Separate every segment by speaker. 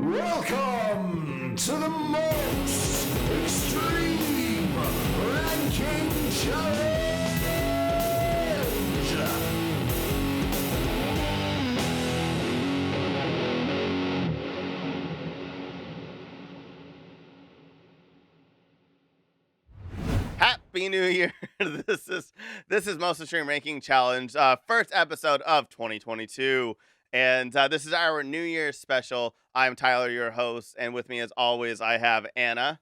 Speaker 1: Welcome to the most extreme ranking challenge.
Speaker 2: Happy New Year! This is most extreme ranking challenge, first episode of 2022. And this is our New Year's special. I'm Tyler, your host, and with me, as always, I have Anna.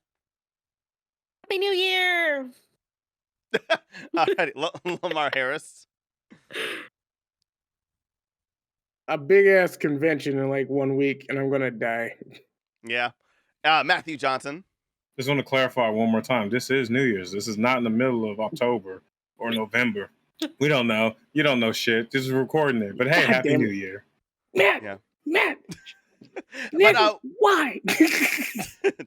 Speaker 3: Happy New Year!
Speaker 2: Alrighty, Lemar Harris.
Speaker 4: A big ass convention in like 1 week, and I'm gonna die.
Speaker 2: Yeah. Matthew Johnson.
Speaker 5: Just want to clarify one more time. This is New Year's. This is not in the middle of October or November. We don't know. You don't know shit. Just recording it. But hey,
Speaker 4: God
Speaker 5: Happy
Speaker 4: damn
Speaker 5: New
Speaker 4: it.
Speaker 5: Year.
Speaker 4: Matt,
Speaker 2: Yeah.
Speaker 4: Matt,
Speaker 2: But
Speaker 4: why?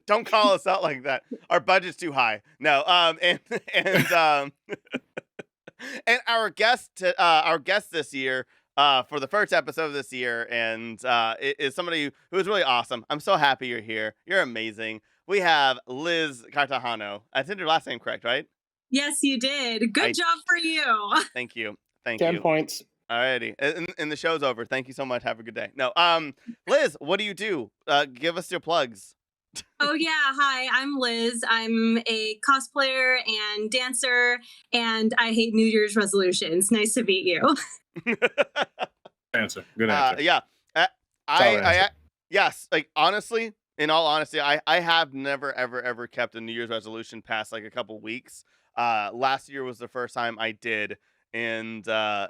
Speaker 2: don't call us out like that. Our budget's too high. No. And our guest this year, for the first episode of this year, and is somebody who is really awesome. I'm so happy you're here. You're amazing. We have Liz Cartojano. I said your last name correct, right?
Speaker 6: Yes, you did. Good job for you.
Speaker 2: Thank you.
Speaker 4: 10 points.
Speaker 2: Alrighty. And the show's over. Thank you so much. Have a good day. No, Liz, what do? Give us your plugs.
Speaker 6: Oh, yeah. Hi, I'm Liz. I'm a cosplayer and dancer, and I hate New Year's resolutions. Nice to meet you.
Speaker 5: Answer. Good answer.
Speaker 2: Yeah. Yes. Like, honestly, in all honesty, I have never, ever kept a New Year's resolution past like a couple weeks. Last year was the first time I did. And I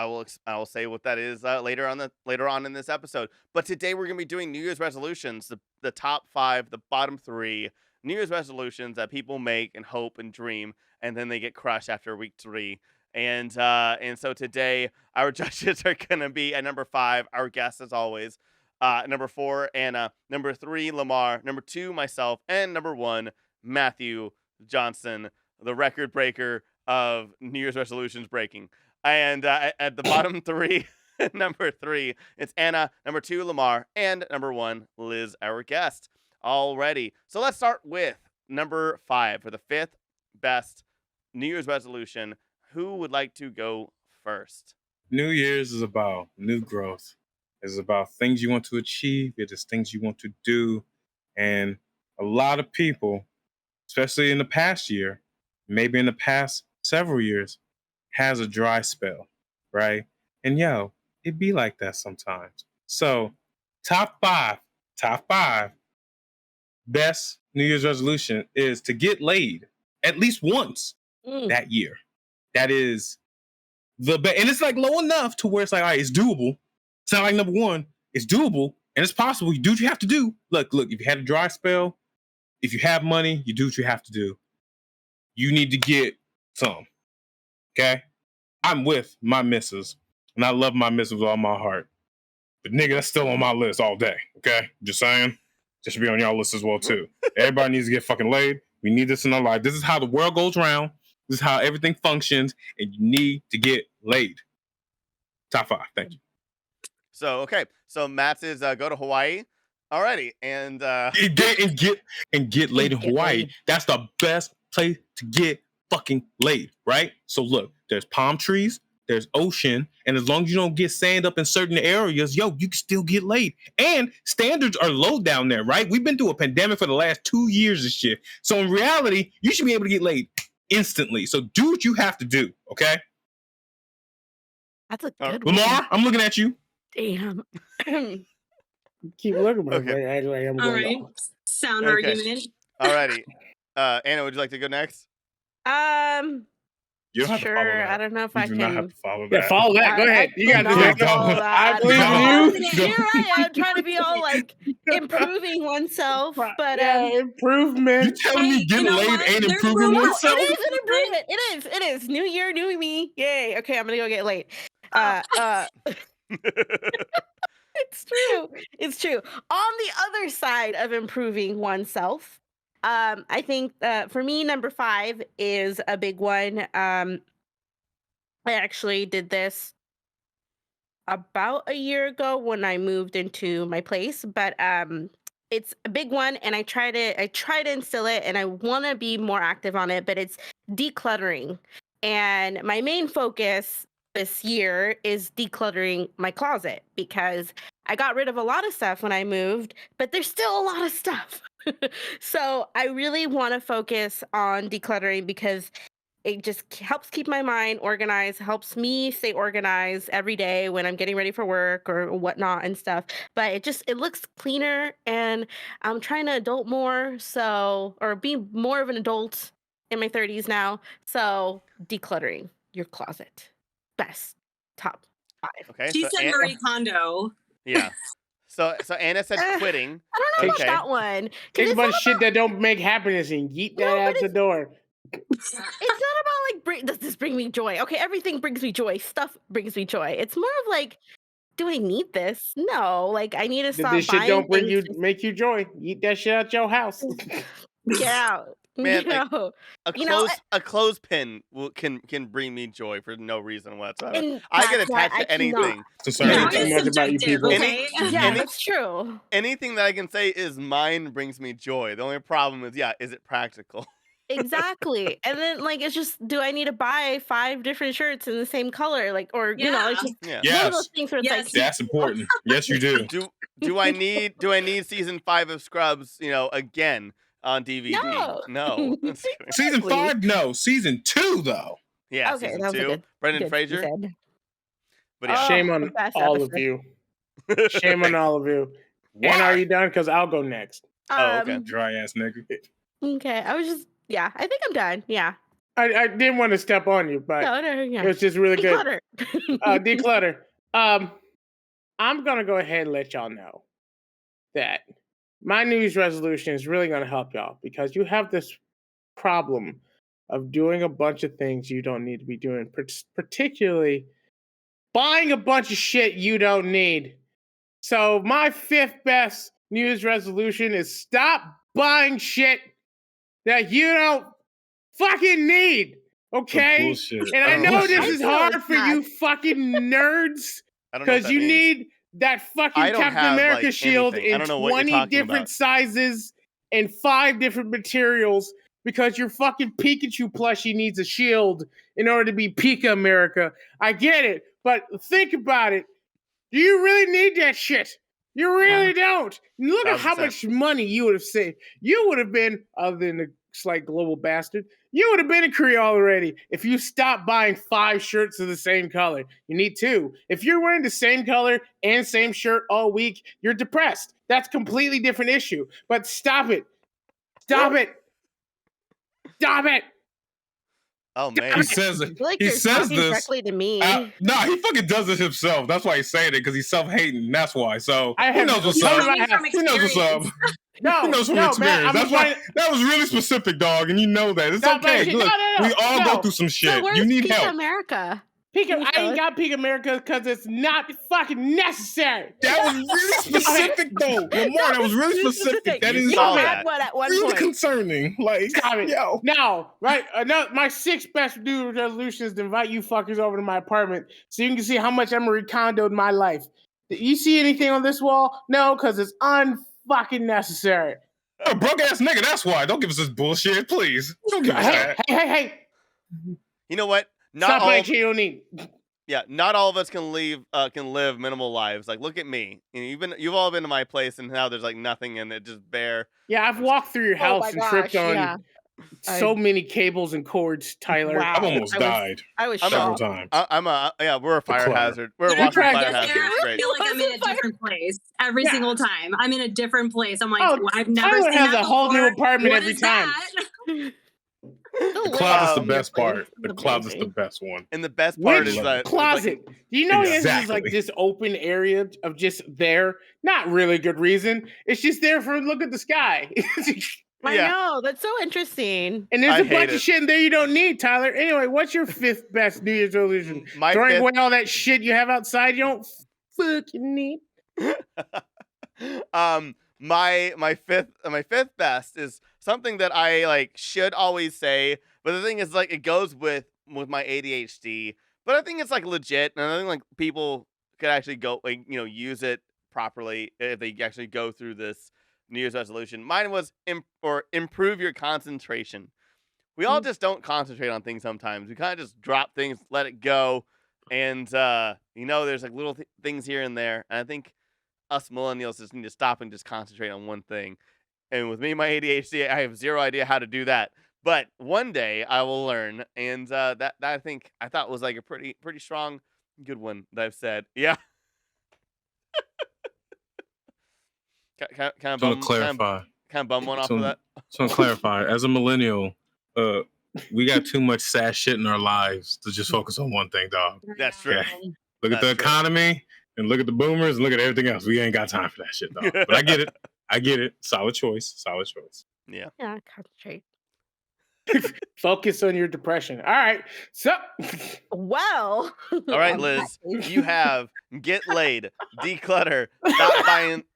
Speaker 2: will say what that is later on in this episode. But today we're gonna be doing New Year's resolutions, the top 5, the bottom 3 New Year's resolutions that people make and hope and dream, and then they get crushed after week 3. And so today our judges are gonna be at number 5, our guest as always, number 4 Anna, number 3 Lemar, number 2 myself, and number 1 Matthew Johnson, the record breaker of New Year's resolutions breaking. And at the bottom 3, number 3, it's Anna, number 2 Lemar, and number 1 Liz, our guest. Already. So let's start with number 5 for the 5th best New Year's resolution. Who would like to go first?
Speaker 5: New Year's is about new growth. It's about things you want to achieve. It is things you want to do. And a lot of people, especially in the past year, maybe in the past several years, has a dry spell, right? And it be like that sometimes. So top five best New Year's resolution is to get laid at least once that year. That is the best. And it's like low enough to where it's like, all right, it's doable. It's not like number 1, it's doable and it's possible. You do what you have to do. Look, if you had a dry spell, if you have money, you do what you have to do. You need to get some. Okay? I'm with my missus, and I love my missus with all my heart. But nigga, that's still on my list all day. Okay? Just saying. This should be on y'all list as well, too. Everybody needs to get fucking laid. We need this in our life. This is how the world goes round. This is how everything functions, and you need to get laid. Top 5. Thank you.
Speaker 2: So, okay. So Matt's is go to Hawaii. Alrighty. And
Speaker 5: get laid in Hawaii. That's the best place to get fucking laid, right? So look, there's palm trees, there's ocean, and as long as you don't get sand up in certain areas, you can still get laid. And standards are low down there, right? We've been through a pandemic for the last 2 years and shit. So in reality, you should be able to get laid instantly. So do what you have to do, okay?
Speaker 3: That's a good one.
Speaker 5: Lemar, I'm looking at you.
Speaker 3: Damn.
Speaker 4: Keep looking, but
Speaker 2: Okay.
Speaker 4: I'm
Speaker 6: All
Speaker 4: going
Speaker 6: right.
Speaker 4: off.
Speaker 6: Sound
Speaker 2: Okay.
Speaker 6: argument.
Speaker 2: alrighty. Anna, would you like to go next?
Speaker 5: You don't have to follow
Speaker 3: Sure.
Speaker 5: that.
Speaker 3: I don't know if
Speaker 5: You
Speaker 3: I
Speaker 5: do
Speaker 3: can.
Speaker 5: not have to follow that.
Speaker 4: Yeah, follow that. Go ahead. You got
Speaker 3: No,
Speaker 4: this.
Speaker 5: Go.
Speaker 4: I believe in you.
Speaker 3: You're right. I'm trying to be all like improving oneself, but
Speaker 4: Improvement.
Speaker 5: You telling me
Speaker 6: Hey,
Speaker 5: getting
Speaker 6: you know
Speaker 5: laid
Speaker 6: what?
Speaker 5: ain't
Speaker 6: There's
Speaker 5: improving
Speaker 6: room-
Speaker 5: yourself?
Speaker 3: it is an improvement. It is. New year, new me. Yay. Okay, I'm gonna go get laid. It's true. On the other side of improving oneself, I think for me, number 5 is a big one. I actually did this about a year ago when I moved into my place, but it's a big one, and I try to instill it, and I want to be more active on it, but it's decluttering. And my main focus this year is decluttering my closet, because I got rid of a lot of stuff when I moved, but there's still a lot of stuff. So I really want to focus on decluttering, because it just helps keep my mind organized, helps me stay organized every day when I'm getting ready for work or whatnot and stuff. But it looks cleaner, and I'm trying to adult more, or be more of an adult in my 30s now. So decluttering your closet, best top 5.
Speaker 2: Okay.
Speaker 6: She
Speaker 2: so
Speaker 6: said Marie Kondo.
Speaker 2: Yeah. So Anna said quitting.
Speaker 3: I don't know
Speaker 2: Okay.
Speaker 3: about that one. 'cause
Speaker 4: Take a
Speaker 3: it's
Speaker 4: bunch
Speaker 3: not
Speaker 4: of shit that don't make happiness and yeet that
Speaker 3: No,
Speaker 4: out
Speaker 3: but
Speaker 4: the door.
Speaker 3: It's not about like, does this bring me joy? Okay, everything brings me joy. Stuff brings me joy. It's more of like, do I need this? No, like I need to stop
Speaker 4: This shit
Speaker 3: buying
Speaker 4: don't bring
Speaker 3: things.
Speaker 4: you make you joy. Eat that shit out your house.
Speaker 3: Get out.
Speaker 2: Man,
Speaker 3: you
Speaker 2: like,
Speaker 3: know,
Speaker 2: A
Speaker 3: You know,
Speaker 2: a clothespin can bring me joy for no reason whatsoever.
Speaker 3: and
Speaker 2: I get
Speaker 3: that's why
Speaker 2: attached
Speaker 3: I
Speaker 2: to anything.
Speaker 3: cannot.
Speaker 5: It's
Speaker 4: You
Speaker 5: a
Speaker 4: know
Speaker 6: No,
Speaker 5: certain
Speaker 4: too
Speaker 6: it's
Speaker 4: much about you
Speaker 6: subjective,
Speaker 4: people.
Speaker 6: okay?
Speaker 3: Yeah,
Speaker 2: Any-
Speaker 3: that's true.
Speaker 2: Anything that I can say is mine brings me joy. The only problem is, is it practical?
Speaker 3: Exactly. And then like it's just, do I need to buy 5 different shirts in the same color? Like, or you know, it's just
Speaker 2: Yeah.
Speaker 3: one of those
Speaker 5: Yes,
Speaker 3: things where it's
Speaker 6: Yes.
Speaker 3: like,
Speaker 5: that's important. Yes, you do.
Speaker 2: Do I need season 5 of Scrubs, again on DVD?
Speaker 3: No.
Speaker 2: No.
Speaker 5: Season
Speaker 3: Exactly.
Speaker 5: 5, no. Season 2, though.
Speaker 2: Yeah,
Speaker 3: Okay,
Speaker 2: season
Speaker 3: that was a
Speaker 2: 2.
Speaker 3: good
Speaker 2: Brendan
Speaker 3: good
Speaker 2: Fraser.
Speaker 3: said.
Speaker 2: But yeah.
Speaker 4: Shame
Speaker 3: Oh,
Speaker 4: on
Speaker 3: the best
Speaker 4: all of
Speaker 3: episode.
Speaker 4: you. Shame on all of you.
Speaker 5: Why?
Speaker 4: And are you done? Because I'll go next.
Speaker 2: Oh, okay.
Speaker 5: Dry ass nigga.
Speaker 3: Okay, I was just, yeah, I think I'm done. Yeah.
Speaker 4: I didn't want to step on you, but
Speaker 3: No,
Speaker 4: it
Speaker 3: yeah.
Speaker 4: was just really good.
Speaker 3: Declutter.
Speaker 4: Declutter. I'm gonna go ahead and let y'all know that my New Year's resolution is really gonna help y'all, because you have this problem of doing a bunch of things you don't need to be doing, particularly buying a bunch of shit you don't need. So my 5th best New Year's resolution is stop buying shit that you don't fucking need. Okay?
Speaker 5: Bullshit.
Speaker 4: And I know
Speaker 5: Bullshit.
Speaker 4: this is
Speaker 3: I feel
Speaker 4: hard
Speaker 3: it's
Speaker 4: for you fucking nerds,
Speaker 2: I don't know what
Speaker 4: because
Speaker 2: that
Speaker 4: you
Speaker 2: means.
Speaker 4: need that fucking
Speaker 2: I don't
Speaker 4: Captain
Speaker 2: have,
Speaker 4: America
Speaker 2: like,
Speaker 4: shield
Speaker 2: anything. I
Speaker 4: in
Speaker 2: don't know what you're
Speaker 4: 20
Speaker 2: talking
Speaker 4: different
Speaker 2: about.
Speaker 4: sizes and 5 different materials, because your fucking Pikachu plushie needs a shield in order to be Pika America. I get it, but think about it. Do you really need that shit? You really don't. Look at how
Speaker 2: 1000%.
Speaker 4: much money you would have saved. You would have been, other than a slight global bastard, you would have been a Creole already if you stopped buying 5 shirts of the same color. You need 2. If you're wearing the same color and same shirt all week, you're depressed. That's a completely different issue. But stop it. Stop it. Stop it.
Speaker 2: Oh man.
Speaker 5: He says
Speaker 3: I feel like
Speaker 5: he
Speaker 3: you're
Speaker 5: says
Speaker 3: talking
Speaker 5: this.
Speaker 3: directly to me.
Speaker 5: No, he fucking does it himself. That's why he's saying it, because he's self-hating. That's why. So
Speaker 4: I
Speaker 5: he
Speaker 4: have
Speaker 5: knows what's
Speaker 6: He's
Speaker 4: none
Speaker 5: up.
Speaker 4: of my
Speaker 6: coming from
Speaker 4: house.
Speaker 5: He knows what's up.
Speaker 6: experience.
Speaker 4: No,
Speaker 5: He knows from
Speaker 4: no,
Speaker 5: experience.
Speaker 4: Matt,
Speaker 5: That's why that was really specific, dog, and you know that. It's
Speaker 4: No,
Speaker 5: okay.
Speaker 4: but-
Speaker 5: Look,
Speaker 4: no,
Speaker 5: we all
Speaker 4: no.
Speaker 5: go through some
Speaker 3: So
Speaker 5: shit.
Speaker 3: where's
Speaker 5: You need
Speaker 3: Pika
Speaker 5: help.
Speaker 3: America?
Speaker 4: I ain't got Peak America because it's not fucking necessary.
Speaker 5: That was really specific, though. Lamar, that was really specific. That
Speaker 3: You
Speaker 5: is
Speaker 2: saw
Speaker 3: had
Speaker 2: that.
Speaker 3: one at one
Speaker 5: really
Speaker 3: point.
Speaker 5: concerning. Like,
Speaker 4: Stop it.
Speaker 5: yo.
Speaker 4: Now, right? My 6th best New Year's resolution is to invite you fuckers over to my apartment so you can see how much I'm recondoed my life. You see anything on this wall? No, because it's unfucking necessary.
Speaker 5: A broke ass nigga, that's why. Don't give us this bullshit, please. Don't give us
Speaker 4: Hey,
Speaker 5: that.
Speaker 4: hey.
Speaker 2: You know what?
Speaker 4: Stop buying shit you don't need.
Speaker 2: Not all of us can live minimal lives. Like, look at me. You've all been to my place, and now there's like nothing in it, just bare.
Speaker 4: Yeah, I've walked through your
Speaker 3: Oh
Speaker 4: house
Speaker 3: my
Speaker 4: and tripped
Speaker 3: gosh,
Speaker 4: on
Speaker 3: yeah.
Speaker 4: so many cables and cords, Tyler.
Speaker 3: Wow.
Speaker 5: I've almost
Speaker 3: I was-
Speaker 5: died
Speaker 3: I was
Speaker 5: several
Speaker 3: shocked.
Speaker 5: times.
Speaker 2: We're a fire
Speaker 5: clutter.
Speaker 2: hazard. We're a
Speaker 6: There are
Speaker 2: walking
Speaker 4: tried-
Speaker 2: fire
Speaker 6: times
Speaker 2: hazard.
Speaker 6: where
Speaker 2: It's
Speaker 6: I
Speaker 2: great.
Speaker 6: feel like I'm in a different place every
Speaker 4: Yeah.
Speaker 6: single time. I'm in a different place. I'm like,
Speaker 4: Oh,
Speaker 6: I've never
Speaker 4: Tyler
Speaker 6: seen
Speaker 4: has
Speaker 6: that
Speaker 4: a whole new
Speaker 6: before.
Speaker 4: apartment
Speaker 6: What
Speaker 4: every
Speaker 6: is
Speaker 4: time.
Speaker 6: that?
Speaker 5: The closet's the
Speaker 2: Oh,
Speaker 5: best
Speaker 3: your
Speaker 5: part.
Speaker 3: place
Speaker 5: The
Speaker 3: is
Speaker 5: closet's the
Speaker 3: amazing.
Speaker 5: best one.
Speaker 2: And the best part
Speaker 4: Which
Speaker 2: is that
Speaker 4: closet? Do you know this is
Speaker 5: Exactly.
Speaker 4: like this open area of just there? Not really good reason. It's just there for look at the sky.
Speaker 3: I
Speaker 2: Yeah.
Speaker 3: know. That's so interesting.
Speaker 4: And there's
Speaker 2: I
Speaker 4: a
Speaker 2: hate
Speaker 4: bunch
Speaker 2: it.
Speaker 4: of shit in there you don't need, Tyler. Anyway, what's your 5th best New Year's resolution?
Speaker 2: My
Speaker 4: Throwing
Speaker 2: fifth-
Speaker 4: away all that shit you have outside you don't fucking need.
Speaker 2: my fifth best is something that I like should always say, but the thing is like it goes with my ADHD. But I think it's like legit, and I think like people could actually go use it properly if they actually go through this New Year's resolution. Mine was improve your concentration. We all just don't concentrate on things sometimes. We kind of just drop things, let it go. And, there's like little things here and there. And I think us millennials just need to stop and just concentrate on one thing. And with me, my ADHD, I have zero idea how to do that. But one day I will learn. And that I thought was like a pretty strong, good one that I've said. Yeah. Kind of
Speaker 5: Just want to clarify.
Speaker 2: Kind of bum one off of that.
Speaker 5: Just want to clarify. As a millennial, we got too much sad shit in our lives to just focus on one thing, dog.
Speaker 2: That's true.
Speaker 5: Okay. Look at the economy and look at the boomers and look at everything else. We ain't got time for that shit, dog. But I get it. I get it. Solid choice.
Speaker 2: Yeah.
Speaker 3: Yeah, concentrate.
Speaker 4: Focus on your depression. All right. So,
Speaker 3: well.
Speaker 2: All right, Liz. You have get laid, declutter,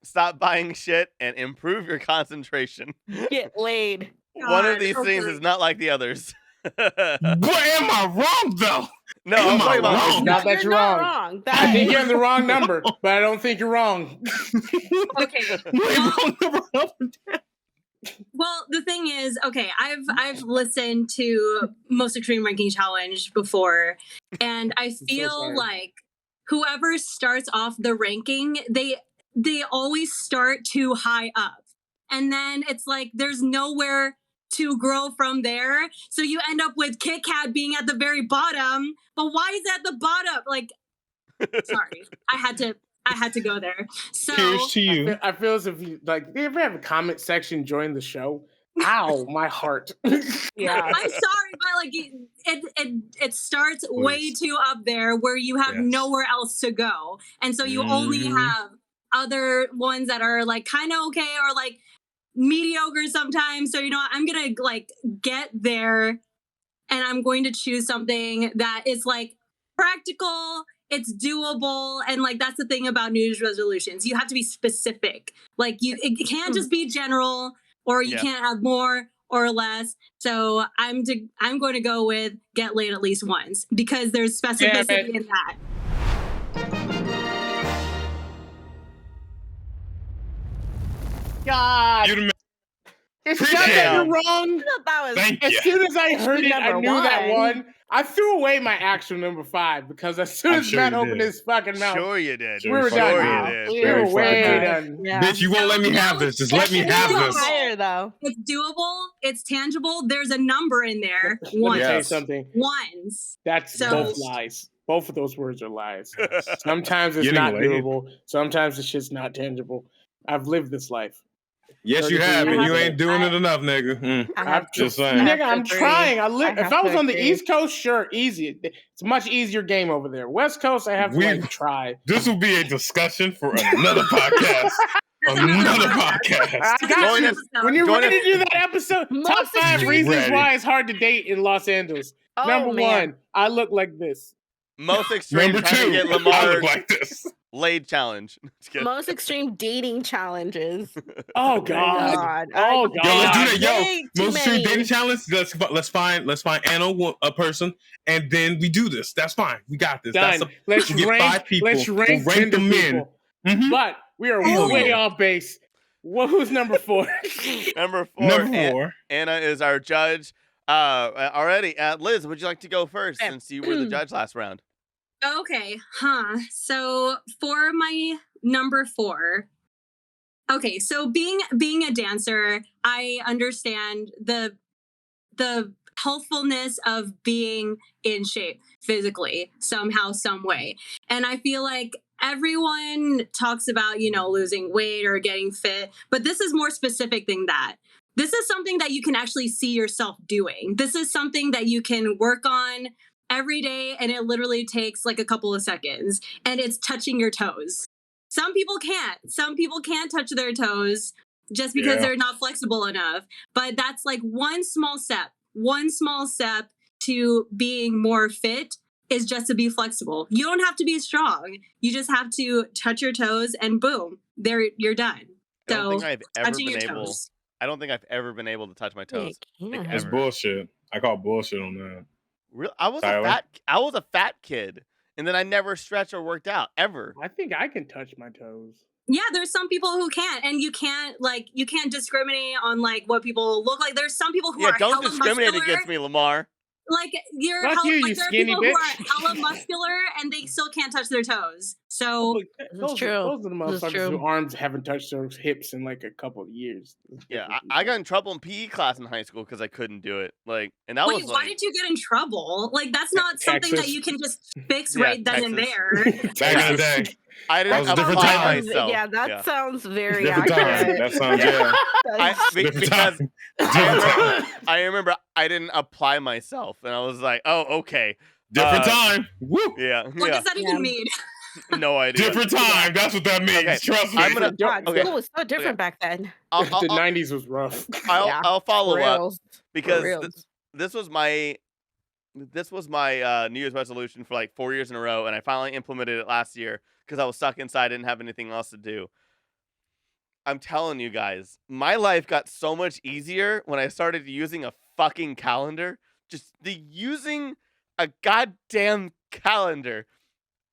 Speaker 2: stop buying shit, and improve your concentration.
Speaker 3: Get laid.
Speaker 2: One of these things is not like the others.
Speaker 5: Boy, am I wrong though?
Speaker 2: No,
Speaker 5: Am
Speaker 2: I'm
Speaker 5: I
Speaker 2: talking about
Speaker 5: wrong?
Speaker 4: it's not that you're wrong.
Speaker 3: wrong.
Speaker 4: I think you're in the wrong number, but I don't think you're wrong.
Speaker 6: Okay.
Speaker 5: Wait, wrong number up and down.
Speaker 6: Well, the thing is, okay, I've listened to Most Extreme Ranking Challenge before, and I feel like whoever starts off the ranking, they always start too high up. And then it's like there's nowhere to grow from there. So you end up with Kit Kat being at the very bottom. But why is it at the bottom? Like, sorry, I had to go there. So
Speaker 5: Cheers to you.
Speaker 4: I feel as if you ever have a comment section join the show? Ow, my heart.
Speaker 3: Yeah.
Speaker 6: I'm sorry, but like it starts way too up there where you have nowhere else to go. And so you only have other ones that are like kind of okay or like mediocre sometimes. So I'm gonna like get there and I'm going to choose something that is like practical, it's doable, and like that's the thing about New Year's resolutions. You have to be specific. Like it can't just be general, or you can't have more or less. So I'm going to go with get laid at least once because there's specificity in that.
Speaker 4: God. It's not that you're wrong.
Speaker 5: Thank
Speaker 4: As
Speaker 5: you.
Speaker 4: soon as I heard it, I
Speaker 3: Number
Speaker 4: knew that
Speaker 3: one.
Speaker 4: one. I threw away my actual number 5 because as soon
Speaker 5: I'm
Speaker 4: as
Speaker 5: sure
Speaker 4: Matt
Speaker 5: you
Speaker 4: opened
Speaker 5: did.
Speaker 4: his fucking mouth,
Speaker 2: Sure you did.
Speaker 4: we were
Speaker 5: Sure
Speaker 4: done.
Speaker 2: you
Speaker 4: now.
Speaker 2: did.
Speaker 4: We were way
Speaker 5: fucking
Speaker 4: done.
Speaker 3: Yeah.
Speaker 5: Bitch, you won't let me have this. Just let me have
Speaker 6: That's
Speaker 5: this.
Speaker 3: Higher though.
Speaker 6: It's doable. It's tangible. There's a number in there.
Speaker 4: Let me
Speaker 6: Once.
Speaker 4: tell you
Speaker 5: Yes.
Speaker 4: something.
Speaker 6: Once.
Speaker 4: That's
Speaker 6: So-
Speaker 4: both lies. Both of those words are lies. Sometimes it's
Speaker 5: Getting
Speaker 4: not
Speaker 5: laid.
Speaker 4: doable. Sometimes it's just not tangible. I've lived this life.
Speaker 5: Yes, you
Speaker 4: 33
Speaker 5: have, and
Speaker 4: years
Speaker 5: you
Speaker 4: ago.
Speaker 5: ain't doing it enough, nigga.
Speaker 3: I
Speaker 4: I'm
Speaker 3: have
Speaker 5: just
Speaker 3: to-
Speaker 5: saying.
Speaker 3: I have
Speaker 4: Nigga,
Speaker 3: to
Speaker 4: I'm
Speaker 3: agree.
Speaker 4: trying.
Speaker 3: have
Speaker 4: If I was
Speaker 3: to
Speaker 4: on the
Speaker 3: agree.
Speaker 4: East Coast, sure, easy. It's a much easier game over there. West Coast, I have to
Speaker 5: We-
Speaker 4: try.
Speaker 5: This will be a discussion for another podcast. Another podcast.
Speaker 4: I got
Speaker 2: Join
Speaker 4: you.
Speaker 2: us-
Speaker 4: When you're
Speaker 2: join
Speaker 4: ready
Speaker 2: us-
Speaker 4: to do that episode,
Speaker 3: Most
Speaker 4: top 5
Speaker 3: extreme-
Speaker 4: reasons
Speaker 5: Ready.
Speaker 4: why it's hard to date in Los Angeles.
Speaker 3: Oh,
Speaker 4: Number
Speaker 3: man.
Speaker 4: 1, I look like this.
Speaker 2: Most extreme
Speaker 5: Number
Speaker 2: trying
Speaker 5: 2,
Speaker 2: to get
Speaker 5: I look
Speaker 2: Lemar
Speaker 5: like this.
Speaker 2: laid challenge. Just kidding.
Speaker 3: Most extreme dating challenges.
Speaker 4: Oh God. Oh, God.
Speaker 5: Yo, let's do that. Yo,
Speaker 3: Way too
Speaker 5: most extreme
Speaker 3: many.
Speaker 5: dating challenge. Let's find a person, and then we do this. That's fine. We got this.
Speaker 4: Done. Let's
Speaker 5: we get
Speaker 4: rank.
Speaker 5: 5 people.
Speaker 4: Let's rank,
Speaker 5: We'll rank
Speaker 4: Tinder
Speaker 5: them in.
Speaker 4: people.
Speaker 5: Mhm.
Speaker 4: But we are
Speaker 5: Hell
Speaker 4: way
Speaker 5: yeah.
Speaker 4: off base. Who's number 4?
Speaker 2: Number 4.
Speaker 5: Number 4.
Speaker 2: Anna is our judge. Already, Liz, would you like to go first since you were the judge last round?
Speaker 6: Okay, So for my number 4, okay, so being a dancer, I understand the healthfulness of being in shape physically somehow, some way. And I feel like everyone talks about, losing weight or getting fit, but this is more specific than that. This is something that you can actually see yourself doing. This is something that you can work on every day, and it literally takes like a couple of seconds, and it's touching your toes. Some people can't. Some people can't touch their toes just because they're not flexible enough. But that's like one small step to being more fit is just to be flexible. You don't have to be strong. You just have to touch your toes, and boom, you're done.
Speaker 2: I don't think
Speaker 6: So
Speaker 2: I've ever
Speaker 6: touching
Speaker 2: been
Speaker 6: your
Speaker 2: able.
Speaker 6: toes.
Speaker 2: I don't think I've ever been able to touch my toes.
Speaker 3: Yeah.
Speaker 5: That's
Speaker 2: Ever.
Speaker 5: bullshit. I call bullshit on that.
Speaker 2: Real, I was
Speaker 5: Tyler?
Speaker 2: I was a fat kid, and then I never stretched or worked out ever.
Speaker 4: I think I can touch my toes.
Speaker 6: Yeah, there's some people who can't, and you can't discriminate on like what people look like. There's some people who are
Speaker 2: don't
Speaker 6: hella
Speaker 2: discriminate
Speaker 6: muscular.
Speaker 2: against me, Lamar.
Speaker 6: Like
Speaker 4: Fuck you, you
Speaker 6: there are
Speaker 4: skinny
Speaker 6: people who are
Speaker 4: bitch.
Speaker 6: hella muscular and they still can't touch their toes. So
Speaker 4: Those are the
Speaker 3: This is
Speaker 4: motherfuckers
Speaker 3: true.
Speaker 4: whose arms haven't touched their hips in like a couple of years.
Speaker 2: Yeah, I got in trouble in PE class in high school because I couldn't do it. Like, and that
Speaker 6: wait,
Speaker 2: was
Speaker 6: why
Speaker 2: like,
Speaker 6: did you get in trouble? Like that's not something that
Speaker 4: Texas.
Speaker 6: you can just fix
Speaker 2: Yeah,
Speaker 6: right then and
Speaker 2: Texas.
Speaker 6: there.
Speaker 5: Back in the day.
Speaker 2: I
Speaker 5: That
Speaker 2: didn't
Speaker 5: was a different
Speaker 2: apply
Speaker 5: time.
Speaker 2: myself.
Speaker 3: Yeah, that sounds very
Speaker 5: Different time.
Speaker 3: accurate.
Speaker 5: That sounds yeah. Different
Speaker 2: Because
Speaker 5: time. Different time.
Speaker 2: I remember I didn't apply myself, and I was like, "Oh, okay,
Speaker 5: Different time. Woo.
Speaker 2: yeah,
Speaker 6: What
Speaker 2: yeah,
Speaker 6: does that even mean?
Speaker 2: no idea."
Speaker 5: Different time. That's what that means.
Speaker 2: Okay,
Speaker 5: Trust me.
Speaker 2: I'm gonna-
Speaker 3: God,
Speaker 2: Okay.
Speaker 3: school was so different back then.
Speaker 2: I'll,
Speaker 4: The
Speaker 2: I'll,
Speaker 4: 90s was rough.
Speaker 3: Yeah,
Speaker 2: I'll follow up
Speaker 3: Reals.
Speaker 2: because
Speaker 3: reals.
Speaker 2: this was my New Year's resolution for like 4 years in a row, and I finally implemented it last year because I was stuck inside, didn't have anything else to do. I'm telling you guys, my life got so much easier when I started using a fucking calendar. Just using a goddamn calendar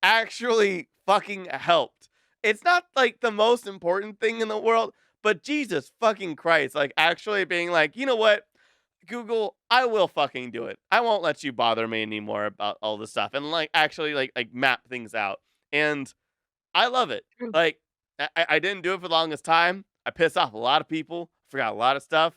Speaker 2: actually fucking helped. It's not like the most important thing in the world, but Jesus fucking Christ, like actually being like, you know what, Google, I will fucking do it. I won't let you bother me anymore about all this stuff, and like actually like map things out. And I love it. Like I didn't do it for the longest time. I pissed off a lot of people, forgot a lot of stuff.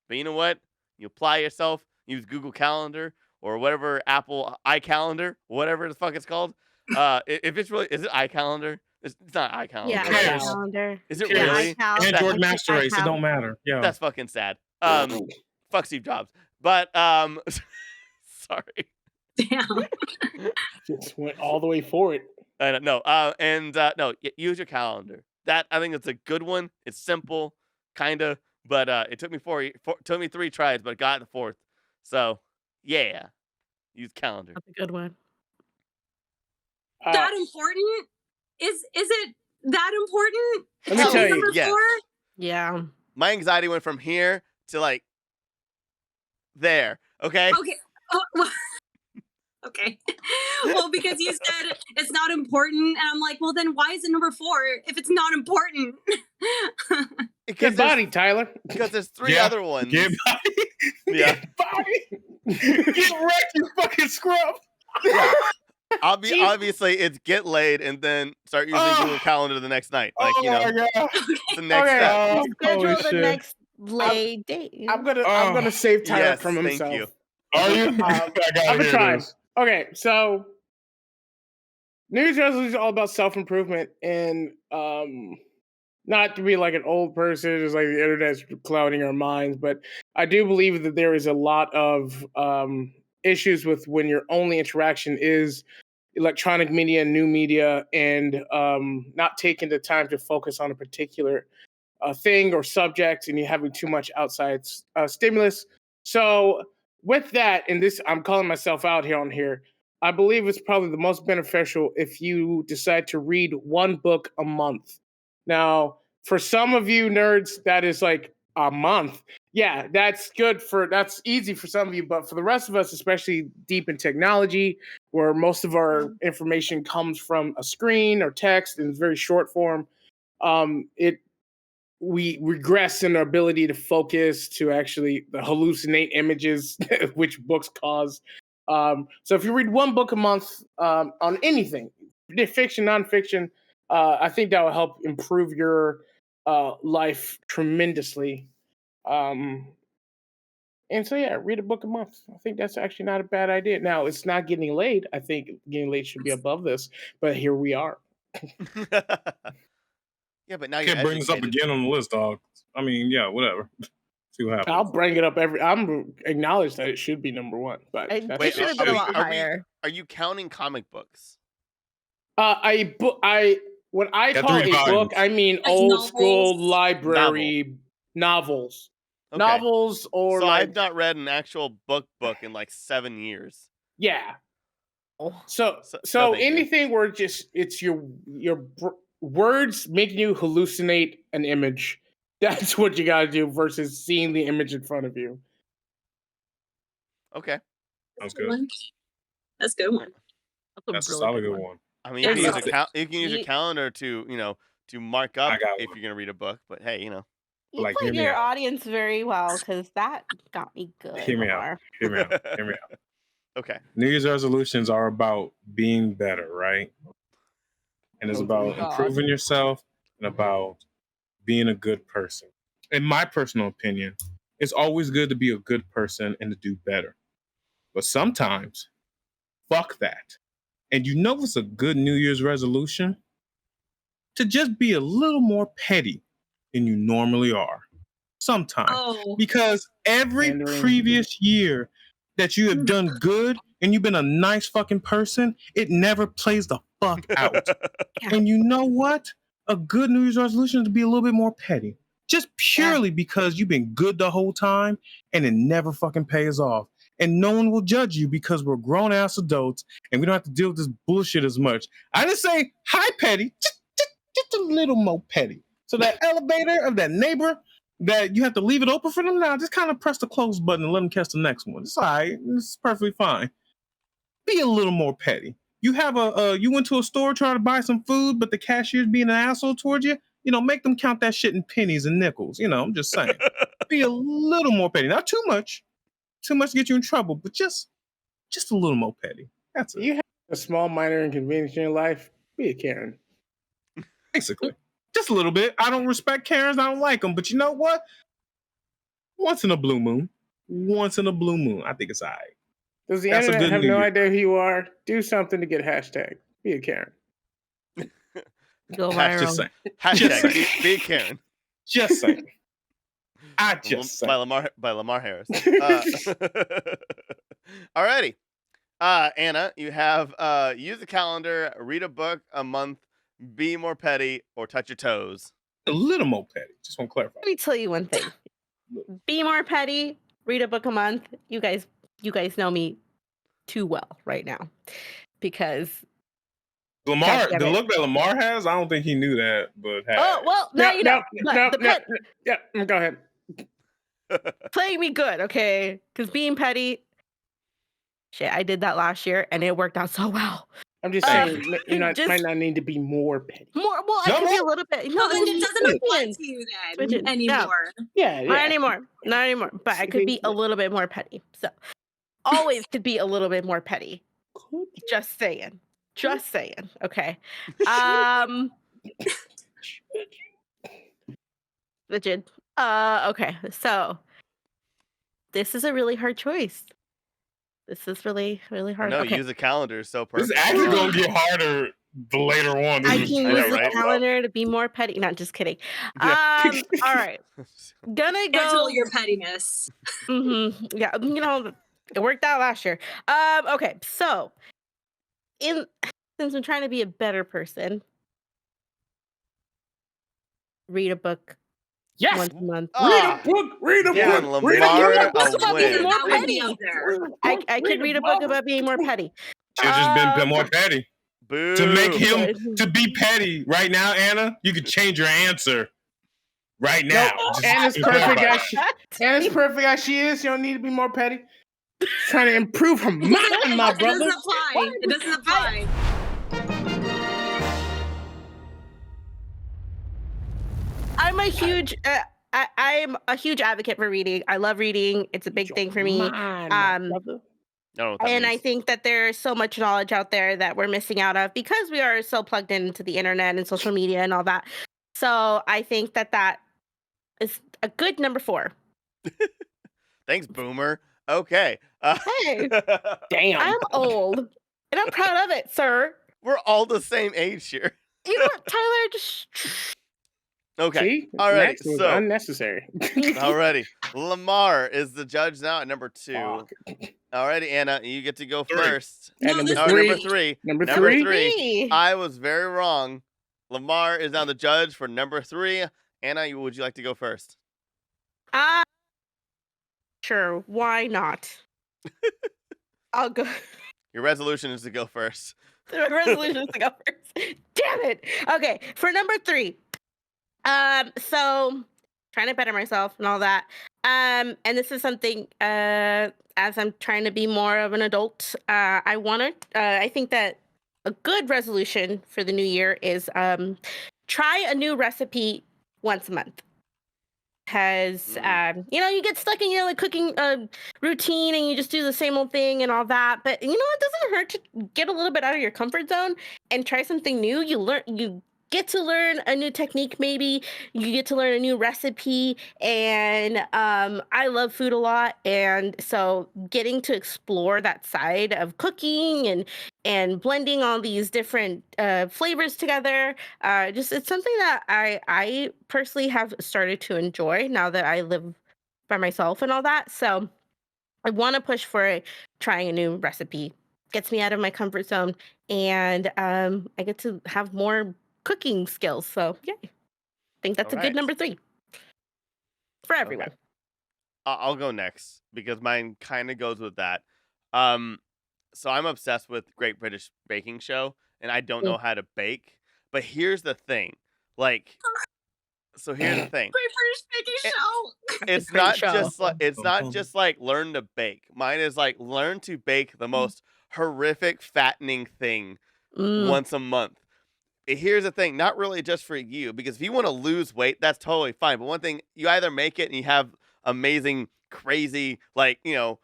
Speaker 2: But you know what? You apply yourself, use Google Calendar or whatever Apple iCalendar, whatever the fuck it's called. If it's really, is it iCalendar? It's not iCalendar.
Speaker 3: Yeah,
Speaker 5: Yes.
Speaker 3: calendar.
Speaker 2: Is it
Speaker 3: Yeah,
Speaker 2: really?
Speaker 3: iCal.
Speaker 5: Android
Speaker 3: I
Speaker 5: Master
Speaker 3: think
Speaker 5: Race. It
Speaker 3: iCal.
Speaker 5: don't matter. Yeah.
Speaker 2: That's fucking sad. Fuck Steve Jobs. But sorry.
Speaker 6: Damn.
Speaker 4: Just went all the way for it.
Speaker 2: No. Use your calendar. That I think it's a good one. It's simple, kinda, but it took me took me 3 tries, but I got the 4th. So yeah, use calendar.
Speaker 3: That's a good one.
Speaker 6: That important? Is it that important?
Speaker 4: Let me tell you,
Speaker 6: Number
Speaker 2: yes.
Speaker 6: 4?
Speaker 3: Yeah.
Speaker 2: My anxiety went from here to like there. Okay.
Speaker 6: Okay. Oh, well, okay. Well, because you said it's not important, and I'm like, well, then why is it number 4 if it's not important?
Speaker 2: Because
Speaker 4: Get body, Tyler.
Speaker 2: there's 3
Speaker 5: Yeah,
Speaker 2: other ones.
Speaker 5: Get body.
Speaker 2: Yeah.
Speaker 5: Get body. Get wrecked, you fucking scrub.
Speaker 2: Yeah. Obviously, it's get laid and then start using Google Calendar the next night. Like, you know,
Speaker 5: my God.
Speaker 2: the next
Speaker 4: Okay,
Speaker 2: step.
Speaker 3: Schedule
Speaker 5: holy
Speaker 3: the
Speaker 5: shit.
Speaker 3: next lay date.
Speaker 4: I'm gonna save Tyler
Speaker 2: Yes,
Speaker 4: from
Speaker 2: thank
Speaker 4: himself.
Speaker 2: you.
Speaker 5: Are you?
Speaker 4: I'm
Speaker 5: I
Speaker 4: gonna try. Okay, so New Year's resolution is all about self-improvement and not to be like an old person, just like the internet's clouding our minds, but I do believe that there is a lot of issues with when your only interaction is electronic media, new media, and not taking the time to focus on a particular thing or subject, and you're having too much outside stimulus. So with that, and this, I'm calling myself out here on here, I believe it's probably the most beneficial if you decide to read 1 book a month. Now, for some of you nerds, that is like a month. Yeah, that's easy for some of you, but for the rest of us, especially deep in technology, where most of our information comes from a screen or text in very short form, we regress in our ability to focus, to actually hallucinate images, which books cause. So if you read 1 book a month on anything, fiction, nonfiction, I think that will help improve your life tremendously. And so, yeah, read a book a month. I think that's actually not a bad idea. Now, it's not getting laid. I think getting laid should be above this, but here we are.
Speaker 2: Yeah, but now
Speaker 5: You
Speaker 2: you're
Speaker 5: can't bring this up
Speaker 2: educated.
Speaker 5: again on the list, dog. I mean, yeah, whatever. See what happens.
Speaker 4: I'll bring it up I'm acknowledge that it should be number 1, but
Speaker 3: It
Speaker 4: that's
Speaker 2: Wait,
Speaker 3: should have
Speaker 2: are
Speaker 3: been a
Speaker 2: we-
Speaker 3: lot
Speaker 2: are we-
Speaker 3: higher.
Speaker 2: Are you counting comic books?
Speaker 4: when I
Speaker 5: Got
Speaker 4: call
Speaker 5: 3
Speaker 4: a book,
Speaker 5: volumes.
Speaker 4: I mean
Speaker 6: Like
Speaker 4: old school
Speaker 6: novels?
Speaker 4: library novels.
Speaker 2: Okay.
Speaker 4: Novels or
Speaker 2: So
Speaker 4: like
Speaker 2: I've not read an actual book in like 7 years.
Speaker 4: yeah.
Speaker 3: Oh.
Speaker 4: So
Speaker 2: no, thank you.
Speaker 4: anything where it's your words making you hallucinate an image. That's what you gotta do versus seeing the image in front of you.
Speaker 2: Okay.
Speaker 5: Sounds good.
Speaker 6: That's a good one.
Speaker 5: That's a solid good one.
Speaker 2: I mean,
Speaker 6: Yeah,
Speaker 2: you can use
Speaker 6: so-
Speaker 2: you can use your
Speaker 3: Ye-
Speaker 2: calendar to, you know, to mark up
Speaker 5: got
Speaker 2: if
Speaker 5: one.
Speaker 2: you're gonna read a book. But hey, you know.
Speaker 3: You
Speaker 5: Like,
Speaker 3: played
Speaker 5: hear me
Speaker 3: your
Speaker 5: out.
Speaker 3: audience very well because that got me good.
Speaker 5: Hear me out.
Speaker 3: Lemar.
Speaker 5: Hear me out. Hear me out.
Speaker 2: Okay.
Speaker 5: New Year's resolutions are about being better, right? And it's
Speaker 3: Oh,
Speaker 5: about
Speaker 3: God.
Speaker 5: improving yourself and about being a good person. In my personal opinion, it's always good to be a good person and to do better. But sometimes, fuck that. And you know what's a good New Year's resolution? To just be a little more petty than you normally are. Sometimes.
Speaker 6: Oh,
Speaker 5: Because every
Speaker 4: Pandering.
Speaker 5: previous year that you have done good and you've been a nice fucking person, it never plays the fuck out. And you know what? A good New Year's resolution is to be a little bit more petty. Just purely because you've been good the whole time and it never fucking pays off. And no one will judge you because we're grown ass adults and we don't have to deal with this bullshit as much. I didn't say hi petty, just a little more petty. So that elevator of that neighbor that you have to leave it open for them now, just kind of press the close button and let them catch the next one. It's all right. It's perfectly fine. Be a little more petty. You have you went to a store trying to buy some food, but the cashier's being an asshole towards you. You know, make them count that shit in pennies and nickels. You know, I'm just saying. Be a little more petty. Not too much. Too much to get you in trouble, but just a little more petty. That's it.
Speaker 4: You have a small minor inconvenience in your life, be a Karen.
Speaker 5: Basically. Just a little bit. I don't respect Karens. I don't like them. But you know what? Once in a blue moon. I think it's all right.
Speaker 4: Does the
Speaker 5: That's a
Speaker 4: internet
Speaker 5: good
Speaker 4: have
Speaker 5: New
Speaker 4: no
Speaker 5: Year.
Speaker 4: idea who you are? Do something to get hashtag. Be a Karen.
Speaker 3: Go
Speaker 5: Just
Speaker 3: viral.
Speaker 5: saying.
Speaker 2: Hashtag be Karen.
Speaker 5: Just saying. I just saying.
Speaker 2: By Lemar Harris. Alrighty. Anna, you have use a calendar, read a book a month, be more petty, or touch your toes.
Speaker 5: A little more petty. Just want to clarify.
Speaker 3: Let me tell you one thing. Be more petty. Read a book a month. You guys know me too well right now because
Speaker 5: Lemar,
Speaker 3: damn
Speaker 5: the
Speaker 3: it.
Speaker 5: look that Lemar has, I don't think he knew that, but hey.
Speaker 3: oh well now you know. But
Speaker 4: Yeah, go ahead.
Speaker 3: playing me good, okay? Because being petty, shit, I did that last year and it worked out so well.
Speaker 4: I'm just saying, you
Speaker 3: just-
Speaker 4: might not need to be more petty.
Speaker 3: More, well, I
Speaker 5: No
Speaker 3: could be a
Speaker 5: more?
Speaker 3: little bit. No,
Speaker 6: well, then it doesn't apply
Speaker 3: listen,
Speaker 6: to you
Speaker 3: Switch
Speaker 6: then
Speaker 3: it. No.
Speaker 6: anymore.
Speaker 4: Yeah,
Speaker 3: Not anymore. But I could be a
Speaker 4: See?
Speaker 3: little bit more petty. So always could be a little bit more petty. Just saying. Okay. Legit. Okay. So this is a really hard choice. This is really, really hard.
Speaker 2: No,
Speaker 3: okay.
Speaker 2: use a calendar is so
Speaker 5: This
Speaker 2: perfect.
Speaker 5: is actually going to get harder later on.
Speaker 3: I
Speaker 5: This
Speaker 3: can
Speaker 5: is-
Speaker 3: use the
Speaker 2: right?
Speaker 3: calendar to be more petty. Not just kidding.
Speaker 2: Yeah.
Speaker 3: All right. Gonna go.
Speaker 6: Control your pettiness.
Speaker 3: Yeah, you know, it worked out last year. Okay, so since I'm trying to be a better person, read a book
Speaker 4: Yes.
Speaker 3: once a month.
Speaker 4: Read a
Speaker 2: Giving
Speaker 4: book.
Speaker 2: Lemar
Speaker 6: What's
Speaker 2: a
Speaker 6: about
Speaker 2: win.
Speaker 6: being
Speaker 3: More
Speaker 6: that would be
Speaker 3: petty.
Speaker 6: up there?
Speaker 3: I could read a book about being more petty.
Speaker 5: Should've just been more petty.
Speaker 2: Boo.
Speaker 5: To make him to be petty right now, Anna, you could change your answer right now.
Speaker 4: Nope.
Speaker 5: Just-
Speaker 4: Anna's
Speaker 5: just
Speaker 4: perfect
Speaker 5: clarify.
Speaker 4: Anna's perfect as she is. You don't need to be more petty. Trying to improve her mind, my
Speaker 6: It
Speaker 4: brother.
Speaker 6: doesn't apply. It doesn't apply.
Speaker 3: I'm a huge I'm a huge advocate for reading. I love reading. It's a big thing for me.
Speaker 4: Mind, my brother.
Speaker 2: I don't know what that
Speaker 3: And I
Speaker 2: means.
Speaker 3: think that there's so much knowledge out there that we're missing out of because we are so plugged into the internet and social media and all that. So I think that is a good number 4.
Speaker 2: Thanks, Boomer. Okay.
Speaker 3: Hey,
Speaker 4: Damn.
Speaker 3: I'm old and I'm proud of it, sir.
Speaker 2: We're all the same age here.
Speaker 3: You know what, Tyler? Just
Speaker 2: Okay.
Speaker 4: See?
Speaker 2: Alrighty,
Speaker 4: Next was
Speaker 2: so-
Speaker 4: unnecessary.
Speaker 2: Alrighty. Lamar is the judge now at number 2.
Speaker 4: Fuck.
Speaker 2: Alrighty, Anna, you get to go
Speaker 5: 3.
Speaker 2: first.
Speaker 4: And
Speaker 6: No,
Speaker 4: number
Speaker 6: this
Speaker 2: Or
Speaker 4: three.
Speaker 2: number 3.
Speaker 4: Number
Speaker 2: Number
Speaker 4: three.
Speaker 2: 3.
Speaker 3: me.
Speaker 2: I was very wrong. Lamar is now the judge for number 3. Anna, would you like to go first?
Speaker 3: Sure, why not? I'll go.
Speaker 2: Your resolution is to go first.
Speaker 3: The resolution is to go first. Damn it. Okay, for number 3. So trying to better myself and all that. And this is something as I'm trying to be more of an adult, I think that a good resolution for the new year is try a new recipe once a month. Because you get stuck in your like cooking routine and you just do the same old thing and all that. But it doesn't hurt to get a little bit out of your comfort zone and try something new. You get to learn a new technique, maybe you get to learn a new recipe. And I love food a lot, and so getting to explore that side of cooking and blending all these different flavors together, it's something that I personally have started to enjoy now that I live by myself and all that. So I want to push for trying a new recipe. Gets me out of my comfort zone, and I get to have more cooking skills. So yeah, I think that's a good number 3 for everyone.
Speaker 2: Okay. I'll go next because mine kind of goes with that. So I'm obsessed with Great British Baking Show, and I don't know how to bake. But here's the thing, here's the thing.
Speaker 6: Great British Baking Show.
Speaker 2: It's not just like learn to bake. Mine is like learn to bake the most horrific fattening thing once a month. Here's the thing, not really just for you, because if you want to lose weight, that's totally fine. But one thing, you either make it and you have amazing, crazy, like a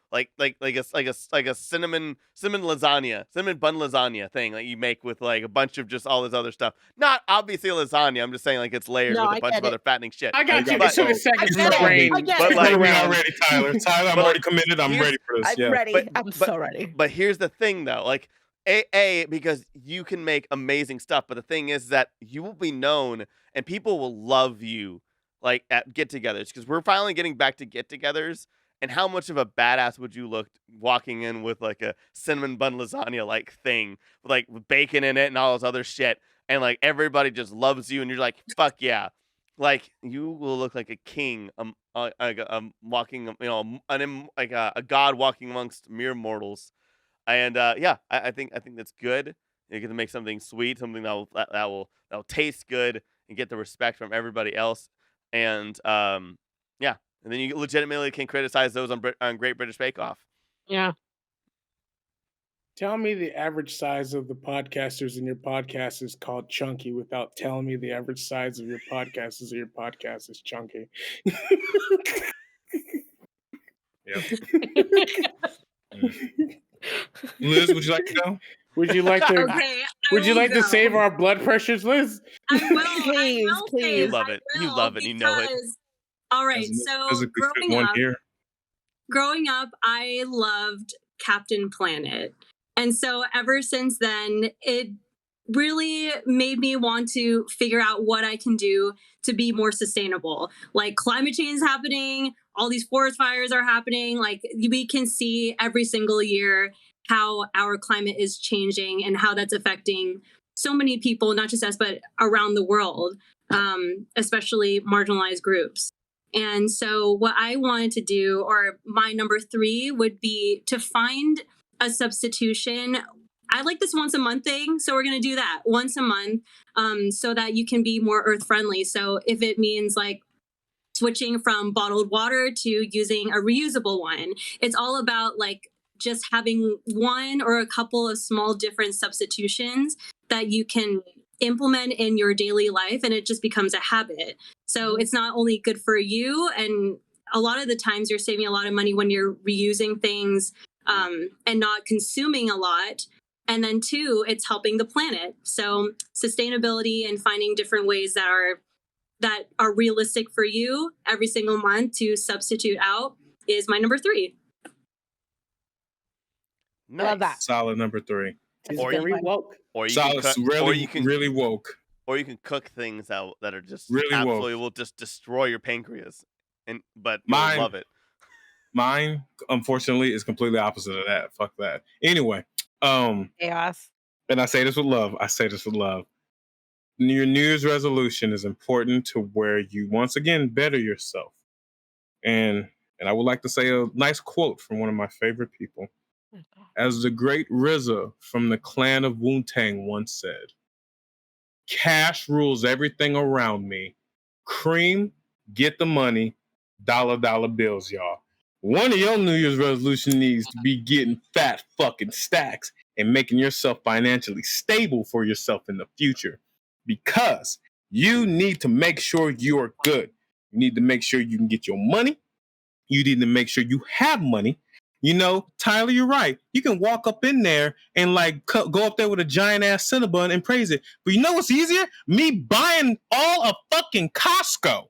Speaker 2: cinnamon bun lasagna thing that you make with like a bunch of just all this other stuff. Not obviously lasagna. I'm just saying like it's layered with a bunch of other fattening shit.
Speaker 4: I got you. It took a second to brain.
Speaker 2: But like,
Speaker 5: we're not ready, Tyler. Tyler, I'm already committed. I'm ready for this.
Speaker 3: I'm ready. I'm so ready.
Speaker 2: But here's the thing, though, like. Because you can make amazing stuff, but the thing is that you will be known and people will love you like at get-togethers, because we're finally getting back to get-togethers. And how much of a badass would you look walking in with like a cinnamon bun lasagna like thing with like bacon in it and all this other shit, and like everybody just loves you and you're like, fuck yeah, like you will look like a king, walking, a god walking amongst mere mortals. And I think that's good. You get to make something sweet, something that will taste good and get the respect from everybody else. And and then you legitimately can criticize those on Great British Bake Off.
Speaker 3: Yeah.
Speaker 4: Tell me the average size of the podcasters in your podcast is called chunky without telling me the average size of your podcast is chunky.
Speaker 5: Liz, would you like to go?
Speaker 4: Would you like to?
Speaker 6: Okay,
Speaker 4: would you like to save our blood pressures, Liz?
Speaker 6: I will.
Speaker 3: Please.
Speaker 2: You love it. You love it. You know it.
Speaker 6: All right. So growing up, I loved Captain Planet, and so ever since then, it really made me want to figure out what I can do to be more sustainable. Like climate change is happening, all these forest fires are happening. Like we can see every single year how our climate is changing and how that's affecting so many people, not just us, but around the world, especially marginalized groups. And so what I wanted to do, or my number 3 would be to find a substitution. I like this once a month thing, so we're going to do that once a month, so that you can be more earth friendly. So if it means like switching from bottled water to using a reusable one, it's all about like just having one or a couple of small different substitutions that you can implement in your daily life, and it just becomes a habit. So it's not only good for you, and a lot of the times you're saving a lot of money when you're reusing things and not consuming a lot. And then 2, it's helping the planet. So sustainability and finding different ways that are realistic for you every single month to substitute out is my number 3.
Speaker 2: Nice.
Speaker 3: Love that.
Speaker 5: Solid number 3.
Speaker 2: Or
Speaker 4: very
Speaker 2: you,
Speaker 4: woke.
Speaker 2: Or you
Speaker 5: Solid,
Speaker 2: can cook,
Speaker 5: really woke.
Speaker 2: Or you can cook things that are just
Speaker 5: Really
Speaker 2: absolutely
Speaker 5: woke.
Speaker 2: will just destroy your pancreas, but
Speaker 5: Mine-
Speaker 2: you'll love it.
Speaker 5: Mine, unfortunately, is completely opposite of that. Fuck that. Anyway,
Speaker 3: Chaos.
Speaker 5: and I say this with love. Your New Year's resolution is important to where you once again better yourself. And I would like to say a nice quote from one of my favorite people. As the great RZA from the clan of Wu-Tang once said, "Cash rules everything around me. Cream, get the money, dollar bills, y'all." One of your New Year's resolution needs to be getting fat fucking stacks and making yourself financially stable for yourself in the future. Because You need to make sure you are good. You need to make sure you can get your money. You need to make sure you have money. You know, Tyler, you're right. You can walk up in there and like go up there with a giant ass Cinnabon and praise it. But you know what's easier? Me buying all of fucking Costco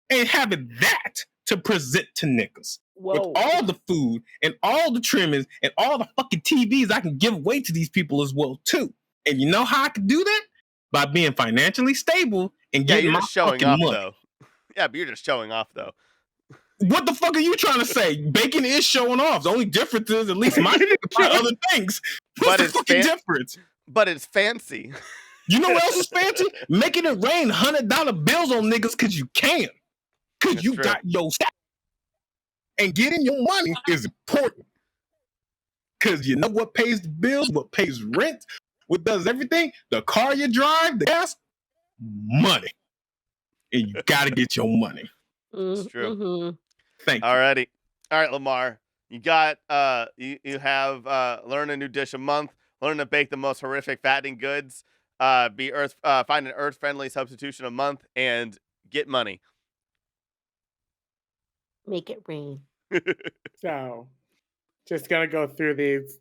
Speaker 5: and having that to present to niggas. With all the food and all the trimmings and all the fucking TVs I can give away to these people as well too. And you know how I can do that? By being financially stable and getting my
Speaker 2: showing
Speaker 5: fucking
Speaker 2: off
Speaker 5: money.
Speaker 2: though. Yeah, but you're just showing off though.
Speaker 5: What the fuck are you trying to say? Bacon is showing off. The only difference is, at least my other things. What's the fucking difference?
Speaker 2: But it's fancy.
Speaker 5: You know what else is fancy? Making it rain $100 bills on niggas because you can. Because you got your stack. And getting your money is important. Because you know what pays the bills, what pays rent, what does everything? The car you drive, the gas, money. And you got to get your money.
Speaker 2: It's true.
Speaker 3: Mm-hmm.
Speaker 5: Thank you.
Speaker 2: Alrighty. All right, Lemar. You got you have learn a new dish a month, learn to bake the most horrific fattening goods, find an earth-friendly substitution a month, and get money.
Speaker 3: Make it rain.
Speaker 4: So, just gonna go through these.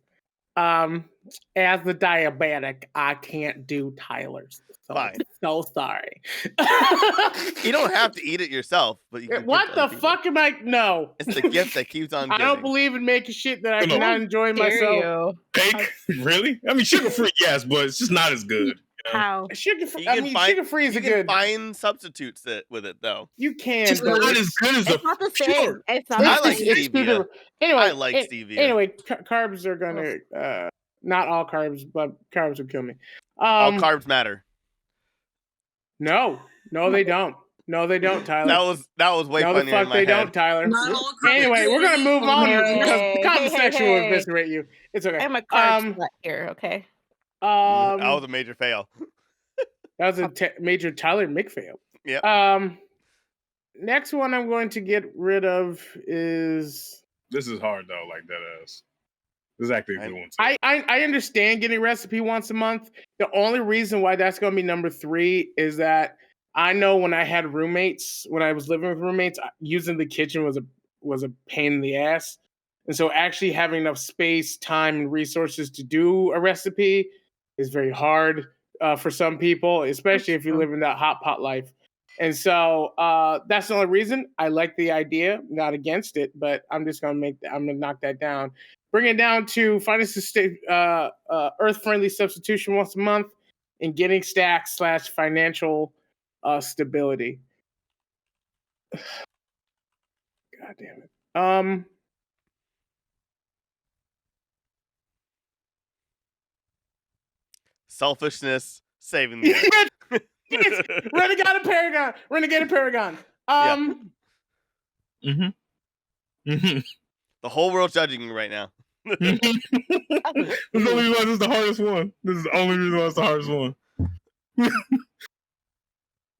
Speaker 4: As the diabetic, I can't do Tyler's. So
Speaker 2: Fine.
Speaker 4: So sorry.
Speaker 2: You don't have to eat it yourself, but you can.
Speaker 4: What the fuck am I? No.
Speaker 2: It's the gift that keeps on giving.
Speaker 4: I don't believe in making shit that I cannot enjoy myself.
Speaker 5: Cake? Really? I mean, sugar-free, yes, but it's just not as good. You know?
Speaker 3: How?
Speaker 4: Sugar-free is
Speaker 2: you
Speaker 4: good.
Speaker 2: can find substitutes with it, though.
Speaker 4: You can.
Speaker 5: It's not as good as
Speaker 3: It's not the same. It's not.
Speaker 2: I like
Speaker 4: it's
Speaker 2: stevia.
Speaker 4: Anyway,
Speaker 2: I like stevia.
Speaker 4: Anyway, carbs are gonna. Not all carbs, but carbs will kill me.
Speaker 2: All carbs matter.
Speaker 4: No, they don't. No, they don't, Tyler.
Speaker 2: That was way funnier
Speaker 4: the fuck
Speaker 2: in my
Speaker 4: they
Speaker 2: head.
Speaker 4: don't, Tyler.
Speaker 6: Not all carbs.
Speaker 4: Anyway, we're gonna move on because the comment section will
Speaker 3: Hey.
Speaker 4: eviscerate you. It's okay.
Speaker 3: I'm a carb slut here, okay?
Speaker 2: That was a major fail.
Speaker 4: That was a major Tyler McPhail.
Speaker 2: Yeah.
Speaker 4: Next one I'm going to get rid of is.
Speaker 5: This is hard though, like that ass. This is actually a good one.
Speaker 4: I understand getting recipe once a month. The only reason why that's going to be number 3 is that I know when I had roommates, when I was living with roommates, using the kitchen was a pain in the ass. And so actually having enough space, time, and resources to do a recipe is very hard for some people, especially if you live in that hot pot life. And so that's the only reason. I like the idea, not against it, but I'm just going to knock that down. Bring it down to finding earth-friendly substitution once a month and getting stacks / financial stability. God damn it.
Speaker 2: Selfishness saving the earth.
Speaker 4: Renegade Paragon.
Speaker 2: The whole world's judging me right now.
Speaker 5: This is the only reason it's the hardest one. This is the only reason why it's the hardest one.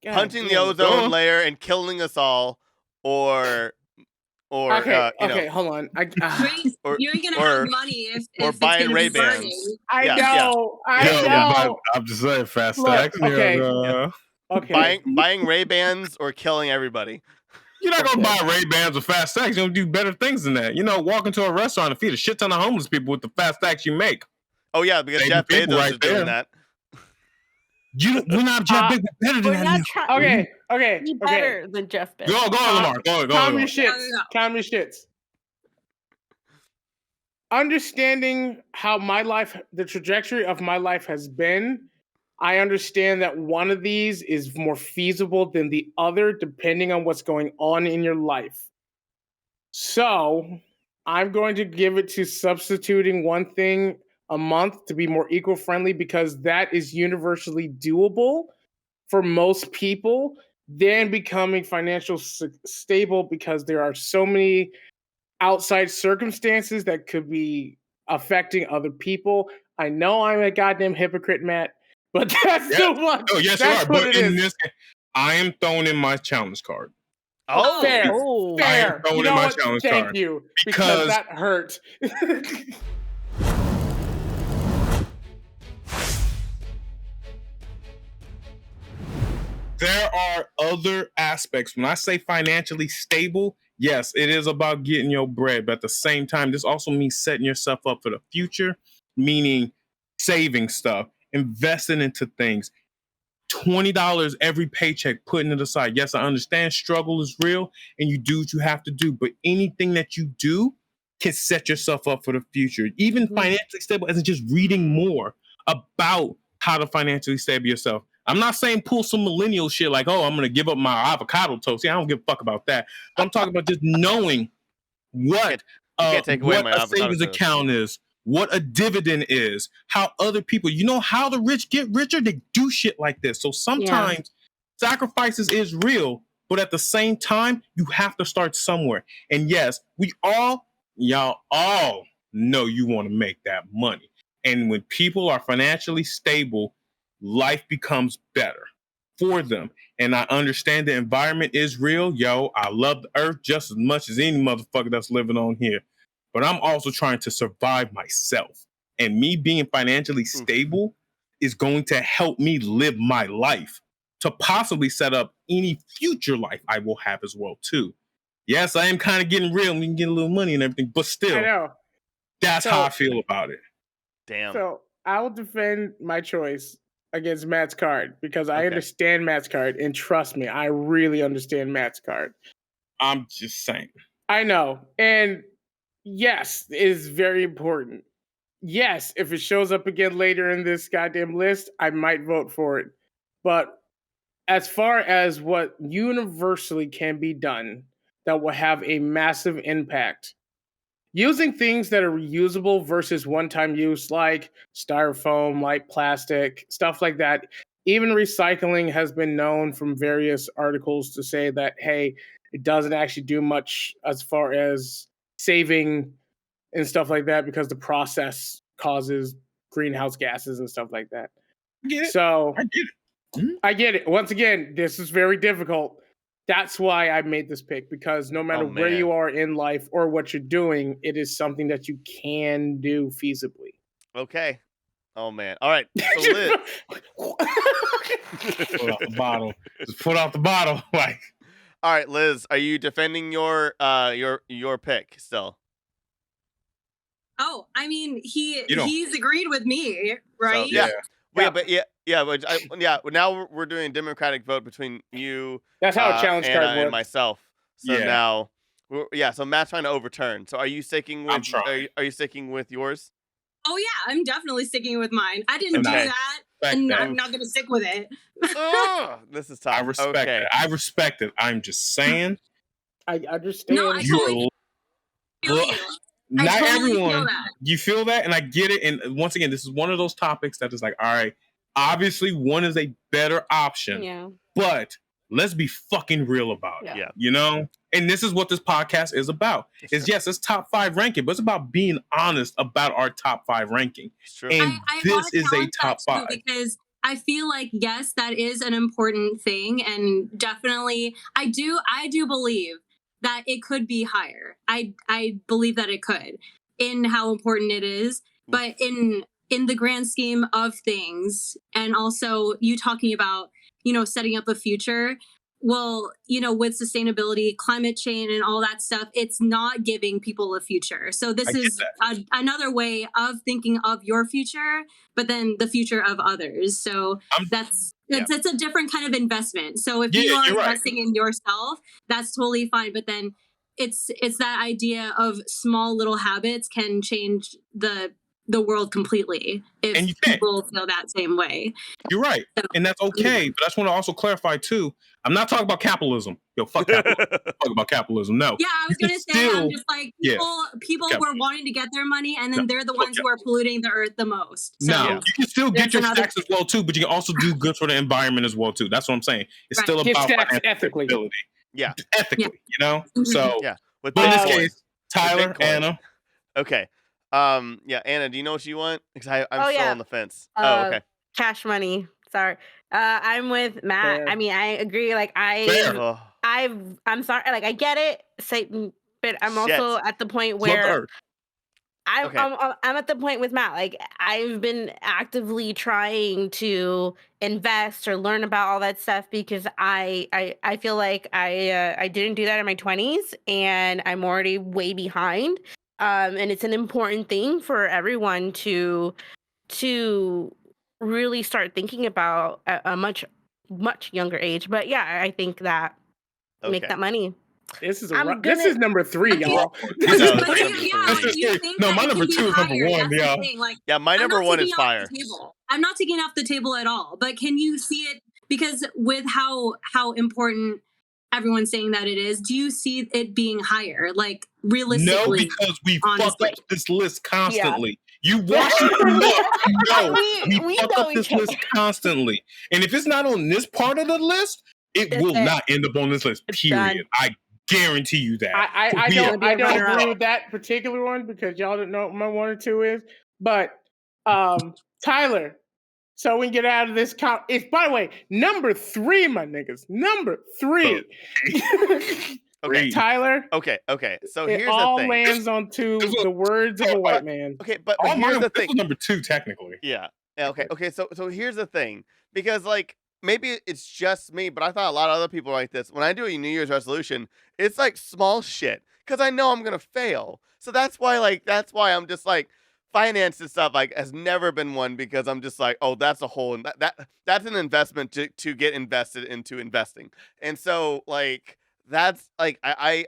Speaker 2: Punching the ozone layer and killing us all, or
Speaker 4: okay, hold on.
Speaker 6: You ain't gonna have money if
Speaker 2: buying
Speaker 6: it's gonna be
Speaker 2: Ray-Bans.
Speaker 6: burning.
Speaker 4: I know.
Speaker 5: I'm just saying, fast
Speaker 4: Look,
Speaker 5: stacks.
Speaker 4: Okay.
Speaker 2: Buying Ray-Bans or killing everybody.
Speaker 5: You're not gonna buy Ray-Bans with fast stacks. You're gonna do better things than that. You know, walk into a restaurant and feed a shit ton of homeless people with the fast stacks you make.
Speaker 2: Oh yeah, because Jeff Bezos is doing that.
Speaker 5: We're not Jeff Bezos. Better than that.
Speaker 4: Okay.
Speaker 3: Be better than Jeff Bezos.
Speaker 5: Go on, Lemar. Go
Speaker 4: Calm
Speaker 5: on.
Speaker 4: your shits. Understanding how the trajectory of my life has been, I understand that one of these is more feasible than the other, depending on what's going on in your life. So I'm going to give it to substituting one thing a month to be more eco-friendly because that is universally doable for most people, then becoming financially stable because there are so many outside circumstances that could be affecting other people. I know I'm a goddamn hypocrite, Matt, but that's the one.
Speaker 5: Oh, yes,
Speaker 4: that's
Speaker 5: you are. But in this, I am throwing in my challenge card.
Speaker 2: Oh,
Speaker 4: fair.
Speaker 5: I am throwing in my challenge card.
Speaker 4: Thank you, because that hurt.
Speaker 5: there are other aspects. When I say financially stable, yes, it is about getting your bread. But at the same time, this also means setting yourself up for the future, meaning saving stuff, investing into things. $20 every paycheck, putting it aside. Yes, I understand struggle is real and you do what you have to do, but anything that you do can set yourself up for the future. Even financially stable isn't just reading more about how to financially stable yourself. I'm not saying pull some millennial shit like, oh, I'm going to give up my avocado toast. Yeah, I don't give a fuck about that. But I'm talking about just knowing what
Speaker 2: can't take away my
Speaker 5: a
Speaker 2: avocado
Speaker 5: savings
Speaker 2: toast.
Speaker 5: account is, what a dividend is, how other people, how the rich get richer, they do shit like this. So sometimes sacrifices is real, but at the same time, you have to start somewhere. And yes, y'all all know you want to make that money. And when people are financially stable, life becomes better for them. And I understand the environment is real. I love the earth just as much as any motherfucker that's living on here. But I'm also trying to survive myself. And me being financially stable is going to help me live my life to possibly set up any future life I will have as well, too. Yes, I am kind of getting real and we can get a little money and everything, but still, that's how I feel about it.
Speaker 2: Damn.
Speaker 4: So I will defend my choice against Matt's card because I understand Matt's card, and trust me, I really understand Matt's card.
Speaker 5: I'm just saying.
Speaker 4: I know. And yes, it is very important. Yes, if it shows up again later in this goddamn list, I might vote for it. But as far as what universally can be done that will have a massive impact, using things that are reusable versus one-time use, like styrofoam, like plastic, stuff like that. Even recycling has been known from various articles to say that, hey, it doesn't actually do much as far as saving and stuff like that because the process causes greenhouse gases and stuff like that.
Speaker 5: I get it.
Speaker 4: So
Speaker 5: I get it.
Speaker 4: I get it. Once again, this is very difficult. That's why I made this pick, because no matter where you are in life or what you're doing, it is something that you can do feasibly.
Speaker 2: Okay. Oh, man. All right. So, Liz.
Speaker 5: Put out the bottle. Just put out the bottle. Like.
Speaker 2: All right, Liz, are you defending your pick still?
Speaker 6: Oh, I mean, he's agreed with me, right?
Speaker 2: So, now we're doing a democratic vote between you.
Speaker 4: That's how a challenge card works.
Speaker 2: And myself. So now, so Matt's trying to overturn. So are you sticking with? Are you sticking with yours?
Speaker 6: Oh yeah, I'm definitely sticking with mine. I didn't do that, and I'm not going to stick with it.
Speaker 2: This is tough.
Speaker 5: I respect it. I respect it. I'm just saying.
Speaker 4: I understand.
Speaker 6: No, I totally feel you.
Speaker 5: Not everyone. You feel that, and I get it. And once again, this is one of those topics that is like, all right, obviously one is a better option, but let's be fucking real about it.
Speaker 2: Yeah.
Speaker 5: And this is what this podcast is about. Yes, it's top 5 ranking, but it's about being honest about our top 5 ranking. And this is a top 5
Speaker 6: because I feel like, yes, that is an important thing, and definitely I do believe that it could be higher. I believe that it could, in how important it is, but in the grand scheme of things, and also you talking about, setting up a future. Well, with sustainability, climate change, and all that stuff, it's not giving people a future. So this is another way of thinking of your future, but then the future of others. So it's a different kind of investment. So if you are investing in yourself, that's totally fine. But then it's that idea of small little habits can change the world completely if people feel that same way.
Speaker 5: You're right. And that's okay. But I just want to also clarify too, I'm not talking about capitalism. Fuck capitalism. Talking about capitalism. No.
Speaker 6: Yeah, I was going to say, I'm just like, people were wanting to get their money, and then they're the ones who are polluting the earth the most. So
Speaker 5: you can still get your stacks as well too, but you can also do good for the environment as well too. That's what I'm saying. It's still about
Speaker 4: ethically.
Speaker 5: Yeah. Ethically, So,
Speaker 2: but
Speaker 5: in this case, Tyler, Anna.
Speaker 2: Okay. Anna, do you know what you want? Because I'm still on the fence. Okay.
Speaker 3: Cash money. Sorry. I'm with Matt. I mean, I agree. Like I'm sorry. Like I get it, Satan, but I'm also at the point where I'm at the point with Matt. Like, I've been actively trying to invest or learn about all that stuff because I feel like I didn't do that in my 20s and I'm already way behind. And it's an important thing for everyone to really start thinking about at a much younger age. But yeah, I think that make that money.
Speaker 4: This is number 3, y'all.
Speaker 6: My
Speaker 5: number 2 is number 1, y'all.
Speaker 2: Yeah, my number 1 is fire.
Speaker 6: I'm not taking off the table at all, but can you see it? Because with how important everyone's saying that it is, do you see it being higher? Like, realistically?
Speaker 5: No, because we fuck up this list constantly. Yeah. You watch it enough, we fuck up this list constantly. And if it's not on this part of the list, it will not end up on this list, period. I guarantee you that.
Speaker 4: I don't agree with that particular one because y'all don't know what my 1 or 2 is. But Tyler, so we can get out of this count. It's, by the way, number 3, my niggas. Number 3.
Speaker 2: Okay,
Speaker 4: Tyler.
Speaker 2: Okay. So here's the thing.
Speaker 4: It all lands onto the words of a white man.
Speaker 2: Okay, but here's the thing.
Speaker 5: This was number 2, technically.
Speaker 2: Yeah. Okay. So here's the thing, because like, maybe it's just me, but I thought a lot of other people like this. When I do a New Year's resolution, it's like small shit because I know I'm gonna fail. So that's why I'm just like, finance and stuff like has never been one because I'm just like, oh, that's a whole that's an investment to get invested into investing. And so like that's like I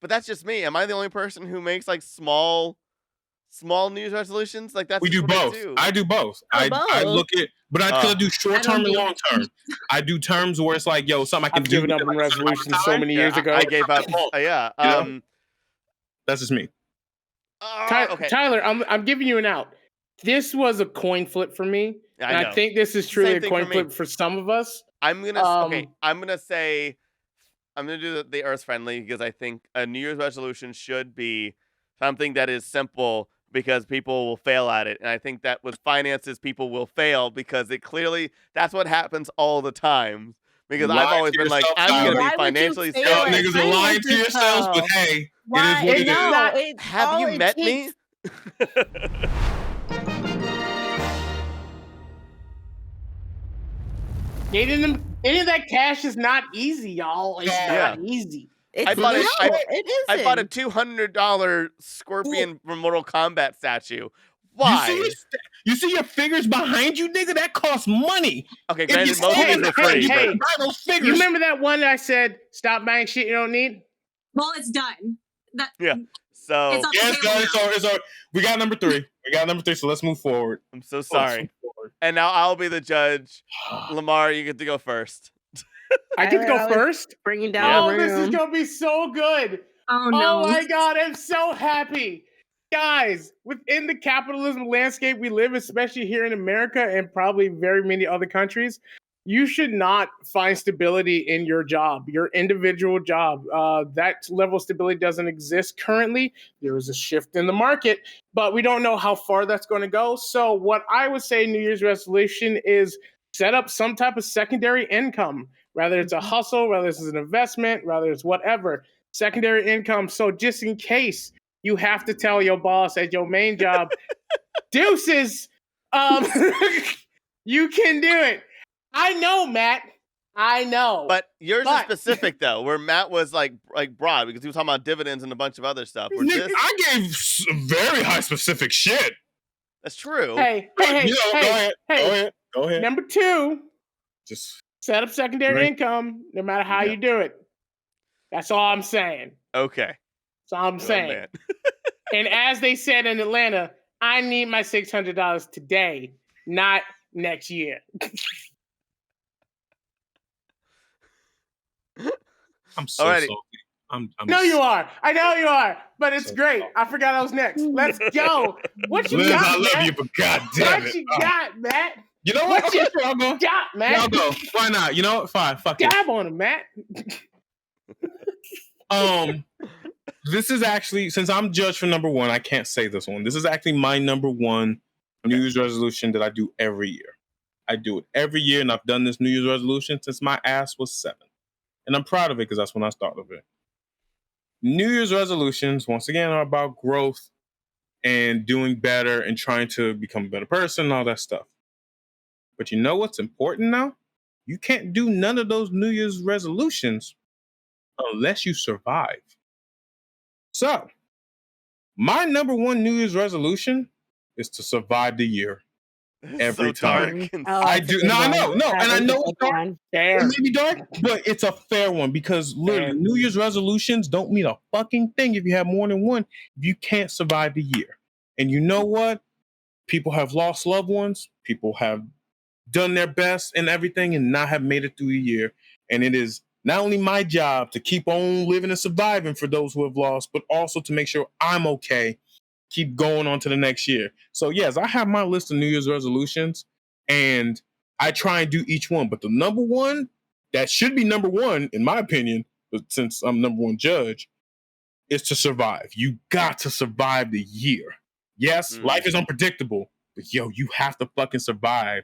Speaker 2: but that's just me. Am I the only person who makes like small New Year's resolutions? Like that's
Speaker 5: we do both. I do both. I look at, but I do short term and long term. I do terms where it's like, yo, something I can
Speaker 4: give up on resolutions so many years ago.
Speaker 2: I gave up. Yeah.
Speaker 5: That's just me.
Speaker 2: Okay.
Speaker 4: Tyler, I'm giving you an out. This was a coin flip for me, and I think this is truly a coin flip for some of us.
Speaker 2: I'm gonna do the Earth friendly because I think a New Year's resolution should be something that is simple because people will fail at it, and I think that with finances, people will fail because that's what happens all the time. Because I've always been like, I'm gonna be financially stable.
Speaker 5: Niggas are lying to yourselves, but hey, it is what it is.
Speaker 2: Have you met me?
Speaker 4: Getting any of that cash is not easy, y'all. It's not easy.
Speaker 2: I bought a $200 Scorpion from Mortal Kombat statue. Why?
Speaker 5: You see your figures behind you, nigga? That costs money.
Speaker 2: Okay, granted, most things are free.
Speaker 4: Hey, you remember that one that I said, stop buying shit you don't need?
Speaker 6: Well, it's done.
Speaker 2: So
Speaker 5: it's done. We got number 3. So let's move forward.
Speaker 2: I'm so sorry. And now I'll be the judge. Lemar, you get to go first.
Speaker 4: I get to go first?
Speaker 3: Bringing down the room.
Speaker 4: This is going to be so good.
Speaker 6: Oh, no.
Speaker 4: Oh, my God. I'm so happy. Guys, within the capitalism landscape we live, especially here in America and probably very many other countries, you should not find stability in your job, your individual job. That level of stability doesn't exist currently. There is a shift in the market, but we don't know how far that's going to go. So what I would say New Year's resolution is set up some type of secondary income, whether it's a hustle, whether it's an investment, whether it's whatever, secondary income. So just in case you have to tell your boss at your main job, deuces, you can do it. I know, Matt. I know.
Speaker 2: But yours is specific, though, where Matt was like broad because he was talking about dividends and a bunch of other stuff.
Speaker 5: I gave very high specific shit.
Speaker 2: That's true.
Speaker 4: Hey.
Speaker 5: Go ahead.
Speaker 4: Number 2,
Speaker 5: just
Speaker 4: set up secondary income no matter how you do it. That's all I'm saying.
Speaker 2: Okay.
Speaker 4: That's all I'm saying. And as they said in Atlanta, I need my $600 today, not next year.
Speaker 5: I'm so salty.
Speaker 4: You are. I know you are. But it's so great. I forgot I was next. Let's go. What you
Speaker 5: Liz,
Speaker 4: got,
Speaker 5: I love
Speaker 4: Matt?
Speaker 5: you, but goddamn it.
Speaker 4: What you got, Matt?
Speaker 5: You know what?
Speaker 4: Okay, I'll go. Got, Matt?
Speaker 5: I'll go. Why not? You know what? Fine. Fuck it.
Speaker 4: Dab on him, Matt.
Speaker 5: This is actually, since I'm judged for number 1, I can't say this one. This is actually my number 1 New Year's resolution that I do every year. I do it every year, and I've done this New Year's resolution since my ass was 7. And I'm proud of it because that's when I started it. New Year's resolutions, once again, are about growth and doing better and trying to become a better person and all that stuff. But you know what's important now? You can't do none of those New Year's resolutions unless you survive. So, my number one New Year's resolution is to survive the year. Every time. I do. No, I know. No, and I know it's dark. It may be dark, but it's a fair one because literally New Year's resolutions don't mean a fucking thing if you have more than one. You can't survive the year. And you know what? People have lost loved ones. People have done their best and everything and not have made it through the year. And it is not only my job to keep on living and surviving for those who have lost, but also to make sure I'm okay. Keep going on to the next year. So yes, I have my list of New Year's resolutions and I try and do each one. But the number one that should be number one, in my opinion, but since I'm number one judge, is to survive. You got to survive the year. Yes, life is unpredictable, but yo, you have to fucking survive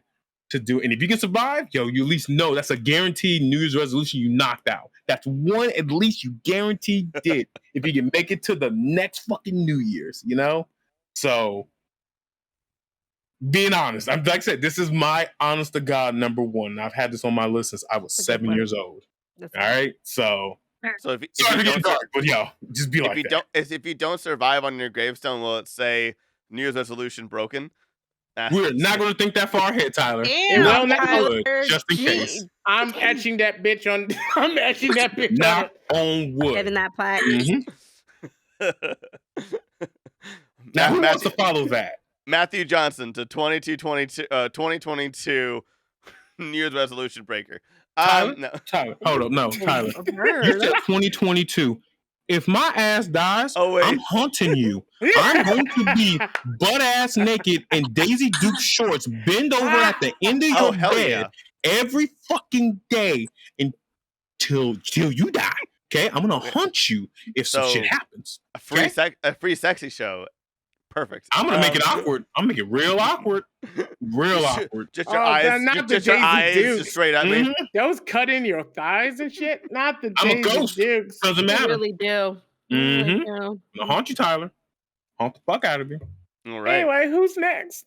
Speaker 5: to do it. And if you can survive, yo, you at least know that's a guaranteed New Year's resolution you knocked out. That's one at least you guaranteed did if you can make it to the next fucking New Year's, you know? So, being honest, like I said, this is my honest to God number one. I've had this on my list since I was 7 years old. All right? So
Speaker 2: if you
Speaker 5: don't dark, but yo, just be like that.
Speaker 2: If you don't survive on your gravestone, will it say New Year's resolution broken?
Speaker 5: We're not going to think that far ahead, Tyler.
Speaker 4: Well,
Speaker 5: just in case.
Speaker 4: I'm etching that bitch on. I'm etching that bitch
Speaker 5: not on wood.
Speaker 3: Having that plaque.
Speaker 5: Now, who wants to follow that?
Speaker 2: Matthew Johnson to 2022 New Year's resolution breaker.
Speaker 5: Tyler?
Speaker 2: No.
Speaker 5: Tyler, hold up, no, Tyler. You said 2022. If my ass dies, I'm haunting you. I'm going to be butt ass naked in Daisy Duke shorts, bend over at the end of your bed every fucking day until you die. Okay, I'm gonna haunt you if some shit happens.
Speaker 2: A free sexy show. Perfect.
Speaker 5: I'm gonna make it awkward. I'm gonna make it real awkward. Real awkward.
Speaker 2: Just your eyes. Just your eyes just straight at me.
Speaker 4: Those cut in your thighs and shit. Not the
Speaker 5: I'm a ghost.
Speaker 4: Dukes.
Speaker 5: Doesn't matter.
Speaker 3: They really do.
Speaker 5: Mm-hmm. I'm gonna haunt you, Tyler. Haunt the fuck out of you.
Speaker 2: All right.
Speaker 4: Anyway, who's next?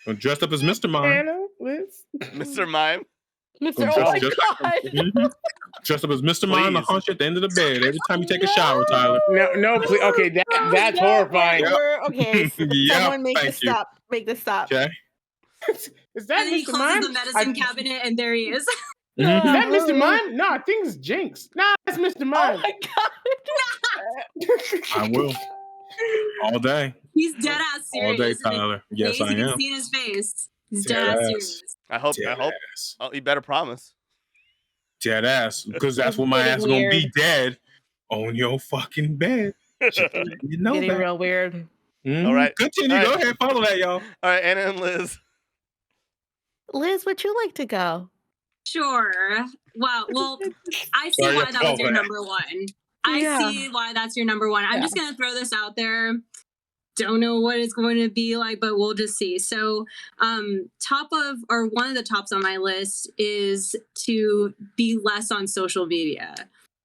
Speaker 5: I'm dressed up as Mr. Mime.
Speaker 4: Anna, Liz.
Speaker 2: Mr. Mime.
Speaker 3: Mr. Oh my God.
Speaker 5: Dressed up as Mr. Mime, I haunt you at the end of the bed every time you take a shower, Tyler.
Speaker 4: No, please. Okay, that's horrifying.
Speaker 3: Okay, someone make this stop. Make this stop.
Speaker 5: Okay.
Speaker 4: Is that
Speaker 6: and then he
Speaker 4: Mr.
Speaker 6: closes
Speaker 4: Mime?
Speaker 6: the medicine cabinet, and there he is.
Speaker 4: Is that Mr. Mime? No, I think it's Jinx. Nah, that's Mr. Mime.
Speaker 3: Oh my God.
Speaker 5: I will. All day.
Speaker 6: He's dead ass serious.
Speaker 5: All day, Tyler. Yes, I am.
Speaker 6: You can see his face. He's dead ass serious.
Speaker 2: I hope. Oh, you better promise.
Speaker 5: Dead ass, because that's what my ass is gonna be, dead on your fucking bed. You know
Speaker 3: getting
Speaker 5: that.
Speaker 3: Real weird.
Speaker 2: All right,
Speaker 5: continue.
Speaker 2: All right.
Speaker 5: Go ahead, follow that, y'all.
Speaker 2: All right, Anna and Liz.
Speaker 3: Liz, would you like to go?
Speaker 6: Sure. Wow. Well, I see why that was your number one. I see why that's your number one. I'm just gonna throw this out there. Don't know what it's going to be like, but we'll just see. So one of the tops on my list is to be less on social media.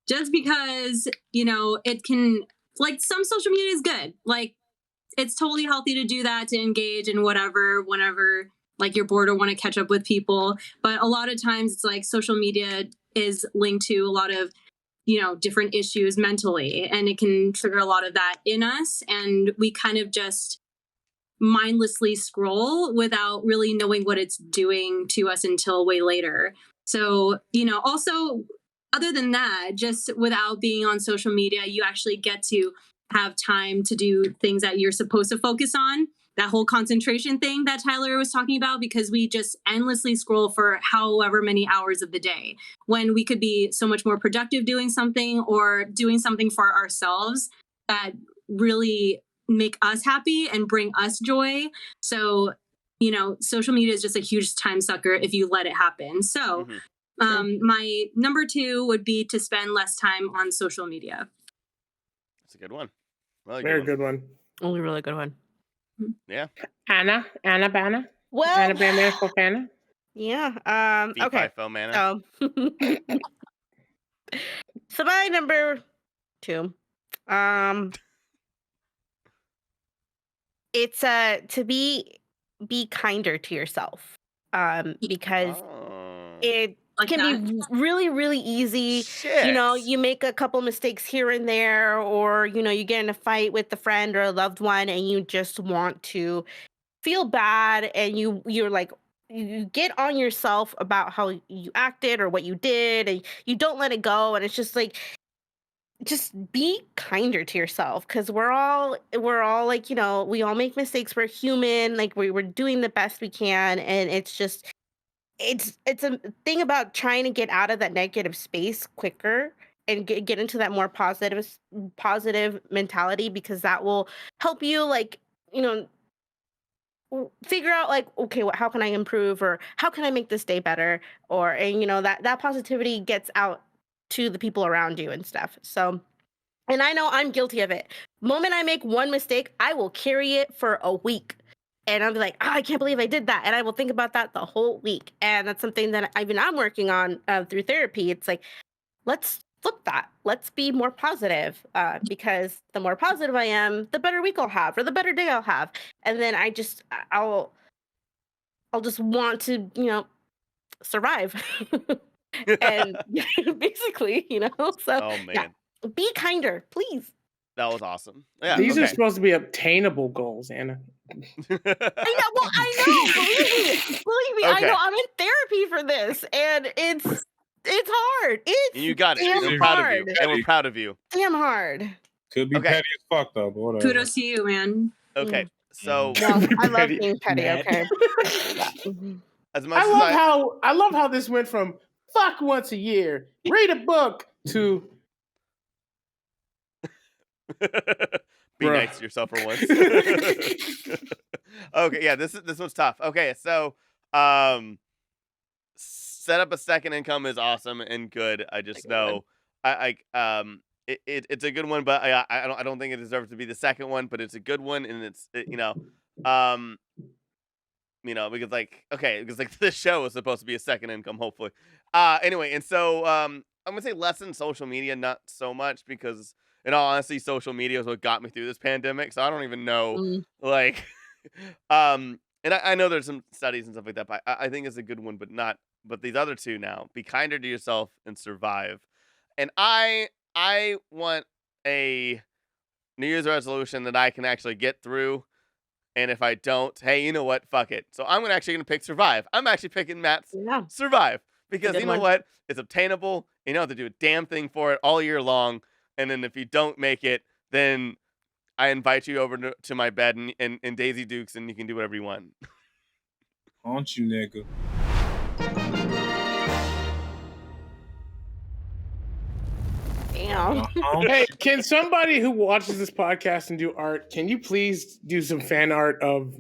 Speaker 6: Just because, it can, like, some social media is good. Like, it's totally healthy to do that, to engage in whatever, whenever, like, you're bored or want to catch up with people. But a lot of times it's like social media is linked to a lot of different issues mentally, and it can trigger a lot of that in us. And we kind of just mindlessly scroll without really knowing what it's doing to us until way later. So, also other than that, just without being on social media, you actually get to have time to do things that you're supposed to focus on. That whole concentration thing that Tyler was talking about, because we just endlessly scroll for however many hours of the day when we could be so much more productive doing something or doing something for ourselves that really make us happy and bring us joy. So, social media is just a huge time sucker if you let it happen. So my number 2 would be to spend less time on social media.
Speaker 2: That's a good one.
Speaker 4: Very good one.
Speaker 3: Only really good one.
Speaker 2: Yeah.
Speaker 4: Anna.
Speaker 3: Well,
Speaker 4: Anna Banana for Anna.
Speaker 3: Yeah. Okay. So my number 2. it's to be kinder to yourself, because
Speaker 2: Oh.
Speaker 3: it
Speaker 6: Like
Speaker 3: can
Speaker 6: that.
Speaker 3: be really, really easy. You know,
Speaker 2: Shit.
Speaker 3: you make a couple mistakes here and there, or you get in a fight with a friend or a loved one, and you just want to feel bad, and you're like, you get on yourself about how you acted or what you did, and you don't let it go, and it's just like, just be kinder to yourself, because we're all like, we all make mistakes, we're human, like we're doing the best we can, and it's just, it's a thing about trying to get out of that negative space quicker and get into that more positive mentality, because that will help you, like, you know figure out, like, okay, how can I improve, or how can I make this day better, or, and that positivity gets out to the people around you and stuff. So, and I know I'm guilty of it. Moment I make one mistake, I will carry it for a week. And I'll be like, oh, I can't believe I did that. And I will think about that the whole week. And that's something that I'm working on through therapy. It's like, let's flip that. Let's be more positive, because the more positive I am, the better week I'll have, or the better day I'll have. And then I'll just want to, survive. And basically, so
Speaker 2: Oh
Speaker 3: yeah,
Speaker 2: man,
Speaker 3: be kinder, please.
Speaker 2: that was awesome. Yeah.
Speaker 4: These are
Speaker 2: Okay.
Speaker 4: supposed to be obtainable goals, Anna.
Speaker 3: I know. Well, I know. Believe me. I
Speaker 2: Okay.
Speaker 3: know. I'm in therapy for this, and it's hard. It's
Speaker 2: You got it.
Speaker 3: damn
Speaker 2: We're proud of
Speaker 3: hard.
Speaker 2: you, and we're proud of you.
Speaker 3: Damn hard.
Speaker 5: Could be
Speaker 2: Okay.
Speaker 5: petty as fuck though, but whatever.
Speaker 6: Kudos to you, man.
Speaker 2: Okay. So
Speaker 3: Well, I love
Speaker 4: Petty,
Speaker 3: being petty.
Speaker 4: Matt.
Speaker 3: Okay. Mhm.
Speaker 2: as much
Speaker 4: I love how this went from fuck once a year, read a book, to
Speaker 2: be
Speaker 4: Bruh.
Speaker 2: nice to yourself for once. Okay, yeah, this one's tough. Okay, so set up a second income is awesome and good. I just know it's a good one, but I don't think it deserves to be the second one, but it's a good one, and um because like this show is supposed to be a second income, hopefully. Anyway, and so I'm gonna say less than social media, not so much, because in all honesty, social media is what got me through this pandemic. So I don't even know,
Speaker 3: Mm.
Speaker 2: like, and I know there's some studies and stuff like that, but I think it's a good one, but these other two now, be kinder to yourself and survive. And I want a New Year's resolution that I can actually get through. And if I don't, hey, you know what? Fuck it. So I'm actually gonna pick survive. I'm actually picking Matt's
Speaker 3: Yeah.
Speaker 2: survive, because
Speaker 3: good
Speaker 2: you know
Speaker 3: one.
Speaker 2: what? It's obtainable. You don't have to do a damn thing for it all year long. And then if you don't make it, then I invite you over to my bed and Daisy Dukes, and you can do whatever you want.
Speaker 5: Aren't you, nigga?
Speaker 3: Damn.
Speaker 4: hey, can somebody who watches this podcast and do art, can you please do some fan art of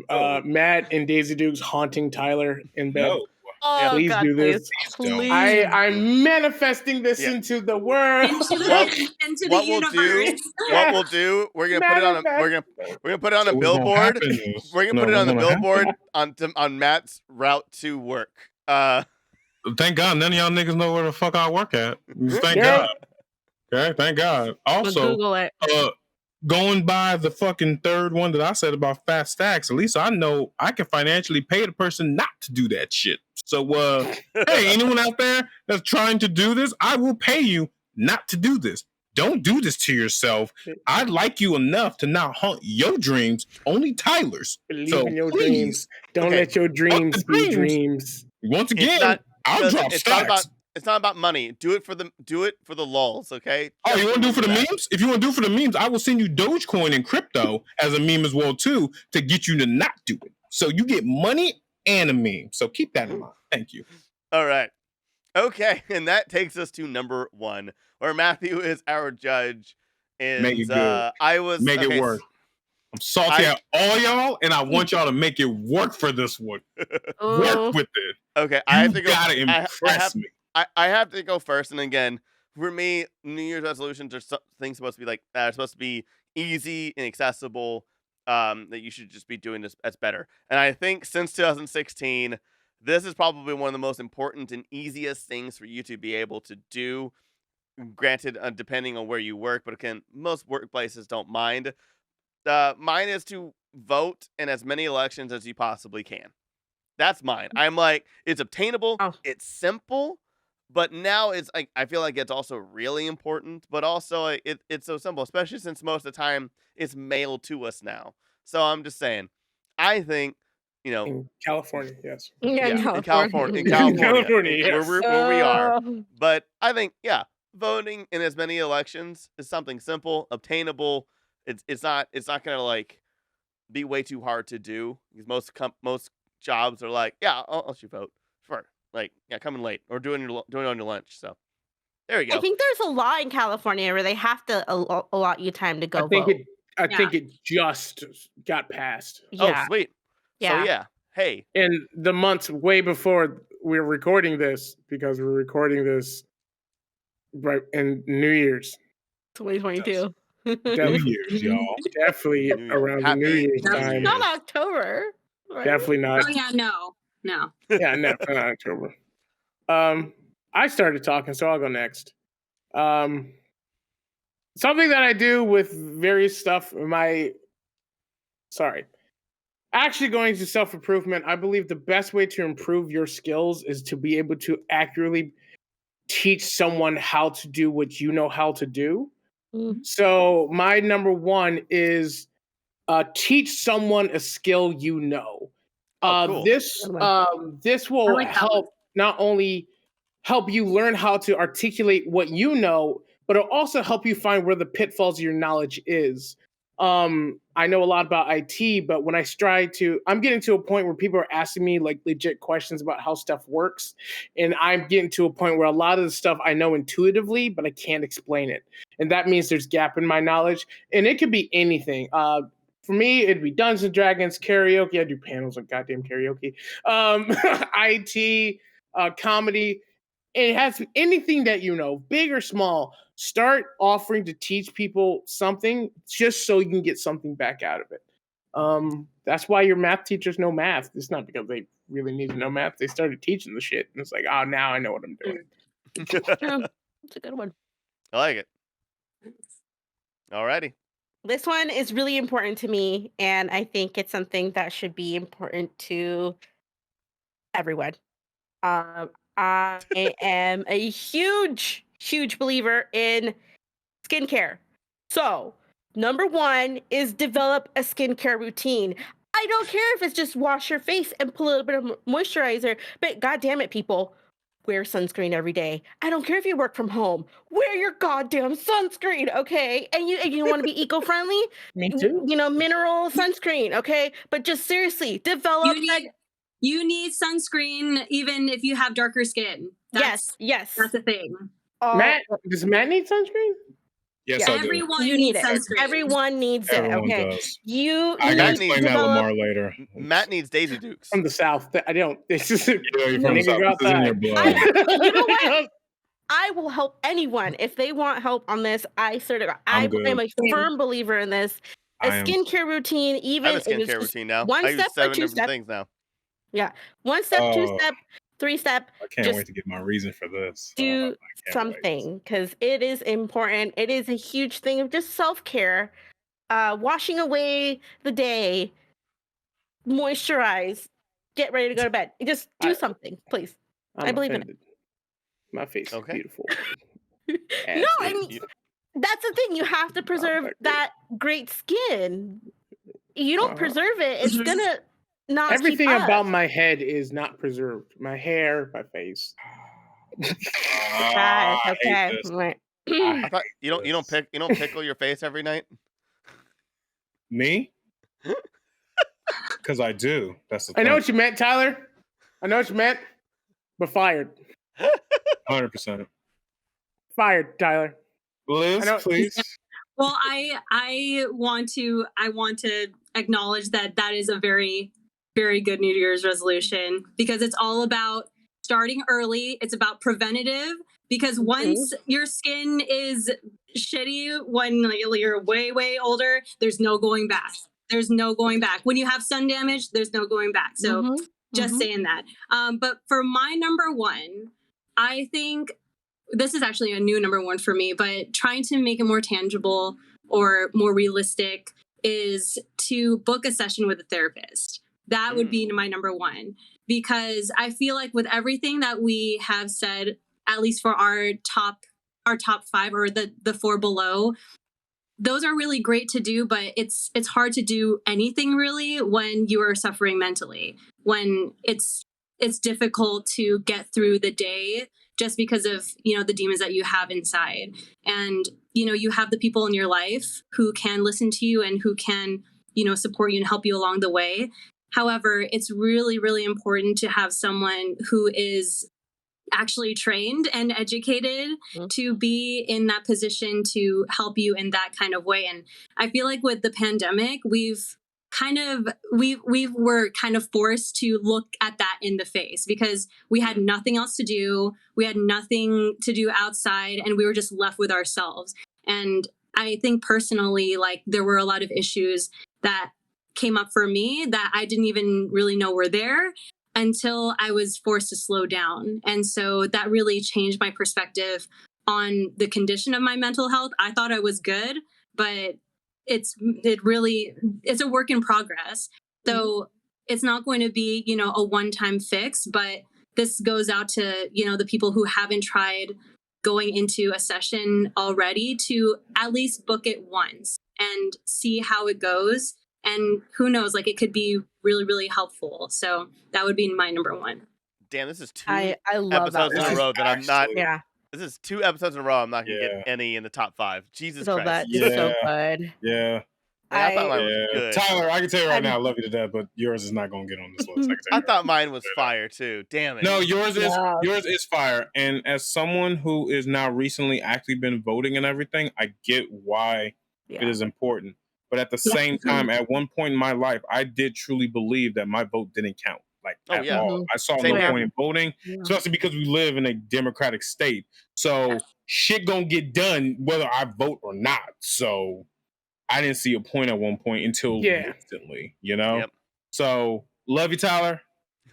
Speaker 4: Matt and Daisy Dukes haunting Tyler in bed?
Speaker 5: No.
Speaker 3: Oh,
Speaker 4: Please
Speaker 3: God,
Speaker 4: do this.
Speaker 3: Please.
Speaker 4: I'm manifesting this
Speaker 2: Yeah.
Speaker 4: into the world.
Speaker 6: Into
Speaker 2: What-
Speaker 6: the
Speaker 2: what we'll do-
Speaker 6: universe.
Speaker 2: What we'll do? We're gonna put it on a we're gonna put it on a
Speaker 5: So what's gonna
Speaker 2: billboard.
Speaker 5: happen is-
Speaker 2: We're gonna
Speaker 5: no,
Speaker 2: put it on the
Speaker 5: what's gonna
Speaker 2: billboard on Matt's route to work.
Speaker 5: Thank God none of y'all niggas know where the fuck I work at. Thank
Speaker 4: Yeah.
Speaker 5: God. Okay, thank God.
Speaker 3: We'll
Speaker 5: Also,
Speaker 3: Google it.
Speaker 5: going by the fucking third one that I said about fat stacks, at least I know I can financially pay the person not to do that shit. So, hey, anyone out there that's trying to do this, I will pay you not to do this. Don't do this to yourself. I like you enough to not haunt your dreams, only Tyler's.
Speaker 4: Believe
Speaker 5: So,
Speaker 4: in your
Speaker 5: please.
Speaker 4: dreams. Don't
Speaker 2: Okay.
Speaker 4: let your dreams
Speaker 5: the
Speaker 4: be
Speaker 5: dreams.
Speaker 4: dreams.
Speaker 5: Once
Speaker 2: It's
Speaker 5: again,
Speaker 2: not-
Speaker 5: I'll
Speaker 2: listen,
Speaker 5: drop
Speaker 2: it's not
Speaker 5: stacks.
Speaker 2: it's not about money. Do it for the lulz, okay?
Speaker 5: Oh, you want to do it for the
Speaker 2: Remember that.
Speaker 5: memes? If you want to do it for the memes, I will send you Dogecoin and crypto as a meme as well too to get you to not do it. So you get money and a meme. So keep that in mind. Thank you.
Speaker 2: All right. Okay, and that takes us to number 1, where Matthew is our judge. And
Speaker 5: Make it good.
Speaker 2: I was
Speaker 5: Make it
Speaker 2: okay,
Speaker 5: work. I'm salty at all y'all, and I want y'all to make it work for this one.
Speaker 3: Oh,
Speaker 5: Work with it.
Speaker 2: Okay, I have
Speaker 5: You
Speaker 2: to go.
Speaker 5: gotta
Speaker 2: I
Speaker 5: impress
Speaker 2: have-
Speaker 5: me.
Speaker 2: I have to go first, and again, for me, New Year's resolutions are things supposed to be like that. Are supposed to be easy and accessible. That you should just be doing this as better. And I think since 2016, this is probably one of the most important and easiest things for you to be able to do. Granted, depending on where you work, but again, most workplaces don't mind. Mine is to vote in as many elections as you possibly can. That's mine. I'm like, it's obtainable, it's simple, but now it's like I feel like it's also really important, but also like, it's so simple, especially since most of the time it's mailed to us now. So I'm just saying, I think, you know,
Speaker 4: In California, yes.
Speaker 3: Yeah,
Speaker 2: in
Speaker 3: no.
Speaker 2: California,
Speaker 4: California, yes.
Speaker 2: where we are. But I think, voting in as many elections is something simple, obtainable. It's not gonna like be way too hard to do because most jobs are like, I'll let you vote. Sure, like coming late or doing it on your lunch. So there you go.
Speaker 3: I think there's a law in California where they have to allot you time to go
Speaker 4: I think
Speaker 3: vote.
Speaker 4: I think it just got passed.
Speaker 3: Yeah.
Speaker 2: Oh, sweet.
Speaker 3: Yeah.
Speaker 2: So hey.
Speaker 4: In the months way before we're recording this, because we're recording this right in New Year's.
Speaker 3: 2022.
Speaker 5: New Year's, y'all.
Speaker 4: Definitely
Speaker 2: New Year.
Speaker 4: around
Speaker 2: Happy
Speaker 4: the New Year's
Speaker 2: New
Speaker 4: time.
Speaker 2: Year's.
Speaker 3: Not October. Right?
Speaker 4: Definitely not.
Speaker 6: Oh yeah, no.
Speaker 4: Yeah, no, not October. I started talking, so I'll go next. Something that I do with various stuff, actually going to self-improvement, I believe the best way to improve your skills is to be able to accurately teach someone how to do what you know how to do.
Speaker 3: Mm.
Speaker 4: So my number one is teach someone a skill you know.
Speaker 2: Cool.
Speaker 4: This will help not only help you learn how to articulate what you know, but it'll also help you find where the pitfalls of your knowledge is. I know a lot about IT, but when I'm getting to a point where people are asking me like legit questions about how stuff works. And I'm getting to a point where a lot of the stuff I know intuitively, but I can't explain it. And that means there's gap in my knowledge. And it could be anything. For me, it'd be Dungeons and Dragons, karaoke. I do panels of goddamn karaoke. IT, comedy. It has anything that you know, big or small. Start offering to teach people something just so you can get something back out of it. That's why your math teachers know math. It's not because they really need to know math. They started teaching the shit, and it's like, oh, now I know what I'm doing.
Speaker 3: It's a good one.
Speaker 2: I like it. Alrighty.
Speaker 3: This one is really important to me, and I think it's something that should be important to everyone. I am a huge believer in skincare. So, number one is develop a skincare routine. I don't care if it's just wash your face and put a little bit of moisturizer, but God damn it, people, wear sunscreen every day. I don't care if you work from home. Wear your goddamn sunscreen, okay? And you want to be eco-friendly?
Speaker 4: Me too.
Speaker 3: Mineral sunscreen, okay? But just seriously, develop.
Speaker 6: You need sunscreen even if you have darker skin.
Speaker 3: Yes.
Speaker 6: That's a thing.
Speaker 4: Does Matt need sunscreen?
Speaker 5: Yes, I do.
Speaker 6: Everyone
Speaker 3: You need it.
Speaker 6: sunscreen.
Speaker 3: Everyone needs
Speaker 5: Everyone
Speaker 3: it. Okay.
Speaker 5: does.
Speaker 3: I
Speaker 5: gotta explain that Lemar later.
Speaker 2: Matt needs Daisy Dukes.
Speaker 4: From the South. I don't. It's just
Speaker 5: You're from the South. This is in your blood.
Speaker 3: You know what? I will help anyone if they want help on this. I am a firm believer in this. A skincare routine, even
Speaker 2: I have a skincare routine now.
Speaker 3: One
Speaker 2: I use
Speaker 3: step
Speaker 2: 7
Speaker 3: or 2
Speaker 2: different
Speaker 3: step.
Speaker 2: things now.
Speaker 3: Yeah, 1 step, 2 step, 3 step.
Speaker 5: I can't wait to get my reason for this.
Speaker 3: Do something because it is important. It is a huge thing of just self-care. Washing away the day, moisturize, get ready to go to bed. Just do something, please. I believe in it.
Speaker 4: My face is beautiful.
Speaker 3: No, I mean, that's the thing. You have to preserve that great skin. You don't preserve it, it's gonna not.
Speaker 4: Everything about my head is not preserved. My hair, my face.
Speaker 3: Okay.
Speaker 2: I thought you don't pickle your face every night.
Speaker 5: Me? Because I do. That's the
Speaker 4: I know what you meant, Tyler. I know what you meant. But fired.
Speaker 5: 100%.
Speaker 4: Fired, Tyler.
Speaker 5: Liz, please.
Speaker 6: Well, I want to acknowledge that is a very, very good New Year's resolution because it's all about starting early. It's about preventative because once your skin is shitty, when you're way, way older, there's no going back. There's no going back. When you have sun damage, there's no going back. So just saying that. But for my number one, I think this is actually a new number one for me, but trying to make it more tangible or more realistic is to book a session with a therapist. That would be my number one, because I feel like with everything that we have said, at least for our top 5 or the 4 below, those are really great to do, but it's hard to do anything really when you are suffering mentally, when it's difficult to get through the day just because of, the demons that you have inside. And, you have the people in your life who can listen to you and who can, support you and help you along the way. However, it's really, really important to have someone who is actually trained and educated to be in that position to help you in that kind of way. And I feel like with the pandemic, we were kind of forced to look at that in the face, because we had nothing else to do. We had nothing to do outside, and we were just left with ourselves. And I think personally, like, there were a lot of issues that came up for me that I didn't even really know were there until I was forced to slow down. And so that really changed my perspective on the condition of my mental health. I thought I was good, but it's a work in progress. So it's not going to be, a one-time fix, but this goes out to, the people who haven't tried going into a session already to at least book it once and see how it goes. And who knows, like, it could be really, really helpful. So that would be my number one.
Speaker 2: Damn, this is 2
Speaker 3: I love that
Speaker 2: episodes in a row that I'm not.
Speaker 3: Yeah.
Speaker 2: This is 2 episodes in a row I'm not going to get any in the top 5. Jesus
Speaker 3: So
Speaker 2: Christ.
Speaker 3: that is so good.
Speaker 5: Yeah.
Speaker 2: I thought mine was good.
Speaker 5: Tyler, I can tell you right now, I love you to death, but yours is not going to get on this list.
Speaker 2: I thought mine was fire too. Damn it.
Speaker 5: No, yours is fire. And as someone who is now recently actually been voting and everything, I get why it is important. But at the same time, at one point in my life, I did truly believe that my vote didn't count. Like, at all. I saw no point in voting, especially because we live in a democratic state. So shit gonna get done whether I vote or not. So I didn't see a point at one point until recently,
Speaker 2: Yep.
Speaker 5: So love you, Tyler.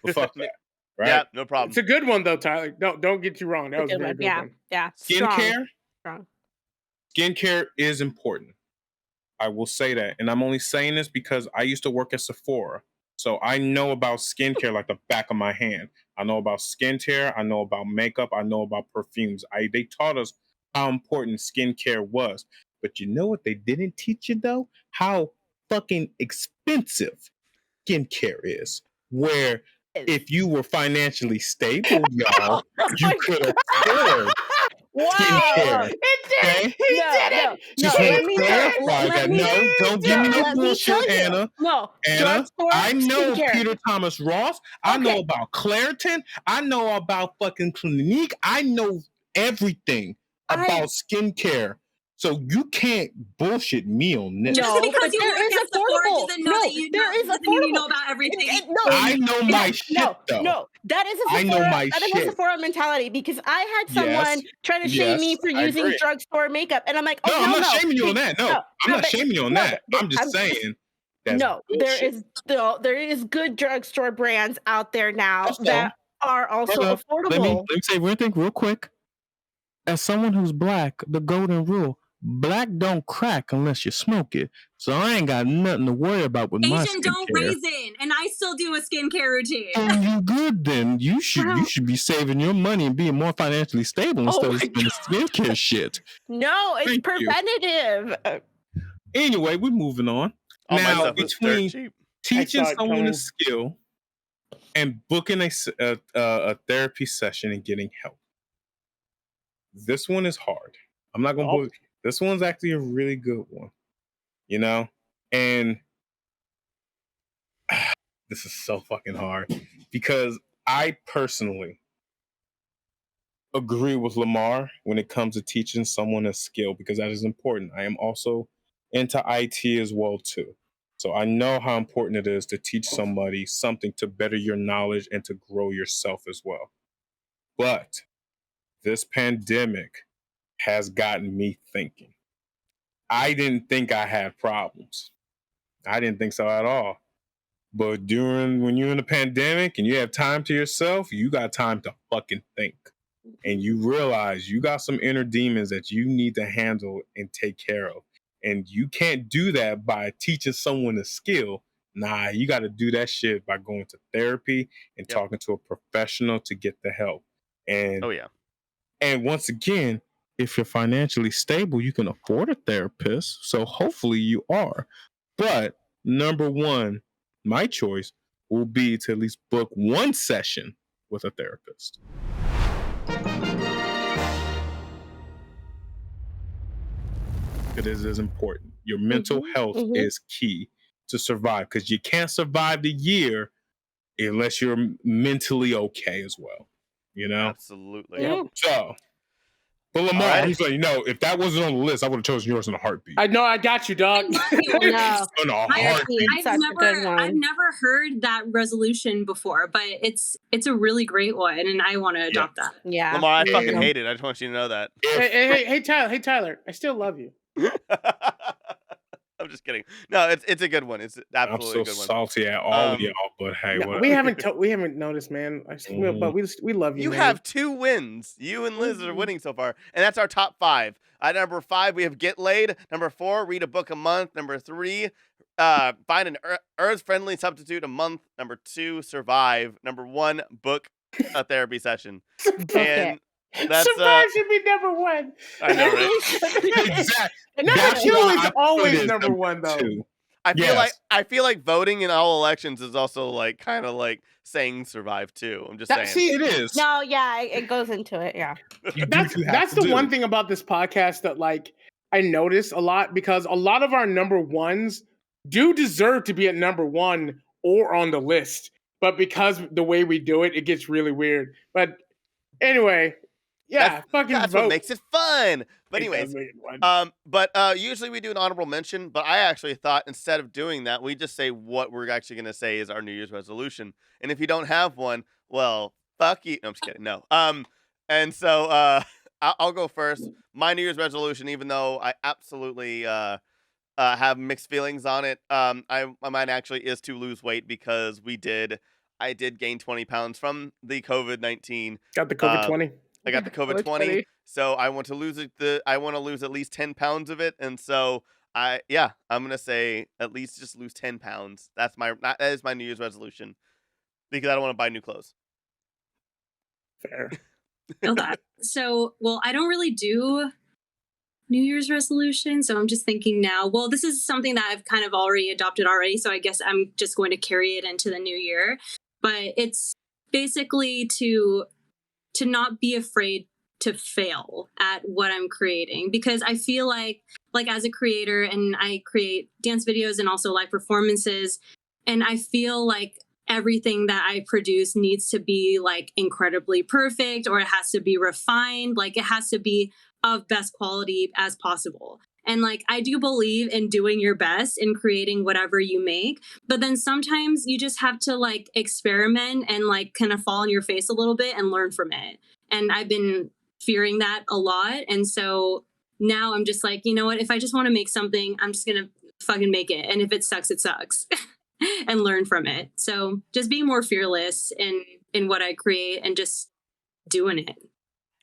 Speaker 5: But fuck that. Right?
Speaker 2: Yeah, no problem.
Speaker 4: It's a good one though, Tyler. Don't get you wrong. That was a very good one.
Speaker 3: Yeah.
Speaker 5: Skincare.
Speaker 3: Strong.
Speaker 5: Skincare is important. I will say that. And I'm only saying this because I used to work at Sephora. So I know about skincare like the back of my hand. I know about skincare. I know about makeup. I know about perfumes. They taught us how important skincare was. But you know what they didn't teach you, though? How fucking expensive skincare is. Where if you were financially stable, y'all, you could afford skincare.
Speaker 4: It did. He did it.
Speaker 5: Just want to clarify that. No, don't give me no bullshit, Anna.
Speaker 3: No,
Speaker 5: Anna, I know
Speaker 3: skincare.
Speaker 5: Peter Thomas Roth. I know about Claritin. I know about fucking Clinique. I know everything about skincare. So you can't bullshit me on this.
Speaker 6: Just because you
Speaker 3: there
Speaker 6: work
Speaker 3: is
Speaker 6: at Sephora
Speaker 3: affordable.
Speaker 6: doesn't know that you know about everything.
Speaker 5: I know my shit, though.
Speaker 3: No, that is a Sephora, that is a Sephora mentality, because I had someone try to shame me for using drugstore makeup, and I'm like,
Speaker 5: I'm not shaming you on that. I'm not shaming you on that. I'm just saying.
Speaker 3: There is good drugstore brands out there now that are also affordable.
Speaker 5: Let me say one thing real quick. As someone who's black, the golden rule: black don't crack unless you smoke it. So I ain't got nothing to worry about with my skincare.
Speaker 6: Asian don't raisin, and I still do a skincare routine.
Speaker 5: Oh, you good then? You should be saving your money and being more financially stable instead of spending skincare shit.
Speaker 3: No, it's preventative.
Speaker 5: Anyway, we're moving on. Now, between teaching someone a skill and booking a therapy session and getting help, this one is hard. I'm not gonna book. This one's actually a really good one, and this is so fucking hard because I personally agree with Lemar when it comes to teaching someone a skill, because that is important. I am also into IT as well too. So I know how important it is to teach somebody something to better your knowledge and to grow yourself as well. But this pandemic has gotten me thinking. I didn't think I had problems. I didn't think so at all. But when you're in a pandemic and you have time to yourself, you got time to fucking think. And you realize you got some inner demons that you need to handle and take care of. And you can't do that by teaching someone a skill. Nah, you got to do that shit by going to therapy and talking to a professional to get the help. And and once again, if you're financially stable, you can afford a therapist. So hopefully you are. But number one, my choice will be to at least book one session with a therapist. It is important. Your mental health is key to survive, because you can't survive the year unless you're mentally okay as well. You know?
Speaker 2: Absolutely.
Speaker 5: So, but Lemar, I'm just letting you know, if that wasn't on the list, I would have chosen yours in a heartbeat.
Speaker 4: I know, I got you, dog.
Speaker 6: I love yours.
Speaker 5: In a heartbeat.
Speaker 6: I've never heard that resolution before, but it's a really great one, and I want to adopt that.
Speaker 3: Yeah,
Speaker 2: Lemar, I fucking hate it. I just want you to know that.
Speaker 4: Hey, Tyler, I still love you.
Speaker 2: I'm just kidding. No, it's a good one. It's absolutely a good one.
Speaker 5: I'm so salty at all of y'all, but hey,
Speaker 4: no, we haven't noticed, man. But we love you.
Speaker 2: You
Speaker 4: man.
Speaker 2: have 2 wins. You and Liz are winning so far, and that's our top 5. At number 5, we have Get Laid. Number 4, read a book a month. Number 3, find an earth-friendly substitute a month. Number 2, survive. Number 1, book a therapy session. And that's
Speaker 4: survive should be number 1.
Speaker 2: I know, right?
Speaker 5: Exactly.
Speaker 4: Number 2 is always number 1, though.
Speaker 5: 2.
Speaker 2: I feel like voting in all elections is also like kind of like saying survive too. I'm just saying.
Speaker 4: See,
Speaker 5: it is.
Speaker 3: No, yeah, it goes into it. Yeah.
Speaker 4: That's the one thing about this podcast that like I notice a lot, because a lot of our number 1s do deserve to be at number 1 or on the list, but because the way we do it, it gets really weird. But anyway. Yeah,
Speaker 2: that's what makes it fun. But anyways, usually we do an honorable mention, but I actually thought instead of doing that, we just say what we're actually going to say is our New Year's resolution. And if you don't have one, well, fuck you. No, I'm just kidding. No. And so I'll go first. My New Year's resolution, even though I absolutely have mixed feelings on it, mine actually is to lose weight, because I did gain 20 pounds from the COVID-19.
Speaker 4: Got the COVID-20.
Speaker 2: I got the COVID-20, so I want to lose I want to lose at least 10 pounds of it, and so I'm gonna say at least just lose 10 pounds. That is my New Year's resolution, because I don't want to buy new clothes.
Speaker 4: Fair.
Speaker 6: Feel that. So, well, I don't really do New Year's resolution, so I'm just thinking now. Well, this is something that I've kind of already adopted already, so I guess I'm just going to carry it into the new year. But it's basically to not be afraid to fail at what I'm creating, because I feel like as a creator, and I create dance videos and also live performances, and I feel like everything that I produce needs to be like incredibly perfect, or it has to be refined, like it has to be of best quality as possible. And like, I do believe in doing your best in creating whatever you make, but then sometimes you just have to like experiment and like kind of fall on your face a little bit and learn from it. And I've been fearing that a lot. And so now I'm just like, you know what, if I just want to make something, I'm just going to fucking make it. And if it sucks, it sucks and learn from it. So just being more fearless in what I create and just doing it.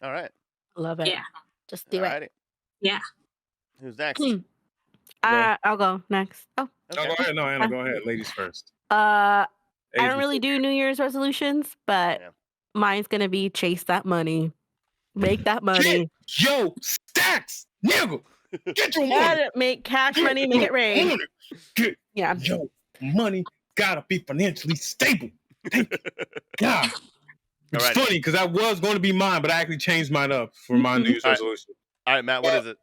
Speaker 2: All right.
Speaker 3: Love it.
Speaker 6: Yeah.
Speaker 3: Just do it.
Speaker 6: Yeah.
Speaker 2: Who's next?
Speaker 3: I'll go next. Oh.
Speaker 5: Okay. No, go ahead. No, Anna, go ahead. Ladies first.
Speaker 3: I don't really do New Year's resolutions, but mine's gonna be chase that money, make that money.
Speaker 5: Get your stacks, nigga. Get your money.
Speaker 3: Make cash money, make it rain.
Speaker 5: Get your money. Gotta be financially stable. Yeah. It's funny because that was going to be mine, but I actually changed mine up for my New Year's resolution.
Speaker 2: All right, Matt, what is it?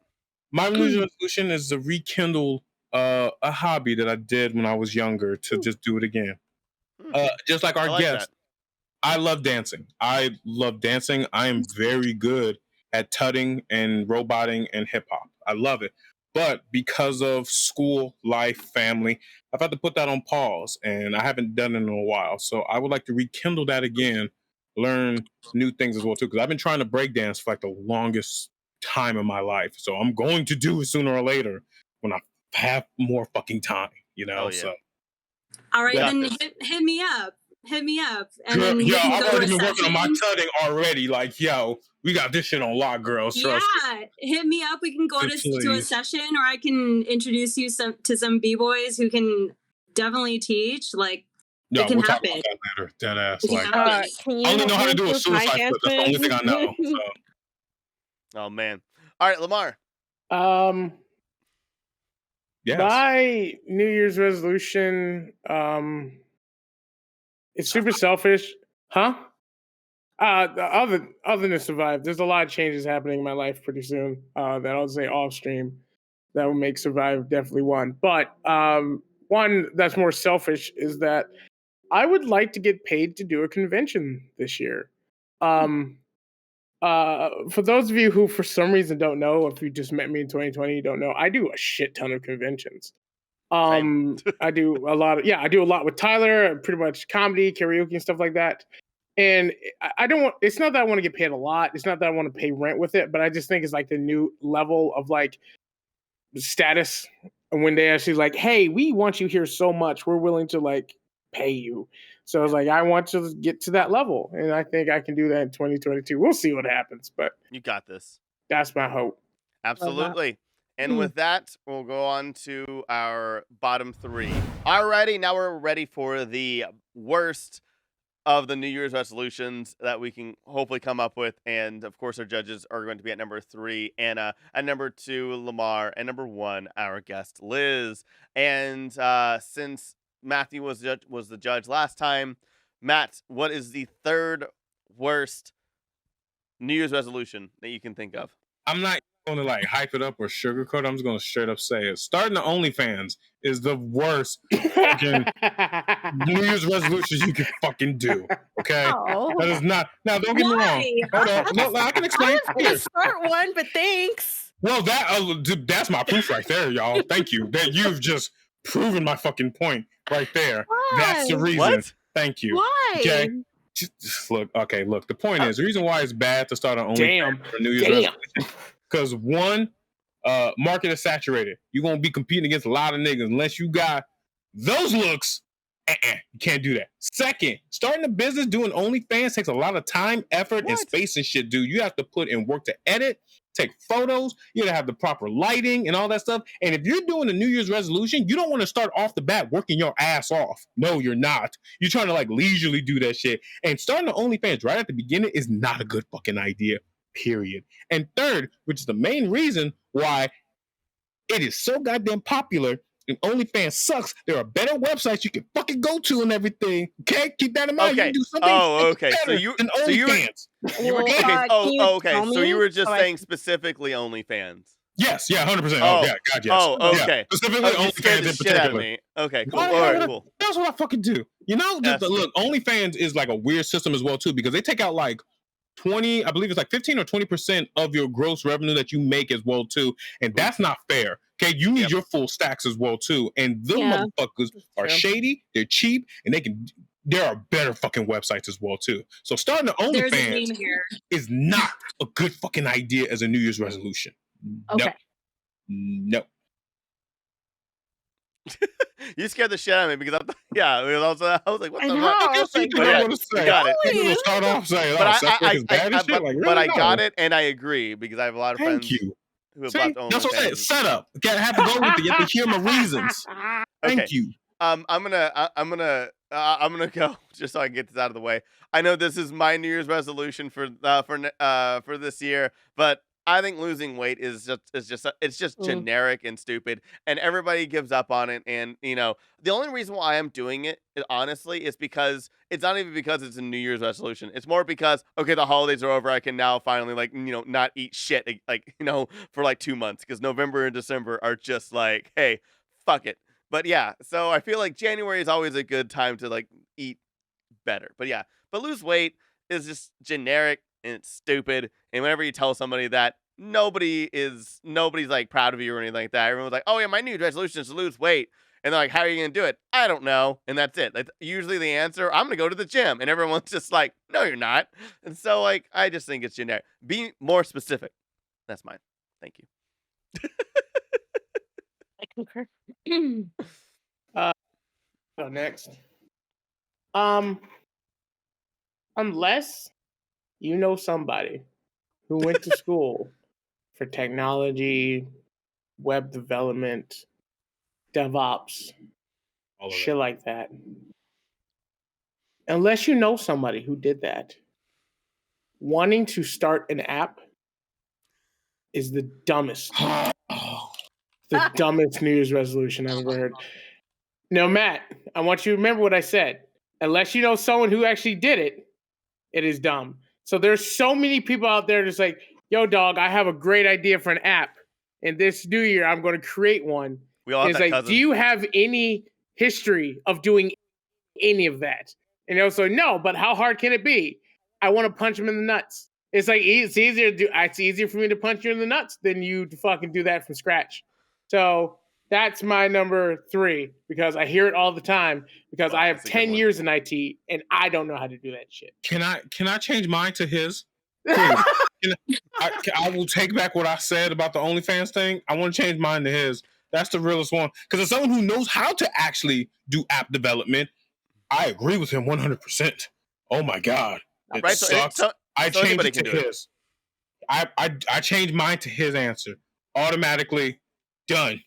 Speaker 5: My New Year's resolution is to rekindle a hobby that I did when I was younger, to just do it again. Just like our guest. I love dancing. I am very good at tutting and roboting and hip hop. I love it. But because of school, life, family, I've had to put that on pause, and I haven't done it in a while. So I would like to rekindle that again, learn new things as well, too, because I've been trying to break dance for like the longest time in my life. So I'm going to do it sooner or later when I have more fucking time, you know?
Speaker 6: So. All right, then hit me up. hit me up. And then
Speaker 5: yo,
Speaker 6: we can
Speaker 5: I've
Speaker 6: go to
Speaker 5: already
Speaker 6: a
Speaker 5: been working on my
Speaker 6: session.
Speaker 5: tutting already. Like, yo, we got this shit on lock, girls. Trust me.
Speaker 6: Hit me up. We can go to a
Speaker 5: Please.
Speaker 6: session, or I can introduce you to some b-boys who can definitely teach. Like,
Speaker 5: Yo,
Speaker 6: it can
Speaker 5: we'll talk
Speaker 6: happen.
Speaker 5: about that later. Dead ass.
Speaker 6: It can
Speaker 5: Like,
Speaker 6: happen.
Speaker 3: Can you
Speaker 5: I only know
Speaker 3: help
Speaker 5: how
Speaker 3: me
Speaker 5: to do a
Speaker 3: improve my
Speaker 5: suicide flip. That's the only thing I know. So.
Speaker 2: Oh man. All right, Lemar.
Speaker 5: Yes.
Speaker 4: My New Year's resolution, it's super selfish, huh? Other than survive, there's a lot of changes happening in my life pretty soon. That I'll say off stream that will make survive definitely one. But one that's more selfish is that I would like to get paid to do a convention this year. For those of you who for some reason don't know, if you just met me in 2020, you don't know, I do a shit ton of conventions. I do a lot with Tyler, pretty much comedy, karaoke, and stuff like that. And I don't want, it's not that I want to get paid a lot. It's not that I want to pay rent with it, but I just think it's like the new level of like status. And when they actually like, hey, we want you here so much, we're willing to like pay you. So I was like, I want to get to that level. And I think I can do that in 2022. We'll see what happens, but
Speaker 2: You got this.
Speaker 4: that's my hope.
Speaker 2: Absolutely. And with that, we'll go on to our bottom three. Alrighty, now we're ready for the worst of the New Year's resolutions that we can hopefully come up with. And of course, our judges are going to be at number 3, Anna, at number 2, Lemar, and number 1, our guest, Liz. And since Matthew was the judge last time, Matt, what is the third worst New Year's resolution that you can think of?
Speaker 5: I'm not going to like hype it up or sugarcoat it. I'm just going to straight up say it. Starting the OnlyFans is the worst fucking New Year's resolution you can fucking do. Okay?
Speaker 3: Oh.
Speaker 5: That is not. Now, don't get me wrong. Hold on. No, I can
Speaker 3: I
Speaker 5: explain.
Speaker 3: was gonna start one, but thanks.
Speaker 5: Well, that's my proof right there, y'all. Thank you. That you've just proven my fucking point right there.
Speaker 3: Why?
Speaker 5: That's the reason.
Speaker 2: What?
Speaker 5: Thank you.
Speaker 3: Why?
Speaker 5: Okay. Just look. Okay. Look. The point is the reason why it's bad to start an OnlyFans for New Year's resolution. Because one, market is saturated. You're gonna be competing against a lot of niggas unless you got those looks. You can't do that. Second, starting a business doing OnlyFans takes a lot of time, effort, and space and shit, dude. You have to put in work to edit, take photos. You gotta have the proper lighting and all that stuff. And if you're doing a New Year's resolution, you don't want to start off the bat working your ass off. No, you're not. You're trying to like leisurely do that shit. And starting the OnlyFans right at the beginning is not a good fucking idea. Period. And third, which is the main reason why it is so goddamn popular and OnlyFans sucks, there are better websites you can fucking go to and everything. Okay? Keep that in mind.
Speaker 2: Okay.
Speaker 5: You can do something
Speaker 2: okay.
Speaker 5: better than OnlyFans.
Speaker 2: So you were just saying specifically OnlyFans.
Speaker 5: Yes, yeah, 100%.
Speaker 2: Oh,
Speaker 5: God, yes.
Speaker 2: Okay.
Speaker 5: Yeah, specifically OnlyFans in particular.
Speaker 2: Okay, cool. All right, cool.
Speaker 5: That's what I fucking do. You know, look, OnlyFans is like a weird system as well, too, because they take out like 20, I believe it's like 15 or 20% of your gross revenue that you make as well, too. And that's not fair. Okay, you need your full stacks as well, too. And them motherfuckers are shady, they're cheap, and there are better fucking websites as well, too. So starting the OnlyFans is not a good fucking idea as a New Year's resolution.
Speaker 3: Okay.
Speaker 5: No.
Speaker 2: You scared the shit out of me because I was like, what the fuck?
Speaker 5: I was like,
Speaker 2: I got it.
Speaker 5: People start off saying,
Speaker 2: but I got it, and I agree because I have a lot of friends who have left OnlyFans.
Speaker 5: That's what I said. Set up. You gotta have to go with it. You have to hear my reasons. Thank you.
Speaker 2: I'm gonna go just so I can get this out of the way. I know this is my New Year's resolution for this year, but I think losing weight is just generic and stupid, and everybody gives up on it. And the only reason why I'm doing it, honestly, is because it's not even because it's a New Year's resolution. It's more because the holidays are over. I can now finally not eat shit for like 2 months, because November and December are just like, hey, fuck it. But yeah, so I feel like January is always a good time to like eat better. But lose weight is just generic and it's stupid. And whenever you tell somebody that, nobody's like proud of you or anything like that. Everyone's like, oh yeah, my New Year's resolution is to lose weight. And they're like, how are you gonna do it? I don't know. And that's it. Like, usually the answer, I'm gonna go to the gym. And everyone's just like, no, you're not. And so like, I just think it's generic. Be more specific. That's mine. Thank you.
Speaker 3: I concur.
Speaker 4: Next. unless you know somebody who went to school for technology, web development, DevOps, shit like that. Unless you know somebody who did that, wanting to start an app is the dumbest New Year's resolution I've ever heard. Now, Matt, I want you to remember what I said. Unless you know someone who actually did it, it is dumb. So there's so many people out there that's like, yo, dog, I have a great idea for an app. And this new year, I'm going to create one.
Speaker 2: We all have
Speaker 4: it's
Speaker 2: that
Speaker 4: like,
Speaker 2: cousin.
Speaker 4: do you have any history of doing any of that? And they'll say, no, but how hard can it be? I want to punch him in the nuts. It's like, it's easier for me to punch you in the nuts than you to fucking do that from scratch. So that's my number 3 because I hear it all the time because I have 10 years in IT and I don't know how to do that shit.
Speaker 5: Can I change mine to his? I will take back what I said about the OnlyFans thing. I want to change mine to his. That's the realest one. Because as someone who knows how to actually do app development, I agree with him 100%. Oh my God. It sucks. I changed it to his. I changed mine to his answer. Automatically done.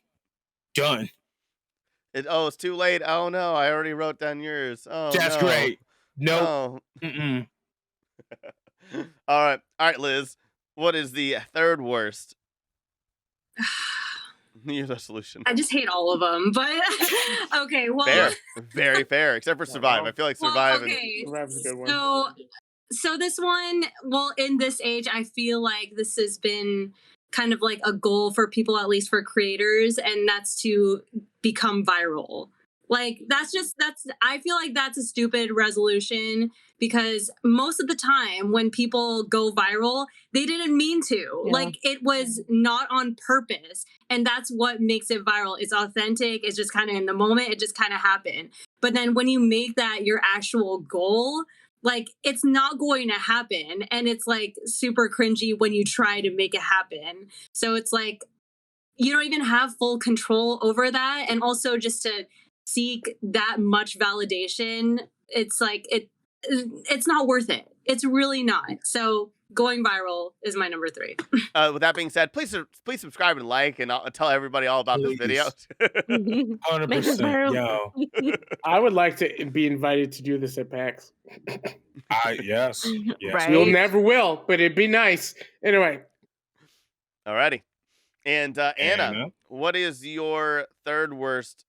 Speaker 2: It's too late. Oh no, I already wrote down yours. Oh,
Speaker 5: that's great. No.
Speaker 2: Oh. All right, Liz. What is the third worst New Year's resolution?
Speaker 6: I just hate all of them, but okay. Well,
Speaker 2: fair, very fair, except for Survive. I feel like Survive.
Speaker 4: Survive's a good one.
Speaker 6: So this one, well, in this age, I feel like this has been kind of like a goal for people, at least for creators, and that's to become viral. Like I feel like that's a stupid resolution because most of the time when people go viral, they didn't mean to. Yeah. Like it was not on purpose. And that's what makes it viral. It's authentic. It's just kind of in the moment. It just kind of happened. But then when you make that your actual goal, like it's not going to happen. And it's like super cringy when you try to make it happen. So it's like, you don't even have full control over that. And also just to seek that much validation, it's like it's not worth it. It's really not. So going viral is my number 3.
Speaker 2: With that being said, please subscribe and like, and I'll tell everybody all about this video.
Speaker 5: 100%. Yo,
Speaker 4: I would like to be invited to do this at PAX.
Speaker 5: Yes.
Speaker 3: Right.
Speaker 4: We'll never will, but it'd be nice. Anyway.
Speaker 2: Alrighty. And Anna, what is your third worst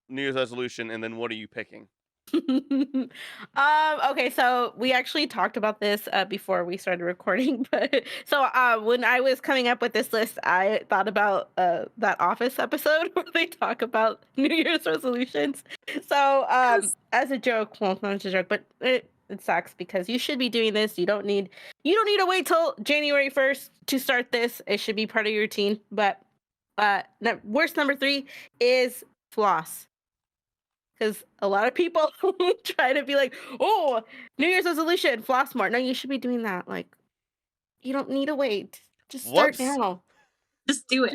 Speaker 2: New Year's resolution, and then what are you picking?
Speaker 3: Okay, so we actually talked about this before we started recording, but so when I was coming up with this list, I thought about that Office episode where they talk about New Year's resolutions. So as a joke, well, not as a joke, but it sucks because you should be doing this. You don't need to wait till January 1st to start this. It should be part of your routine. But worst number 3 is floss. Because a lot of people try to be like, oh, New Year's resolution, floss more. No, you should be doing that. Like, you don't need to wait. Just start now.
Speaker 6: Just do it.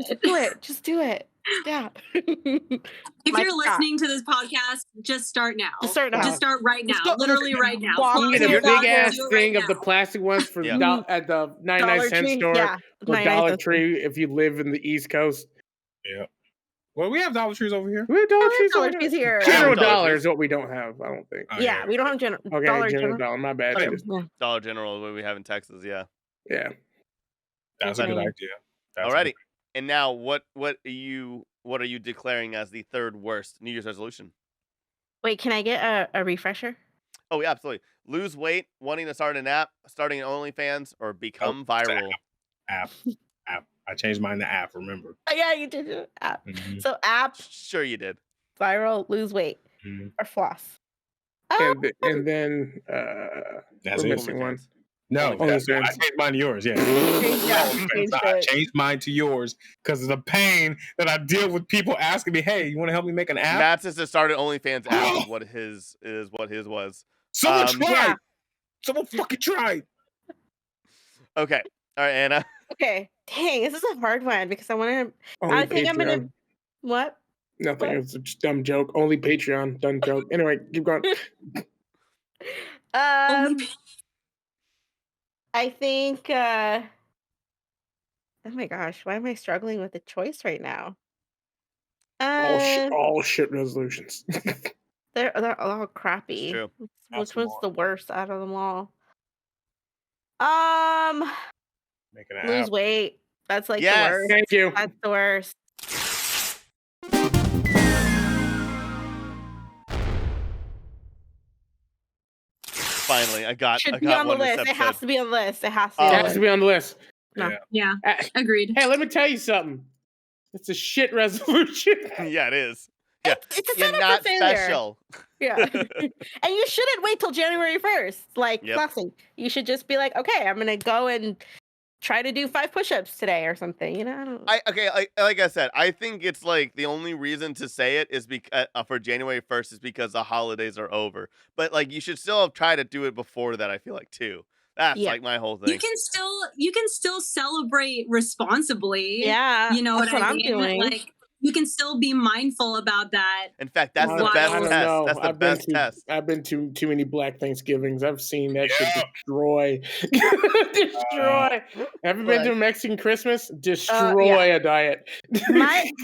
Speaker 3: Just do it. Yeah.
Speaker 6: If you're listening to this podcast, just start now. Just start right now. Literally right now.
Speaker 4: Get a big ass thing of the plastic ones for at the 99-cent store or Dollar Tree if you live in the East Coast.
Speaker 5: Yeah. Well, we have Dollar Trees over here.
Speaker 4: We have Dollar Trees
Speaker 3: here.
Speaker 4: General Dollar is what we don't have, I don't think.
Speaker 3: Yeah, we don't have General.
Speaker 4: Okay, General Dollar. My bad.
Speaker 2: Dollar General is what we have in Texas. Yeah.
Speaker 4: Yeah.
Speaker 5: That's a good idea.
Speaker 2: Alrighty. And now, what are you declaring as the third worst New Year's resolution?
Speaker 3: Wait, can I get a refresher?
Speaker 2: Oh yeah, absolutely. Lose weight, wanting to start an app, starting an OnlyFans, or become viral.
Speaker 5: App. I changed mine to app, remember?
Speaker 3: Oh, yeah, you did app.
Speaker 5: Mm-hmm.
Speaker 3: So app.
Speaker 2: Sure you did.
Speaker 3: Viral, lose weight, or floss.
Speaker 4: And then
Speaker 5: that's
Speaker 4: we're missing one.
Speaker 5: No, I changed mine to yours. Yeah, I changed mine to yours because of the pain that I deal with people asking me, "Hey, you want to help me make an app?"
Speaker 2: Matt's just started OnlyFans app. What his was.
Speaker 5: Someone tried. Yeah. Someone fucking tried.
Speaker 2: Okay. All right, Anna.
Speaker 3: Okay. Dang, this is a hard one because I want to. I think Patreon. I'm gonna. What?
Speaker 4: Nothing. It's a dumb joke. Only Patreon. Dumb joke. Anyway, keep going.
Speaker 3: I think. Oh my gosh, why am I struggling with the choice right now?
Speaker 4: All shit resolutions.
Speaker 3: They're all
Speaker 2: It's
Speaker 3: crappy.
Speaker 2: true.
Speaker 3: Which one's the worst out of them all? Um,
Speaker 5: Making an
Speaker 3: lose
Speaker 5: app.
Speaker 3: weight. That's like the
Speaker 2: Yes.
Speaker 3: worst.
Speaker 4: Thank you.
Speaker 3: That's the worst.
Speaker 2: Finally, I got
Speaker 3: Should be on the
Speaker 2: one this
Speaker 3: list. It has
Speaker 2: episode.
Speaker 3: to be on the list. It has to be
Speaker 2: Oh.
Speaker 3: on
Speaker 4: It
Speaker 3: the
Speaker 4: has
Speaker 3: list.
Speaker 4: to be on the list.
Speaker 3: No.
Speaker 6: Yeah,
Speaker 4: Uh,
Speaker 6: agreed.
Speaker 4: Hey, let me tell you something. It's a shit resolution.
Speaker 2: Yeah, it is. Yeah,
Speaker 3: It's a
Speaker 2: you're
Speaker 3: setup
Speaker 2: not
Speaker 3: for failure.
Speaker 2: special.
Speaker 3: Yeah. And you shouldn't wait till January 1st. Like
Speaker 2: Yep.
Speaker 3: nothing. You should just be like, okay, I'm gonna go and try to do 5 push-ups today or something. You know, I don't
Speaker 2: Like I said, I think it's like the only reason to say it is because for January 1st is because the holidays are over. But like you should still try to do it before that. I feel like too. That's
Speaker 3: Yeah.
Speaker 2: like my whole thing.
Speaker 6: You can still celebrate responsibly.
Speaker 3: Yeah.
Speaker 6: You know
Speaker 3: that's
Speaker 6: what I
Speaker 3: I'm
Speaker 6: mean?
Speaker 3: doing.
Speaker 6: Like you can still be mindful about that.
Speaker 2: In fact, that's the
Speaker 6: Wow.
Speaker 2: best
Speaker 6: I don't
Speaker 2: test.
Speaker 4: know.
Speaker 2: That's the
Speaker 4: I've been
Speaker 2: best test.
Speaker 4: I've been to too many Black Thanksgivings. I've seen that shit
Speaker 5: Yeah.
Speaker 4: destroy. Destroy. Have you been to a Mexican Christmas? Destroy a diet.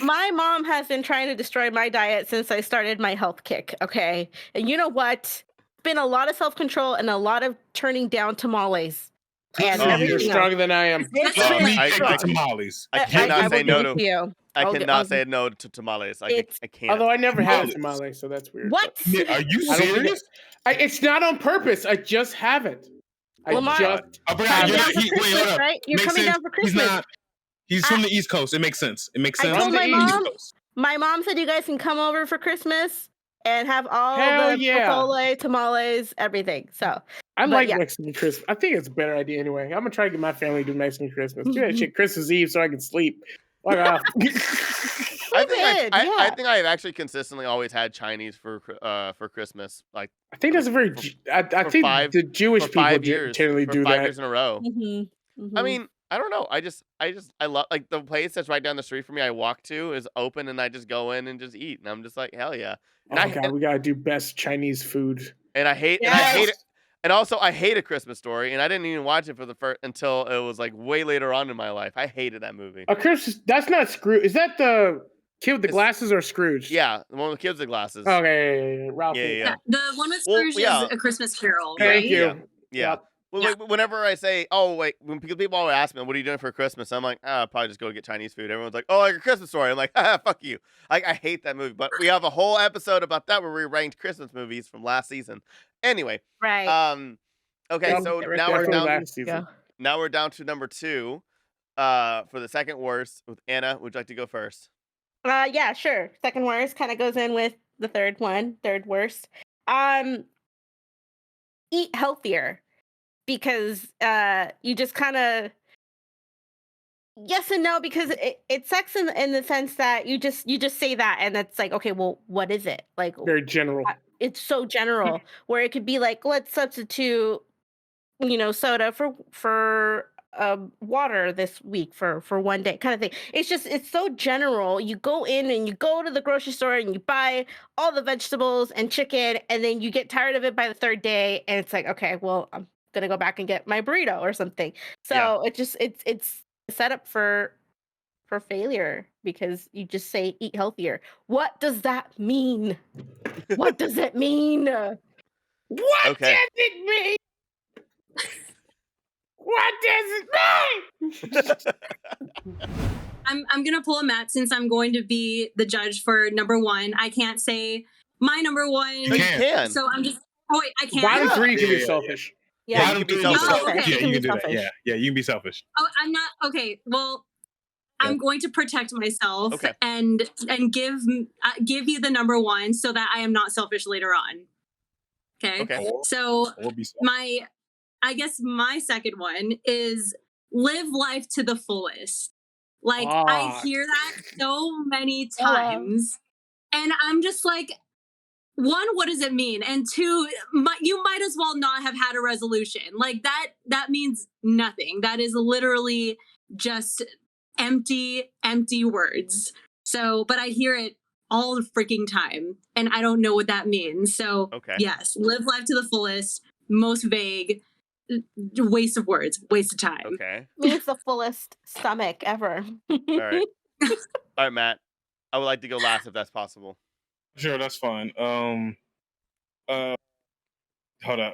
Speaker 3: my mom has been trying to destroy my diet since I started my health kick. Okay. And you know what? Been a lot of self-control and a lot of turning down tamales. And
Speaker 2: Oh,
Speaker 4: You're
Speaker 3: everything else.
Speaker 4: stronger than I am.
Speaker 3: It's
Speaker 6: Let
Speaker 3: been
Speaker 6: me
Speaker 5: Take the
Speaker 2: I-
Speaker 5: tamales.
Speaker 2: I cannot
Speaker 3: I
Speaker 2: say
Speaker 3: will
Speaker 2: no
Speaker 3: give it
Speaker 2: to.
Speaker 3: you.
Speaker 2: I
Speaker 3: I'll get-
Speaker 2: cannot
Speaker 3: I'll-
Speaker 2: say no to tamales. I
Speaker 3: It's-
Speaker 2: can't.
Speaker 4: Although I never had a
Speaker 5: Tamales.
Speaker 4: tamale, so that's weird.
Speaker 3: What?
Speaker 5: Yeah, are you
Speaker 4: I don't think
Speaker 5: serious?
Speaker 4: It's not on purpose. I just haven't. I
Speaker 3: Lamar-
Speaker 4: just
Speaker 5: I forgot.
Speaker 3: Coming
Speaker 5: You're
Speaker 3: down
Speaker 5: not,
Speaker 3: for
Speaker 5: wait,
Speaker 3: Christmas,
Speaker 5: hold up.
Speaker 3: right? You're
Speaker 5: Makes
Speaker 3: coming
Speaker 5: sense.
Speaker 3: down for Christmas.
Speaker 5: He's from the East Coast. It makes sense. It makes
Speaker 3: I
Speaker 5: sense.
Speaker 3: told
Speaker 4: From the
Speaker 3: my
Speaker 4: East
Speaker 3: mom.
Speaker 5: Coast.
Speaker 3: My mom said you guys can come over for Christmas and have all
Speaker 4: Hell
Speaker 3: the
Speaker 4: yeah.
Speaker 3: pozole, tamales, everything. So
Speaker 4: I
Speaker 3: But
Speaker 4: like
Speaker 3: yeah.
Speaker 4: Mexican Christmas. I think it's a better idea anyway. I'm gonna try to get my family to do Mexican Christmas. Do that shit Christmas Eve so I can sleep. Fuck off.
Speaker 2: I think I
Speaker 3: yeah.
Speaker 2: think I've actually consistently always had Chinese for Christmas, like
Speaker 4: I think that's a very. I think
Speaker 2: five-
Speaker 4: the Jewish
Speaker 2: for
Speaker 4: people
Speaker 2: 5 years.
Speaker 4: generally
Speaker 2: For
Speaker 4: do
Speaker 2: 5
Speaker 4: that.
Speaker 2: years in a row.
Speaker 3: Mhm,
Speaker 2: I
Speaker 3: mhm.
Speaker 2: mean, I don't know. I love like the place that's right down the street from me. I walk to is open, and I just go in and just eat, and I'm just like, hell yeah.
Speaker 4: Oh
Speaker 2: And
Speaker 4: god, we gotta do best Chinese food.
Speaker 2: And I hate it. And also, I hate A Christmas Story, and I didn't even watch it for the first until it was like way later on in my life. I hated that movie.
Speaker 4: A Christmas. That's not Scrooge. Is that the kid with the
Speaker 2: It's-
Speaker 4: glasses or Scrooge?
Speaker 2: Yeah, the one with the kids with glasses.
Speaker 4: Okay, Ralph.
Speaker 2: Yeah.
Speaker 6: Yeah, the one with
Speaker 2: Well,
Speaker 6: Scrooge
Speaker 2: yeah.
Speaker 6: is A Christmas Carol.
Speaker 2: Yeah,
Speaker 4: Thank
Speaker 6: right?
Speaker 4: you.
Speaker 2: Yeah.
Speaker 4: Yep.
Speaker 2: Well,
Speaker 6: Yeah.
Speaker 2: like, whenever I say, "Oh wait," when people always ask me, "What are you doing for Christmas?" I'm like, "I'll probably just go get Chinese food." Everyone's like, "Oh, like A Christmas Story." I'm like, "Fuck you!" Like I hate that movie. But we have a whole episode about that where we ranked Christmas movies from last season. Anyway,
Speaker 3: Right.
Speaker 2: okay,
Speaker 4: Yeah,
Speaker 2: so
Speaker 3: right
Speaker 2: now
Speaker 3: there.
Speaker 2: we're
Speaker 4: From
Speaker 2: down.
Speaker 4: last season.
Speaker 3: Yeah.
Speaker 2: Now we're down to number 2. For the second worst with Anna. Would you like to go first?
Speaker 3: Yeah, sure. Second worst kind of goes in with the third worst. Eat healthier because you just kind of yes and no because it sucks in the sense that you just say that and it's like okay, well, what is it? Like
Speaker 4: Very general.
Speaker 3: it's so general where it could be like let's substitute soda for water this week for one day kind of thing. It's so general. You go in and you go to the grocery store and you buy all the vegetables and chicken and then you get tired of it by the third day and it's like okay, well, I'm gonna go back and get my burrito or something. So it's set up for failure because you just say eat healthier. What does that mean? What does it mean?
Speaker 4: What
Speaker 2: Okay.
Speaker 4: does it mean? What does it mean?
Speaker 6: I'm gonna pull a Matt since I'm going to be the judge for number 1. I can't say my number 1.
Speaker 2: You can.
Speaker 6: So I'm just wait, I can't.
Speaker 4: Bottom
Speaker 2: Yeah.
Speaker 4: 3 can be
Speaker 5: Yeah.
Speaker 4: selfish.
Speaker 2: Yeah, you
Speaker 5: Bottom
Speaker 2: can be
Speaker 5: 3
Speaker 2: selfish.
Speaker 6: Oh, okay.
Speaker 5: Yeah, you
Speaker 3: can
Speaker 5: can do
Speaker 3: be
Speaker 5: that.
Speaker 3: selfish.
Speaker 5: Yeah, you can be selfish.
Speaker 6: Oh, I'm not okay. Well, I'm going to protect myself
Speaker 2: Okay.
Speaker 6: and give you the number 1 so that I am not selfish later on. Okay.
Speaker 2: Okay.
Speaker 6: So
Speaker 5: Or be selfish.
Speaker 6: I guess my second one is live life to the fullest. Like I
Speaker 4: Fuck.
Speaker 6: hear that so many
Speaker 3: Hello.
Speaker 6: times, and I'm just like, 1, what does it mean? And 2, you might as well not have had a resolution. Like that means nothing. That is literally just empty words. So, but I hear it all the freaking time, and I don't know what that means. So,
Speaker 2: Okay.
Speaker 6: yes, live life to the fullest. Most vague. waste of words, waste of time.
Speaker 2: Okay.
Speaker 3: Means the fullest stomach ever.
Speaker 2: All right. All right, Matt. I would like to go last if that's possible.
Speaker 5: Sure, that's fine. Hold on.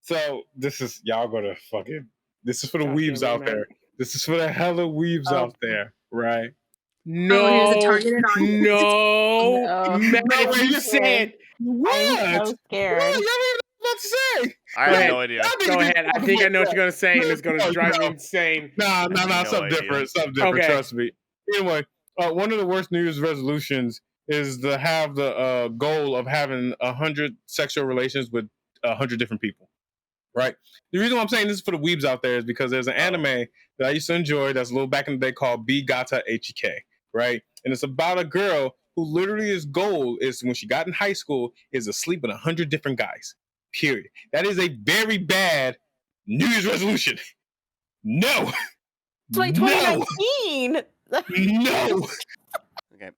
Speaker 5: So this is y'all gonna fucking. This is for the weebs out there. This is for the hella weebs out there, right?
Speaker 4: No,
Speaker 6: here's a targeted audience.
Speaker 4: no, Matt, if you said
Speaker 5: What?
Speaker 3: I'm so scared.
Speaker 5: What? Y'all ain't about to say.
Speaker 2: I have no idea.
Speaker 4: Go ahead. I think I know what you're gonna say, and it's gonna drive me insane.
Speaker 5: Nah, something
Speaker 2: idea.
Speaker 5: different. Something different.
Speaker 4: Okay.
Speaker 5: Trust me. Anyway, one of the worst New Year's resolutions is to have the goal of having 100 sexual relations with 100 different people. Right. The reason why I'm saying this is for the weebs out there is because there's an anime that I used to enjoy that's a little back in the day called B Gata Hek. Right. And it's about a girl who literally his goal is when she got in high school is to sleep with 100 different guys. Period. That is a very bad New Year's resolution. No.
Speaker 3: It's like
Speaker 5: No.
Speaker 3: 2019.
Speaker 5: No.
Speaker 2: Okay.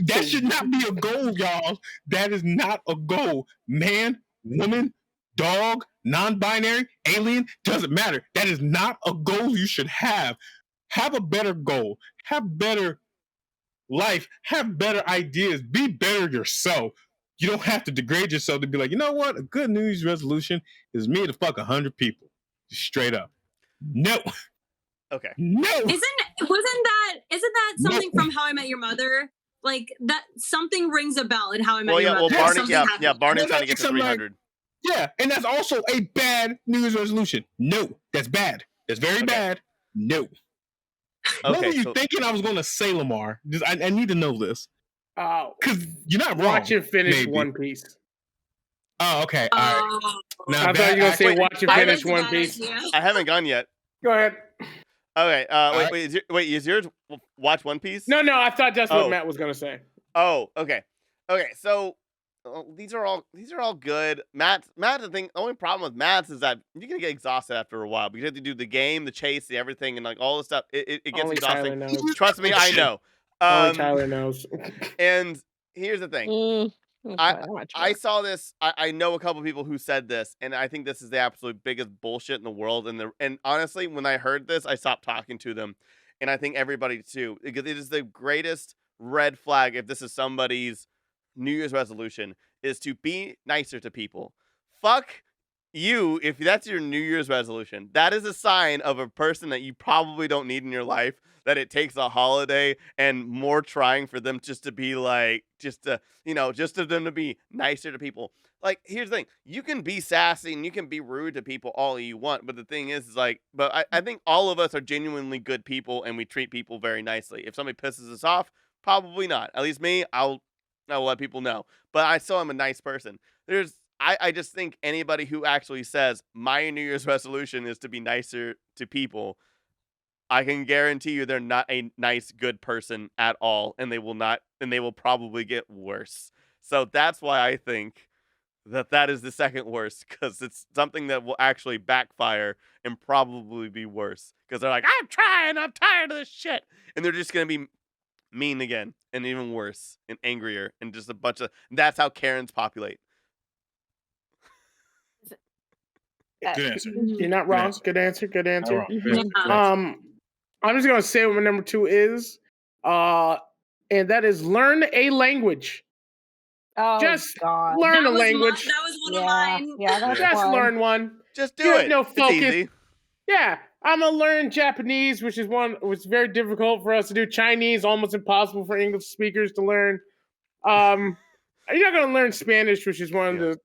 Speaker 5: That should not be a goal, y'all. That is not a goal. Man, woman, dog, non-binary, alien, doesn't matter. That is not a goal you should have. Have a better goal. Have better life. Have better ideas. Be better yourself. You don't have to degrade yourself to be like, you know what? A good New Year's resolution is me to fuck 100 people. Just straight up. No.
Speaker 2: Okay.
Speaker 5: No.
Speaker 6: Isn't that something from How I Met Your Mother? Like that something rings a bell in How I Met Your Mother.
Speaker 2: Barney,
Speaker 6: Something
Speaker 2: yeah,
Speaker 6: happened.
Speaker 2: Barney's trying to get to
Speaker 5: Something like-
Speaker 2: 300.
Speaker 5: Yeah, and that's also a bad New Year's resolution. No, that's bad. That's very bad. No. What were you thinking I was going to say, Lemar? Just, I need to know this.
Speaker 4: Oh,
Speaker 5: because you're not wrong.
Speaker 4: Watch and finish
Speaker 5: maybe.
Speaker 4: One Piece.
Speaker 5: Oh, okay. All right. Now
Speaker 4: I thought you were gonna say
Speaker 2: wait,
Speaker 4: watch and finish One Piece.
Speaker 2: I haven't gone yet.
Speaker 4: Go ahead.
Speaker 2: Okay. Is yours watch One Piece?
Speaker 4: No, I thought that's what Matt was gonna say.
Speaker 2: Oh, okay. So these are all good. Matt, the thing. The only problem with Matt's is that you're gonna get exhausted after a while because you have to do the game, the chase, the everything, and like all the stuff. It gets
Speaker 4: Only
Speaker 2: exhausting.
Speaker 4: Tyler knows.
Speaker 2: Trust me, I know.
Speaker 4: Only Tyler knows.
Speaker 2: And here's the thing. I saw this. I know a couple people who said this, and I think this is the absolute biggest bullshit in the world. And honestly, when I heard this, I stopped talking to them, and I think everybody too, because it is the greatest red flag if this is somebody's New Year's resolution is to be nicer to people. Fuck you if that's your New Year's resolution. That is a sign of a person that you probably don't need in your life. That it takes a holiday and more trying for them just to be like, just for them to be nicer to people. Like, here's the thing. You can be sassy and you can be rude to people all you want. But the thing is like, I think all of us are genuinely good people and we treat people very nicely. If somebody pisses us off, probably not. At least me, I will let people know. But I still am a nice person. I just think anybody who actually says, my New Year's resolution is to be nicer to people, I can guarantee you they're not a nice, good person at all, and they will probably get worse. So that's why I think that is the second worst, because it's something that will actually backfire and probably be worse. Because they're like, I'm tired of this shit. And they're just going to be mean again, and even worse, and angrier, and just a bunch of, that's how Karens populate.
Speaker 5: Good answer.
Speaker 4: You're not wrong. Good answer. Good answer. I'm just gonna say what my number 2 is, and that is learn a language.
Speaker 3: Oh,
Speaker 4: just
Speaker 3: God.
Speaker 4: learn a language.
Speaker 6: That was one of mine.
Speaker 3: Yeah, that's
Speaker 4: just
Speaker 3: fun.
Speaker 4: learn one.
Speaker 2: Just do
Speaker 4: You
Speaker 2: it.
Speaker 4: have no
Speaker 2: It's
Speaker 4: focus.
Speaker 2: easy.
Speaker 4: Yeah, I'm gonna learn Japanese, which is very difficult for us to do. Chinese, almost impossible for English speakers to learn. You're not gonna learn Spanish, which is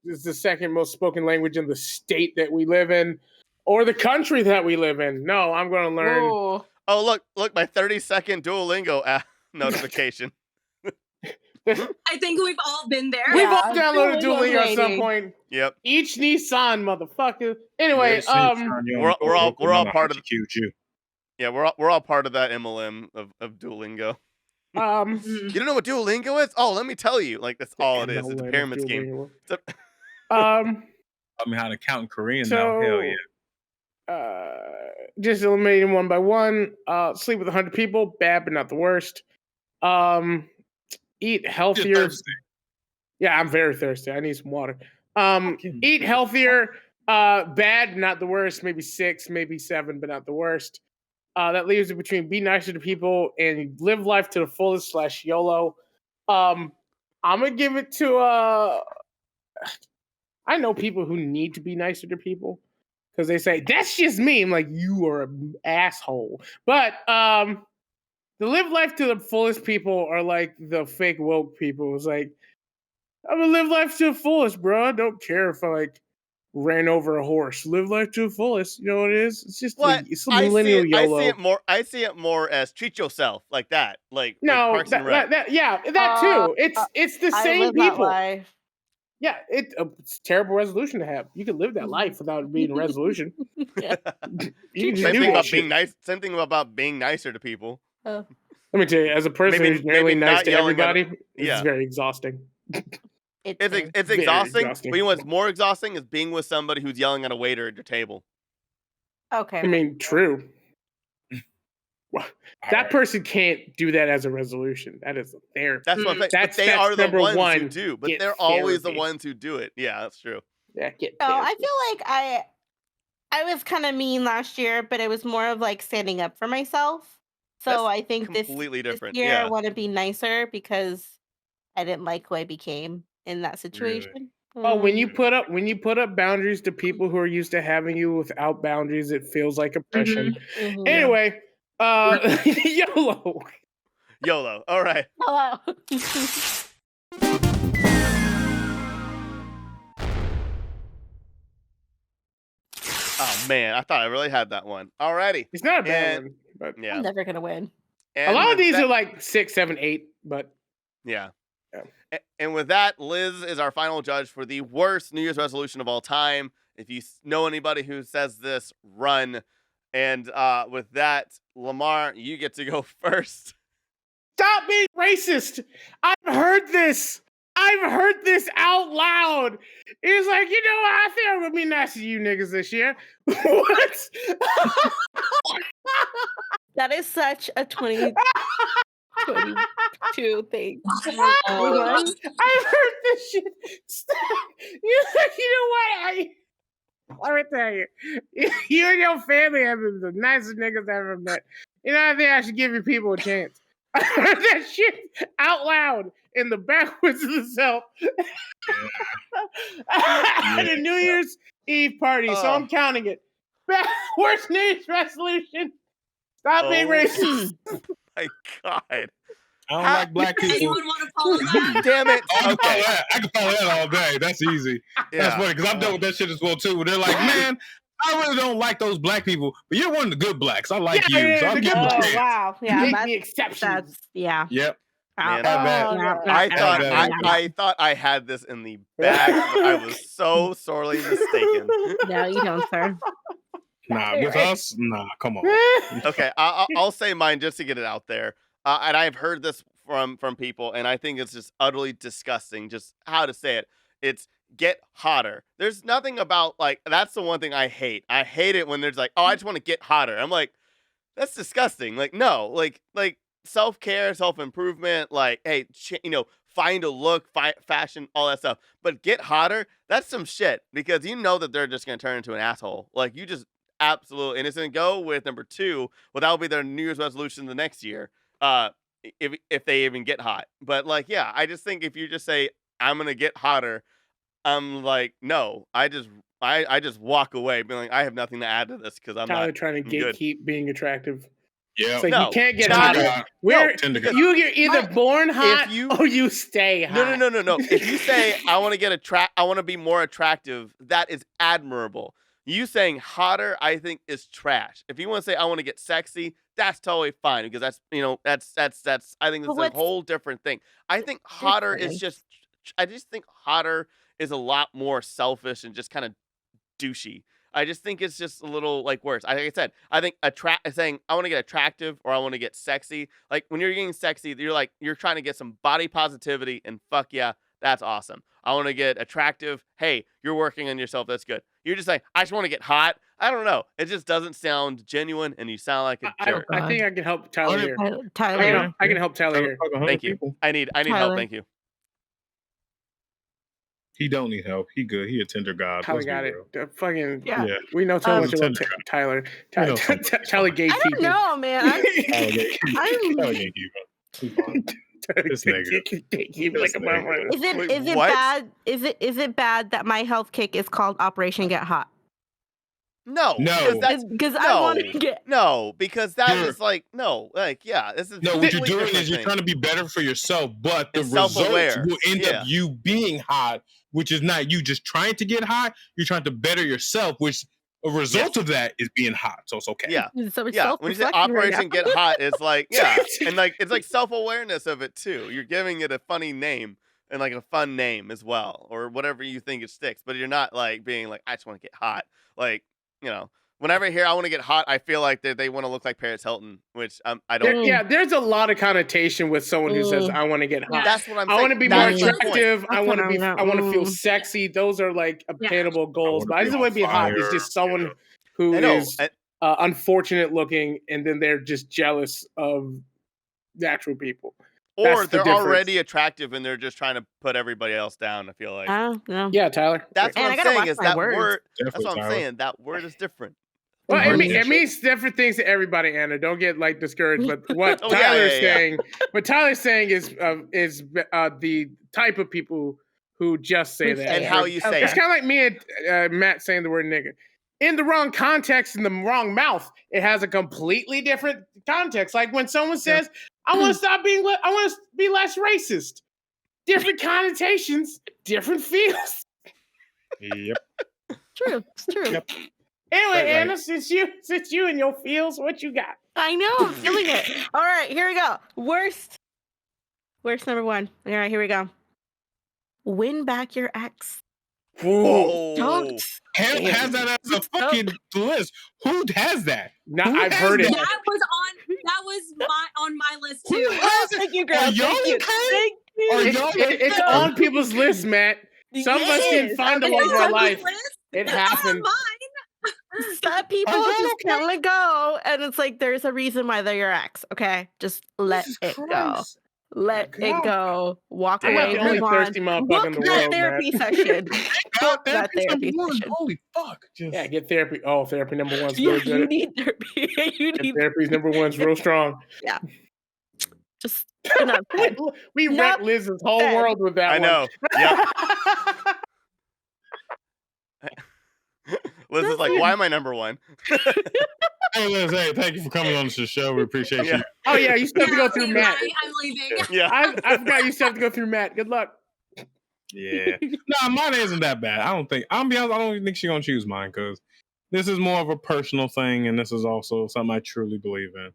Speaker 4: is the second most spoken language in the state that we live in, or the country that we live in. No, I'm gonna learn.
Speaker 3: Ooh.
Speaker 2: Oh, look, my 30-second Duolingo notification.
Speaker 6: I think we've all been there.
Speaker 4: We've all downloaded
Speaker 3: Duolingo
Speaker 4: Duolingo at some
Speaker 3: lady.
Speaker 4: point.
Speaker 2: Yep.
Speaker 4: Each Nissan, motherfucker. Anyway,
Speaker 2: we're all part of
Speaker 5: you.
Speaker 2: Yeah, we're all part of that MLM of Duolingo. You don't know what Duolingo is? Oh, let me tell you. Like, that's all it is. It's a pyramid scheme.
Speaker 5: I mean, how to count in Korean now? Hell yeah.
Speaker 4: Just eliminating one by one. Sleep with 100 people, bad but not the worst. Eat healthier.
Speaker 5: You're thirsty.
Speaker 4: Yeah, I'm very thirsty. I need some water. Eat healthier. Bad, not the worst. Maybe 6, maybe 7, but not the worst. That leaves it between be nicer to people and live life to the fullest / YOLO. I'm gonna give it to I know people who need to be nicer to people because they say that's just me. I'm like, you are an asshole. But the live life to the fullest people are like the fake woke people. It's like, I'm gonna live life to the fullest, bro. I don't care if I like ran over a horse. Live life to the fullest. You know what it is? It's just
Speaker 2: What?
Speaker 4: like, it's a millennial YOLO.
Speaker 2: I see it more as treat yourself like that. Like
Speaker 4: that too. It's the same people. Yeah, it's a terrible resolution to have. You can live that life without it being a resolution.
Speaker 2: Same thing about being nice. Same thing about being nicer to people.
Speaker 4: Let me tell you, as a person who's generally nice to everybody, it's very exhausting.
Speaker 2: It's exhausting, but you know what's more exhausting is being with somebody who's yelling at a waiter at your table.
Speaker 3: Okay.
Speaker 4: I mean, true. That person can't do that as a resolution. That is therapy.
Speaker 2: That's what they are the ones who do, but they're always the ones who do it. Yeah, that's true.
Speaker 4: Yeah,
Speaker 3: I feel like I was kind of mean last year, but it was more of like standing up for myself. So
Speaker 2: That's
Speaker 3: I think
Speaker 2: completely different.
Speaker 3: This year
Speaker 2: Yeah.
Speaker 3: I want to be nicer because I didn't like who I became in that situation.
Speaker 4: Oh, when you put up boundaries to people who are used to having you without boundaries, it feels like oppression. Anyway, YOLO.
Speaker 2: YOLO. All right.
Speaker 3: Hello.
Speaker 2: Oh man, I thought I really had that one. Alrighty.
Speaker 4: It's not a bad one, but
Speaker 2: yeah,
Speaker 3: I'm never gonna win.
Speaker 4: A lot of these are like 6, 7, 8, but
Speaker 2: yeah. And with that, Liz is our final judge for the worst New Year's resolution of all time. If you know anybody who says this, run. And with that, Lemar, you get to go first.
Speaker 4: Stop being racist. I've heard this out loud. It's like, you know what? I think I'm gonna be nice to you niggas this year. What?
Speaker 3: That is such a 2022 thing.
Speaker 4: I've heard this shit. You know what? Let me tell you, you and your family have been the nicest niggas I've ever met. You know, I think I should give you people a chance. I heard that shit out loud in the backwoods of the South at a New Year's Eve party. So I'm counting it. Worst New Year's resolution. Stop being racist.
Speaker 2: My God.
Speaker 5: I don't like black people.
Speaker 6: You would want to follow that.
Speaker 2: Damn it.
Speaker 5: I can follow that all day. That's easy. That's funny because I'm done with that shit as well too. They're like, man, I really don't like those black people, but you're one of the good blacks. I like you. So I'm giving
Speaker 3: Oh wow. Yeah.
Speaker 4: Make the exception.
Speaker 3: Yeah.
Speaker 5: Yep.
Speaker 2: Man,
Speaker 3: I
Speaker 2: thought I had this in the bag, but I was so sorely mistaken.
Speaker 3: No, you don't, sir.
Speaker 5: Nah, with us, nah, come on.
Speaker 2: Okay, I'll say mine just to get it out there. And I've heard this from people, and I think it's just utterly disgusting. Just how to say it. It's get hotter. There's nothing about like that's the one thing I hate. I hate it when there's like, oh, I just want to get hotter. I'm like, that's disgusting. Like no, like self-care, self-improvement. Like hey, find a look, fashion, all that stuff. But get hotter. That's some shit because you know that they're just gonna turn into an asshole. Like you just absolutely, and it's gonna go with number 2. Well, that'll be their New Year's resolution the next year. If they even get hot. But like, yeah, I just think if you just say I'm gonna get hotter, I'm like, no, I just walk away, being like, I have nothing to add to this because I'm not
Speaker 4: trying to gatekeep being attractive.
Speaker 5: Yeah,
Speaker 4: it's like you can't get hotter. You're either born hot or you stay hot.
Speaker 2: No. If you say I want to be more attractive, that is admirable. You saying hotter, I think, is trash. If you want to say I want to get sexy, that's totally fine because that's I think it's a whole different thing. I think hotter is just think hotter is a lot more selfish and just kind of douchey. I just think it's just a little like worse. Like I said, I think saying I want to get attractive or I want to get sexy. Like when you're getting sexy, you're trying to get some body positivity and fuck yeah, that's awesome. I want to get attractive. Hey, you're working on yourself. That's good. You're just like, I just want to get hot. I don't know. It just doesn't sound genuine, and you sound like a jerk.
Speaker 4: I think I can help Tyler here.
Speaker 3: Tyler.
Speaker 4: I can help Tyler here.
Speaker 2: Thank you. I need help. Thank you.
Speaker 5: He don't need help. He good. He a tender god.
Speaker 4: Tyler
Speaker 5: Let's be
Speaker 4: got it.
Speaker 5: real.
Speaker 4: Fucking
Speaker 3: Yeah.
Speaker 4: We know so much about
Speaker 5: tender
Speaker 4: Tyler.
Speaker 5: We know so much.
Speaker 4: Tyler gatekeeping.
Speaker 3: I don't know, man.
Speaker 5: Tyler gatekeeper. He's fine. This nigga.
Speaker 4: Gatekeep like a motherfucker.
Speaker 3: Is it
Speaker 2: what?
Speaker 3: bad? Is it bad that my health kick is called Operation Get Hot?
Speaker 2: No.
Speaker 5: No.
Speaker 3: Because I want to get.
Speaker 2: No, because that
Speaker 5: You're-
Speaker 2: is like no, like yeah, this is
Speaker 5: No, what you're
Speaker 2: completely
Speaker 5: doing
Speaker 2: different
Speaker 5: is you're
Speaker 2: thing.
Speaker 5: trying to be better for yourself, but the
Speaker 2: And
Speaker 5: results
Speaker 2: self-aware.
Speaker 5: will end
Speaker 2: Yeah.
Speaker 5: up you being hot, which is not you just trying to get hot. You're trying to better yourself, which a result of that is being hot. So it's okay.
Speaker 2: Yeah.
Speaker 3: So it's
Speaker 2: Yeah, when you say
Speaker 3: self-reflecting right
Speaker 2: Operation
Speaker 3: now.
Speaker 2: Get Hot, it's like yeah, and like it's like self-awareness of it too. You're giving it a funny name and like a fun name as well, or whatever you think it sticks. But you're not like being like I just want to get hot. Like whenever I hear I want to get hot, I feel like they want to look like Paris Hilton, which I don't.
Speaker 4: There's a lot of connotation with someone who says I want to get hot.
Speaker 2: That's what I'm
Speaker 4: I
Speaker 2: saying.
Speaker 4: want to be more
Speaker 2: That's my point.
Speaker 4: attractive. I want to be.
Speaker 3: That's
Speaker 4: I want to
Speaker 3: what
Speaker 4: feel
Speaker 3: I'm-
Speaker 4: sexy. Those are like obtainable goals.
Speaker 5: wanna
Speaker 4: But I
Speaker 5: be
Speaker 4: just
Speaker 5: on
Speaker 4: want to be hot. It's
Speaker 5: fire.
Speaker 4: just someone who
Speaker 2: I know.
Speaker 4: is unfortunate looking, and then they're just jealous of natural people.
Speaker 2: Or
Speaker 4: That's the
Speaker 2: they're
Speaker 4: difference.
Speaker 2: already attractive and they're just trying to put everybody else down. I feel like
Speaker 3: No.
Speaker 4: Yeah, Tyler.
Speaker 2: that's
Speaker 3: And I
Speaker 2: what I'm
Speaker 3: gotta
Speaker 2: saying
Speaker 3: watch
Speaker 2: is
Speaker 3: my
Speaker 2: that
Speaker 3: words.
Speaker 2: word. That's
Speaker 5: Definitely,
Speaker 2: what I'm
Speaker 5: Tyler.
Speaker 2: saying. That word is different.
Speaker 4: Well,
Speaker 5: Hard
Speaker 4: it
Speaker 5: to
Speaker 4: means different things to everybody, Anna. Don't get like discouraged. But what
Speaker 2: Oh, yeah,
Speaker 4: Tyler's
Speaker 2: yeah, yeah.
Speaker 4: saying, what Tyler's saying is the type of people who just say
Speaker 3: Who
Speaker 4: that
Speaker 3: say
Speaker 2: And
Speaker 3: it.
Speaker 2: how you say
Speaker 4: It's
Speaker 2: it.
Speaker 4: kind of like me and Matt saying the word nigger. In the wrong context, in the wrong mouth, it has a completely different context. Like when someone says, "I want to stop being, I want to be less racist." Different connotations, different feels.
Speaker 5: Yep.
Speaker 3: True. It's true.
Speaker 5: Yep.
Speaker 4: Anyway,
Speaker 5: Right.
Speaker 4: Anna, since you and your feels, what you got?
Speaker 3: I know. I'm feeling it. All right, here we go. Worst number one. All right, here we go. Win back your ex.
Speaker 2: Whoa.
Speaker 3: Don't.
Speaker 5: Has that as a fucking list? Who has that?
Speaker 4: Now,
Speaker 5: Who
Speaker 4: I've
Speaker 5: has
Speaker 4: heard it.
Speaker 5: that?
Speaker 6: That was on my list too.
Speaker 5: Who has it?
Speaker 3: Thank you, girl.
Speaker 5: Are y'all
Speaker 3: Thank you.
Speaker 5: okay?
Speaker 3: Thank you.
Speaker 5: Are
Speaker 4: It's,
Speaker 5: y'all
Speaker 4: it's on people's list, Matt. Some of us didn't find the
Speaker 3: Okay,
Speaker 4: love of our
Speaker 3: some
Speaker 4: life.
Speaker 6: List?
Speaker 4: It
Speaker 6: It's on
Speaker 4: happened.
Speaker 6: mine.
Speaker 3: Some people
Speaker 5: Are y'all
Speaker 3: just
Speaker 5: okay?
Speaker 3: let it go, and it's like there's a reason why they're your ex. Okay, just let
Speaker 5: Jesus
Speaker 3: it go.
Speaker 5: Christ.
Speaker 3: Let
Speaker 5: God.
Speaker 3: it go. Walk
Speaker 4: I'm not
Speaker 3: away.
Speaker 4: the only
Speaker 3: Move on.
Speaker 4: thirsty motherfucker in
Speaker 3: Book
Speaker 4: the
Speaker 3: that
Speaker 4: world,
Speaker 3: therapy
Speaker 4: Matt.
Speaker 3: session. Book that
Speaker 5: Therapy's
Speaker 3: therapy
Speaker 5: number one.
Speaker 3: session.
Speaker 5: Holy fuck. Just,
Speaker 4: Yeah, get therapy. Oh, therapy number one's
Speaker 3: Yeah,
Speaker 4: really
Speaker 3: you
Speaker 4: good.
Speaker 3: need therapy. You
Speaker 4: Get
Speaker 3: need
Speaker 4: therapy's number one's real strong.
Speaker 3: just enough.
Speaker 4: We
Speaker 3: Enough
Speaker 4: wrecked Liz's whole
Speaker 3: said.
Speaker 4: world with that
Speaker 2: I know. Yep. Liz is like, why am I number one?
Speaker 5: hey, Liz, hey, thank you for coming on the show. We appreciate
Speaker 2: Yeah.
Speaker 5: you.
Speaker 4: Oh yeah, you still have to go
Speaker 6: Yeah,
Speaker 4: through
Speaker 6: okay,
Speaker 4: Matt.
Speaker 6: bye, I'm leaving.
Speaker 2: Yeah.
Speaker 4: I forgot you still have to go through Matt. Good luck.
Speaker 5: Yeah. Nah, mine isn't that bad. I don't think, I'll be honest, I don't even think she's going to choose mine because this is more of a personal thing and this is also something I truly believe in.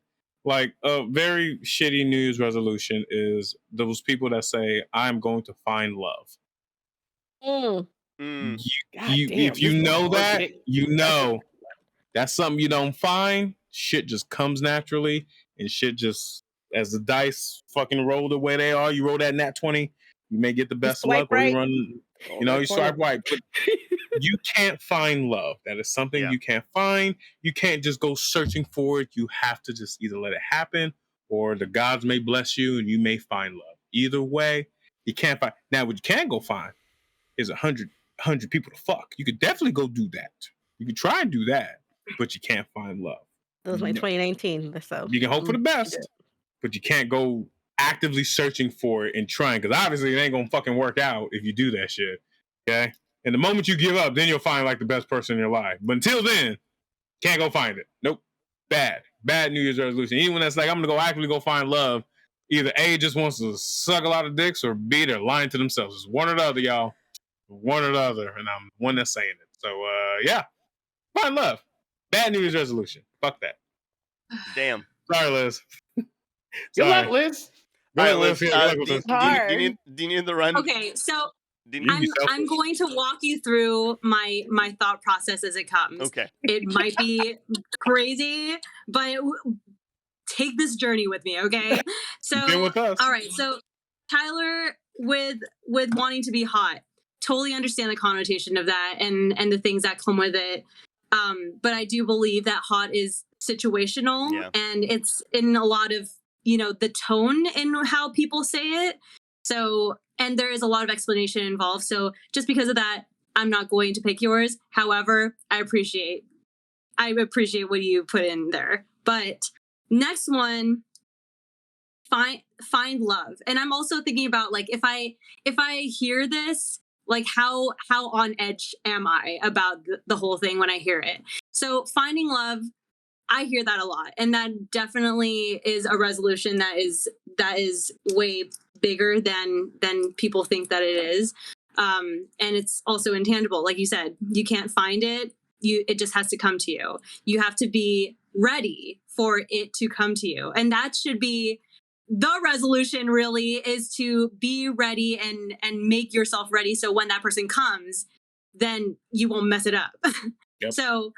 Speaker 5: Like, a very shitty New Year's resolution is those people that say, I'm going to find love.
Speaker 3: Mm.
Speaker 2: Mm.
Speaker 4: God
Speaker 5: You,
Speaker 4: damn,
Speaker 5: if you
Speaker 4: this is
Speaker 5: know
Speaker 4: hard
Speaker 5: that,
Speaker 4: pick.
Speaker 5: you know that's something you don't find. Shit just comes naturally, and shit just as the dice fucking roll the way they are. You roll that nat 20, you may get the best
Speaker 3: swipe
Speaker 5: luck, or you
Speaker 3: right.
Speaker 5: run. You know, you swipe right, but you can't find love. That is something
Speaker 2: Yeah.
Speaker 5: you can't find. You can't just go searching for it. You have to just either let it happen, or the gods may bless you, and you may find love. Either way, you can't find. Now, what you can go find is 100 people to fuck. You could definitely go do that. You could try and do that, but you can't find love.
Speaker 3: That was my
Speaker 5: No.
Speaker 3: 2019. So
Speaker 5: You can hope for the best, but you can't go actively searching for it and trying, because obviously it ain't gonna fucking work out if you do that shit. Okay? And the moment you give up, then you'll find like the best person in your life. But until then, can't go find it. Nope. Bad New Year's resolution. Even when that's like, I'm gonna go actively go find love, either A, just wants to suck a lot of dicks, or B, they're lying to themselves. It's one or the other, y'all. One or the other, and I'm one that's saying it. So yeah. Find love. Bad New Year's resolution. Fuck that.
Speaker 2: Damn.
Speaker 5: Sorry, Liz.
Speaker 4: Good
Speaker 5: Sorry.
Speaker 4: luck, Liz.
Speaker 5: Go
Speaker 2: All
Speaker 5: ahead,
Speaker 2: right,
Speaker 5: Liz.
Speaker 2: Liz,
Speaker 5: Yeah, good luck with
Speaker 2: do
Speaker 5: this.
Speaker 2: you need the run?
Speaker 6: Okay, so
Speaker 2: Do you need-
Speaker 6: I'm going to walk you through my thought process as it comes.
Speaker 2: okay.
Speaker 6: It might be crazy, but take this journey with me, okay? So,
Speaker 5: You've been with us.
Speaker 6: all right. So, Tyler, with wanting to be hot, totally understand the connotation of that and the things that come with it. But I do believe that hot is situational,
Speaker 2: Yeah.
Speaker 6: and it's in a lot of the tone in how people say it. So, and there is a lot of explanation involved. So just because of that, I'm not going to pick yours. However, I appreciate what you put in there. But next one, find love. And I'm also thinking about like if I hear this, like how on edge am I about the whole thing when I hear it? So finding love, I hear that a lot, and that definitely is a resolution that is way bigger than people think that it is. And it's also intangible, like you said. You can't find it. It just has to come to you. You have to be ready for it to come to you, and that should be the resolution. Really, is to be ready and make yourself ready. So when that person comes, then you won't mess it up.
Speaker 5: Yep.
Speaker 6: So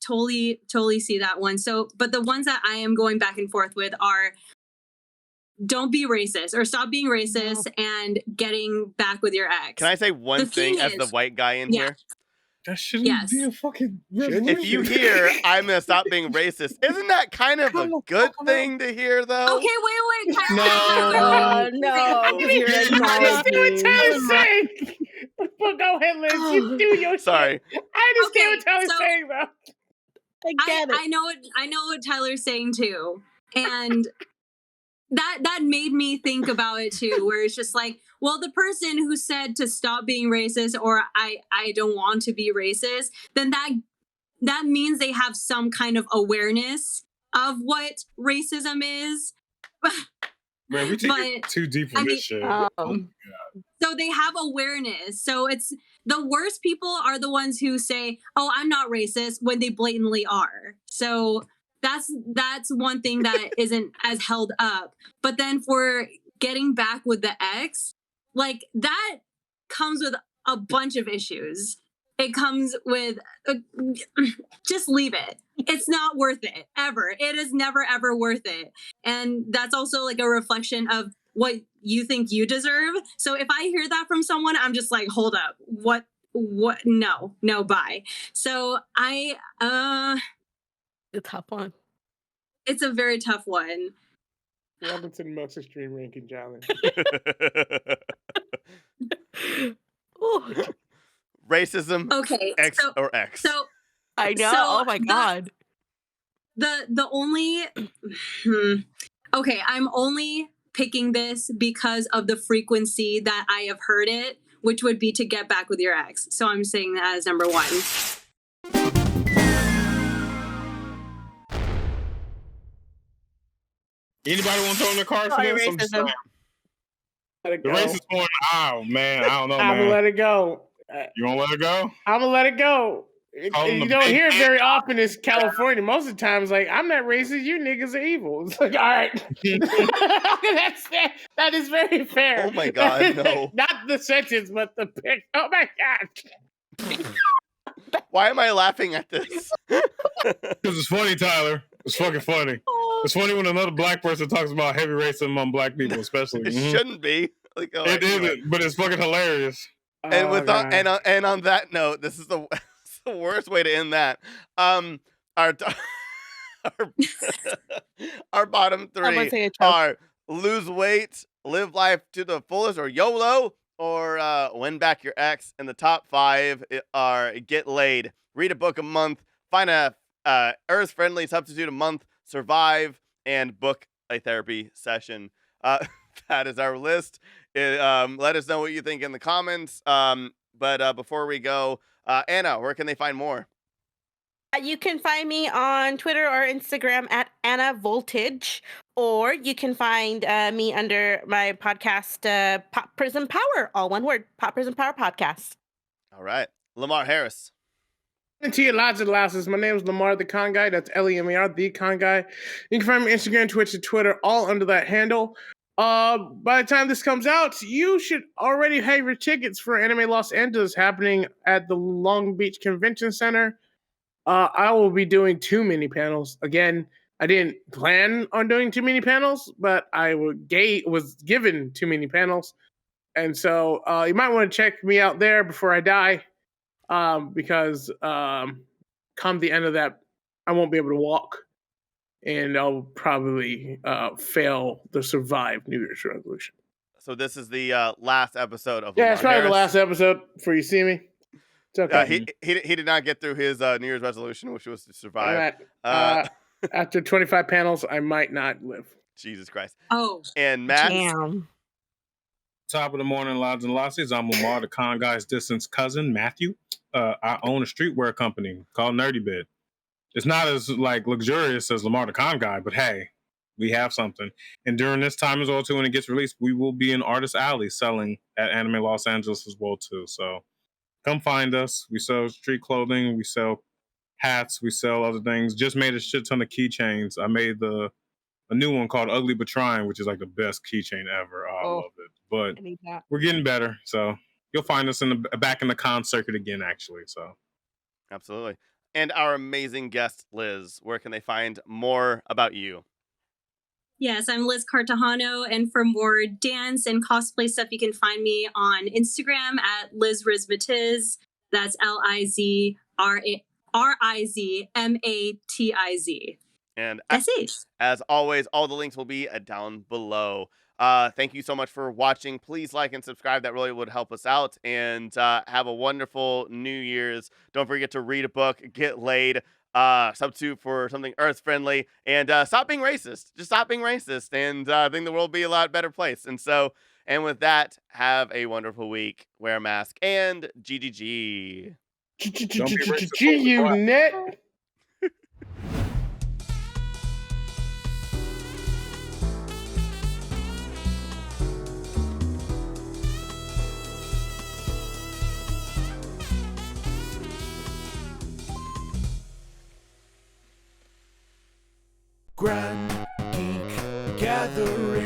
Speaker 6: totally see that one. So, but the ones that I am going back and forth with are don't be racist, or stop being racist and getting back with your ex.
Speaker 2: Can I say one thing as the white guy in here?
Speaker 5: That shouldn't be a fucking resolution.
Speaker 2: If you hear I'm gonna stop being racist, isn't that kind of a good thing to hear, though?
Speaker 6: Okay, wait.
Speaker 3: No.
Speaker 4: I understand what Tyler's saying. But go ahead, Liz. You do your
Speaker 2: Sorry.
Speaker 4: shit. I understand what Tyler's saying, though.
Speaker 3: I get it.
Speaker 6: I know what Tyler's saying too, and that made me think about it too, where it's just like, well, the person who said to stop being racist, or I don't want to be racist, then that means they have some kind of awareness of what racism is.
Speaker 5: Man, we take it too deep for this shit. Oh my God.
Speaker 6: So they have awareness. So it's the worst people are the ones who say, "Oh, I'm not racist," when they blatantly are. So that's one thing that isn't as held up. But then for getting back with the ex, like that comes with a bunch of issues. It comes with just leave it. It's not worth it ever. It is never ever worth it. And that's also like a reflection of what you think you deserve. So if I hear that from someone, I'm just like, hold up, what? No, bye. So
Speaker 3: a tough one.
Speaker 6: It's a very tough one.
Speaker 4: Welcome to the most extreme ranking challenge.
Speaker 2: Racism.
Speaker 6: Okay.
Speaker 2: X or X.
Speaker 6: So
Speaker 3: I know. Oh my God.
Speaker 6: The only okay, I'm only picking this because of the frequency that I have heard it, which would be to get back with your ex. So I'm saying that as number one.
Speaker 5: Anybody want to throw in the card for this?
Speaker 3: Racism.
Speaker 4: Let it
Speaker 5: The
Speaker 4: go.
Speaker 5: race is going out, man. I don't know,
Speaker 4: I'm
Speaker 5: man.
Speaker 4: gonna let it go.
Speaker 5: You want to let it go?
Speaker 4: I'm gonna let it go.
Speaker 5: Call him
Speaker 4: You
Speaker 5: the
Speaker 4: don't
Speaker 5: big
Speaker 4: hear it
Speaker 5: man.
Speaker 4: very often in California. Most of the time, it's like, I'm not racist. You niggas are evil. It's like, all right. That is very fair.
Speaker 2: Oh my God, no.
Speaker 4: Not the sentence, but the pic. Oh my God.
Speaker 2: Why am I laughing at this?
Speaker 5: Because it's funny, Tyler. It's fucking funny. It's funny when another black person talks about heavy racism among black people, especially.
Speaker 2: It shouldn't be. Like, oh,
Speaker 5: It isn't, but it's fucking hilarious.
Speaker 2: And and on that note, this is the worst way to end that. Our bottom three are lose weight, live life to the fullest, or YOLO, or win back your ex. And the top five are get laid, read a book a month, find a earth-friendly substitute a month, survive, and book a therapy session. That is our list. Let us know what you think in the comments. But before we go, Anna, where can they find more?
Speaker 3: You can find me on Twitter or Instagram at Anna Voltage, or you can find me under my podcast, Pop Prism Power, all one word, Pop Prism Power Podcast.
Speaker 2: All right. Lemar Harris.
Speaker 4: To you, lots of louses. My name is LemartheConGuy. That's Lemar, the Con Guy. You can find me on Instagram, Twitch, and Twitter, all under that handle. By the time this comes out, you should already have your tickets for Anime Los Angeles happening at the Long Beach Convention Center. I will be doing too many panels. Again, I didn't plan on doing too many panels, but I was given too many panels. And so you might want to check me out there before I die. Because come the end of that, I won't be able to walk, and I'll probably fail the survive New Year's resolution.
Speaker 2: So this is the last episode of
Speaker 4: Yeah,
Speaker 2: Lemar
Speaker 4: it's probably the
Speaker 2: Harris.
Speaker 4: last episode before you see me. It's okay.
Speaker 2: He did not get through his New Year's resolution, which was to survive.
Speaker 4: After 25 panels, I might not live.
Speaker 2: Jesus Christ.
Speaker 6: Oh.
Speaker 2: And Matt.
Speaker 3: Damn.
Speaker 5: Top of the morning, lads and lassies. I'm LemartheConGuy's distant cousin, Matthew. I own a streetwear company called Nerdy Bit. It's not as like luxurious as LemartheConGuy, but hey, we have something. And during this time as well, too, when it gets released, we will be in Artist Alley selling at Anime Los Angeles as well, too. So come find us. We sell street clothing. We sell hats. We sell other things. Just made a shit ton of keychains. I made a new one called Ugly But Trying, which is like the best keychain ever. I love it. But we're getting better. So you'll find us back in the con circuit again, actually. So
Speaker 2: absolutely. And our amazing guest, Liz, where can they find more about you?
Speaker 6: Yes, I'm Liz Cartojano, and for more dance and cosplay stuff, you can find me on Instagram at LizRizmatiz. That's LizRizmatiz.
Speaker 2: And
Speaker 6: that's it.
Speaker 2: As always, all the links will be down below. Thank you so much for watching. Please like and subscribe. That really would help us out. And have a wonderful New Year's. Don't forget to read a book, get laid, substitute for something earth-friendly, and stop being racist. Just stop being racist, and I think the world will be a lot better place. And with that, have a wonderful week. Wear a mask, and GGG.
Speaker 4: G-U-net.
Speaker 1: Grand Geek Gathering.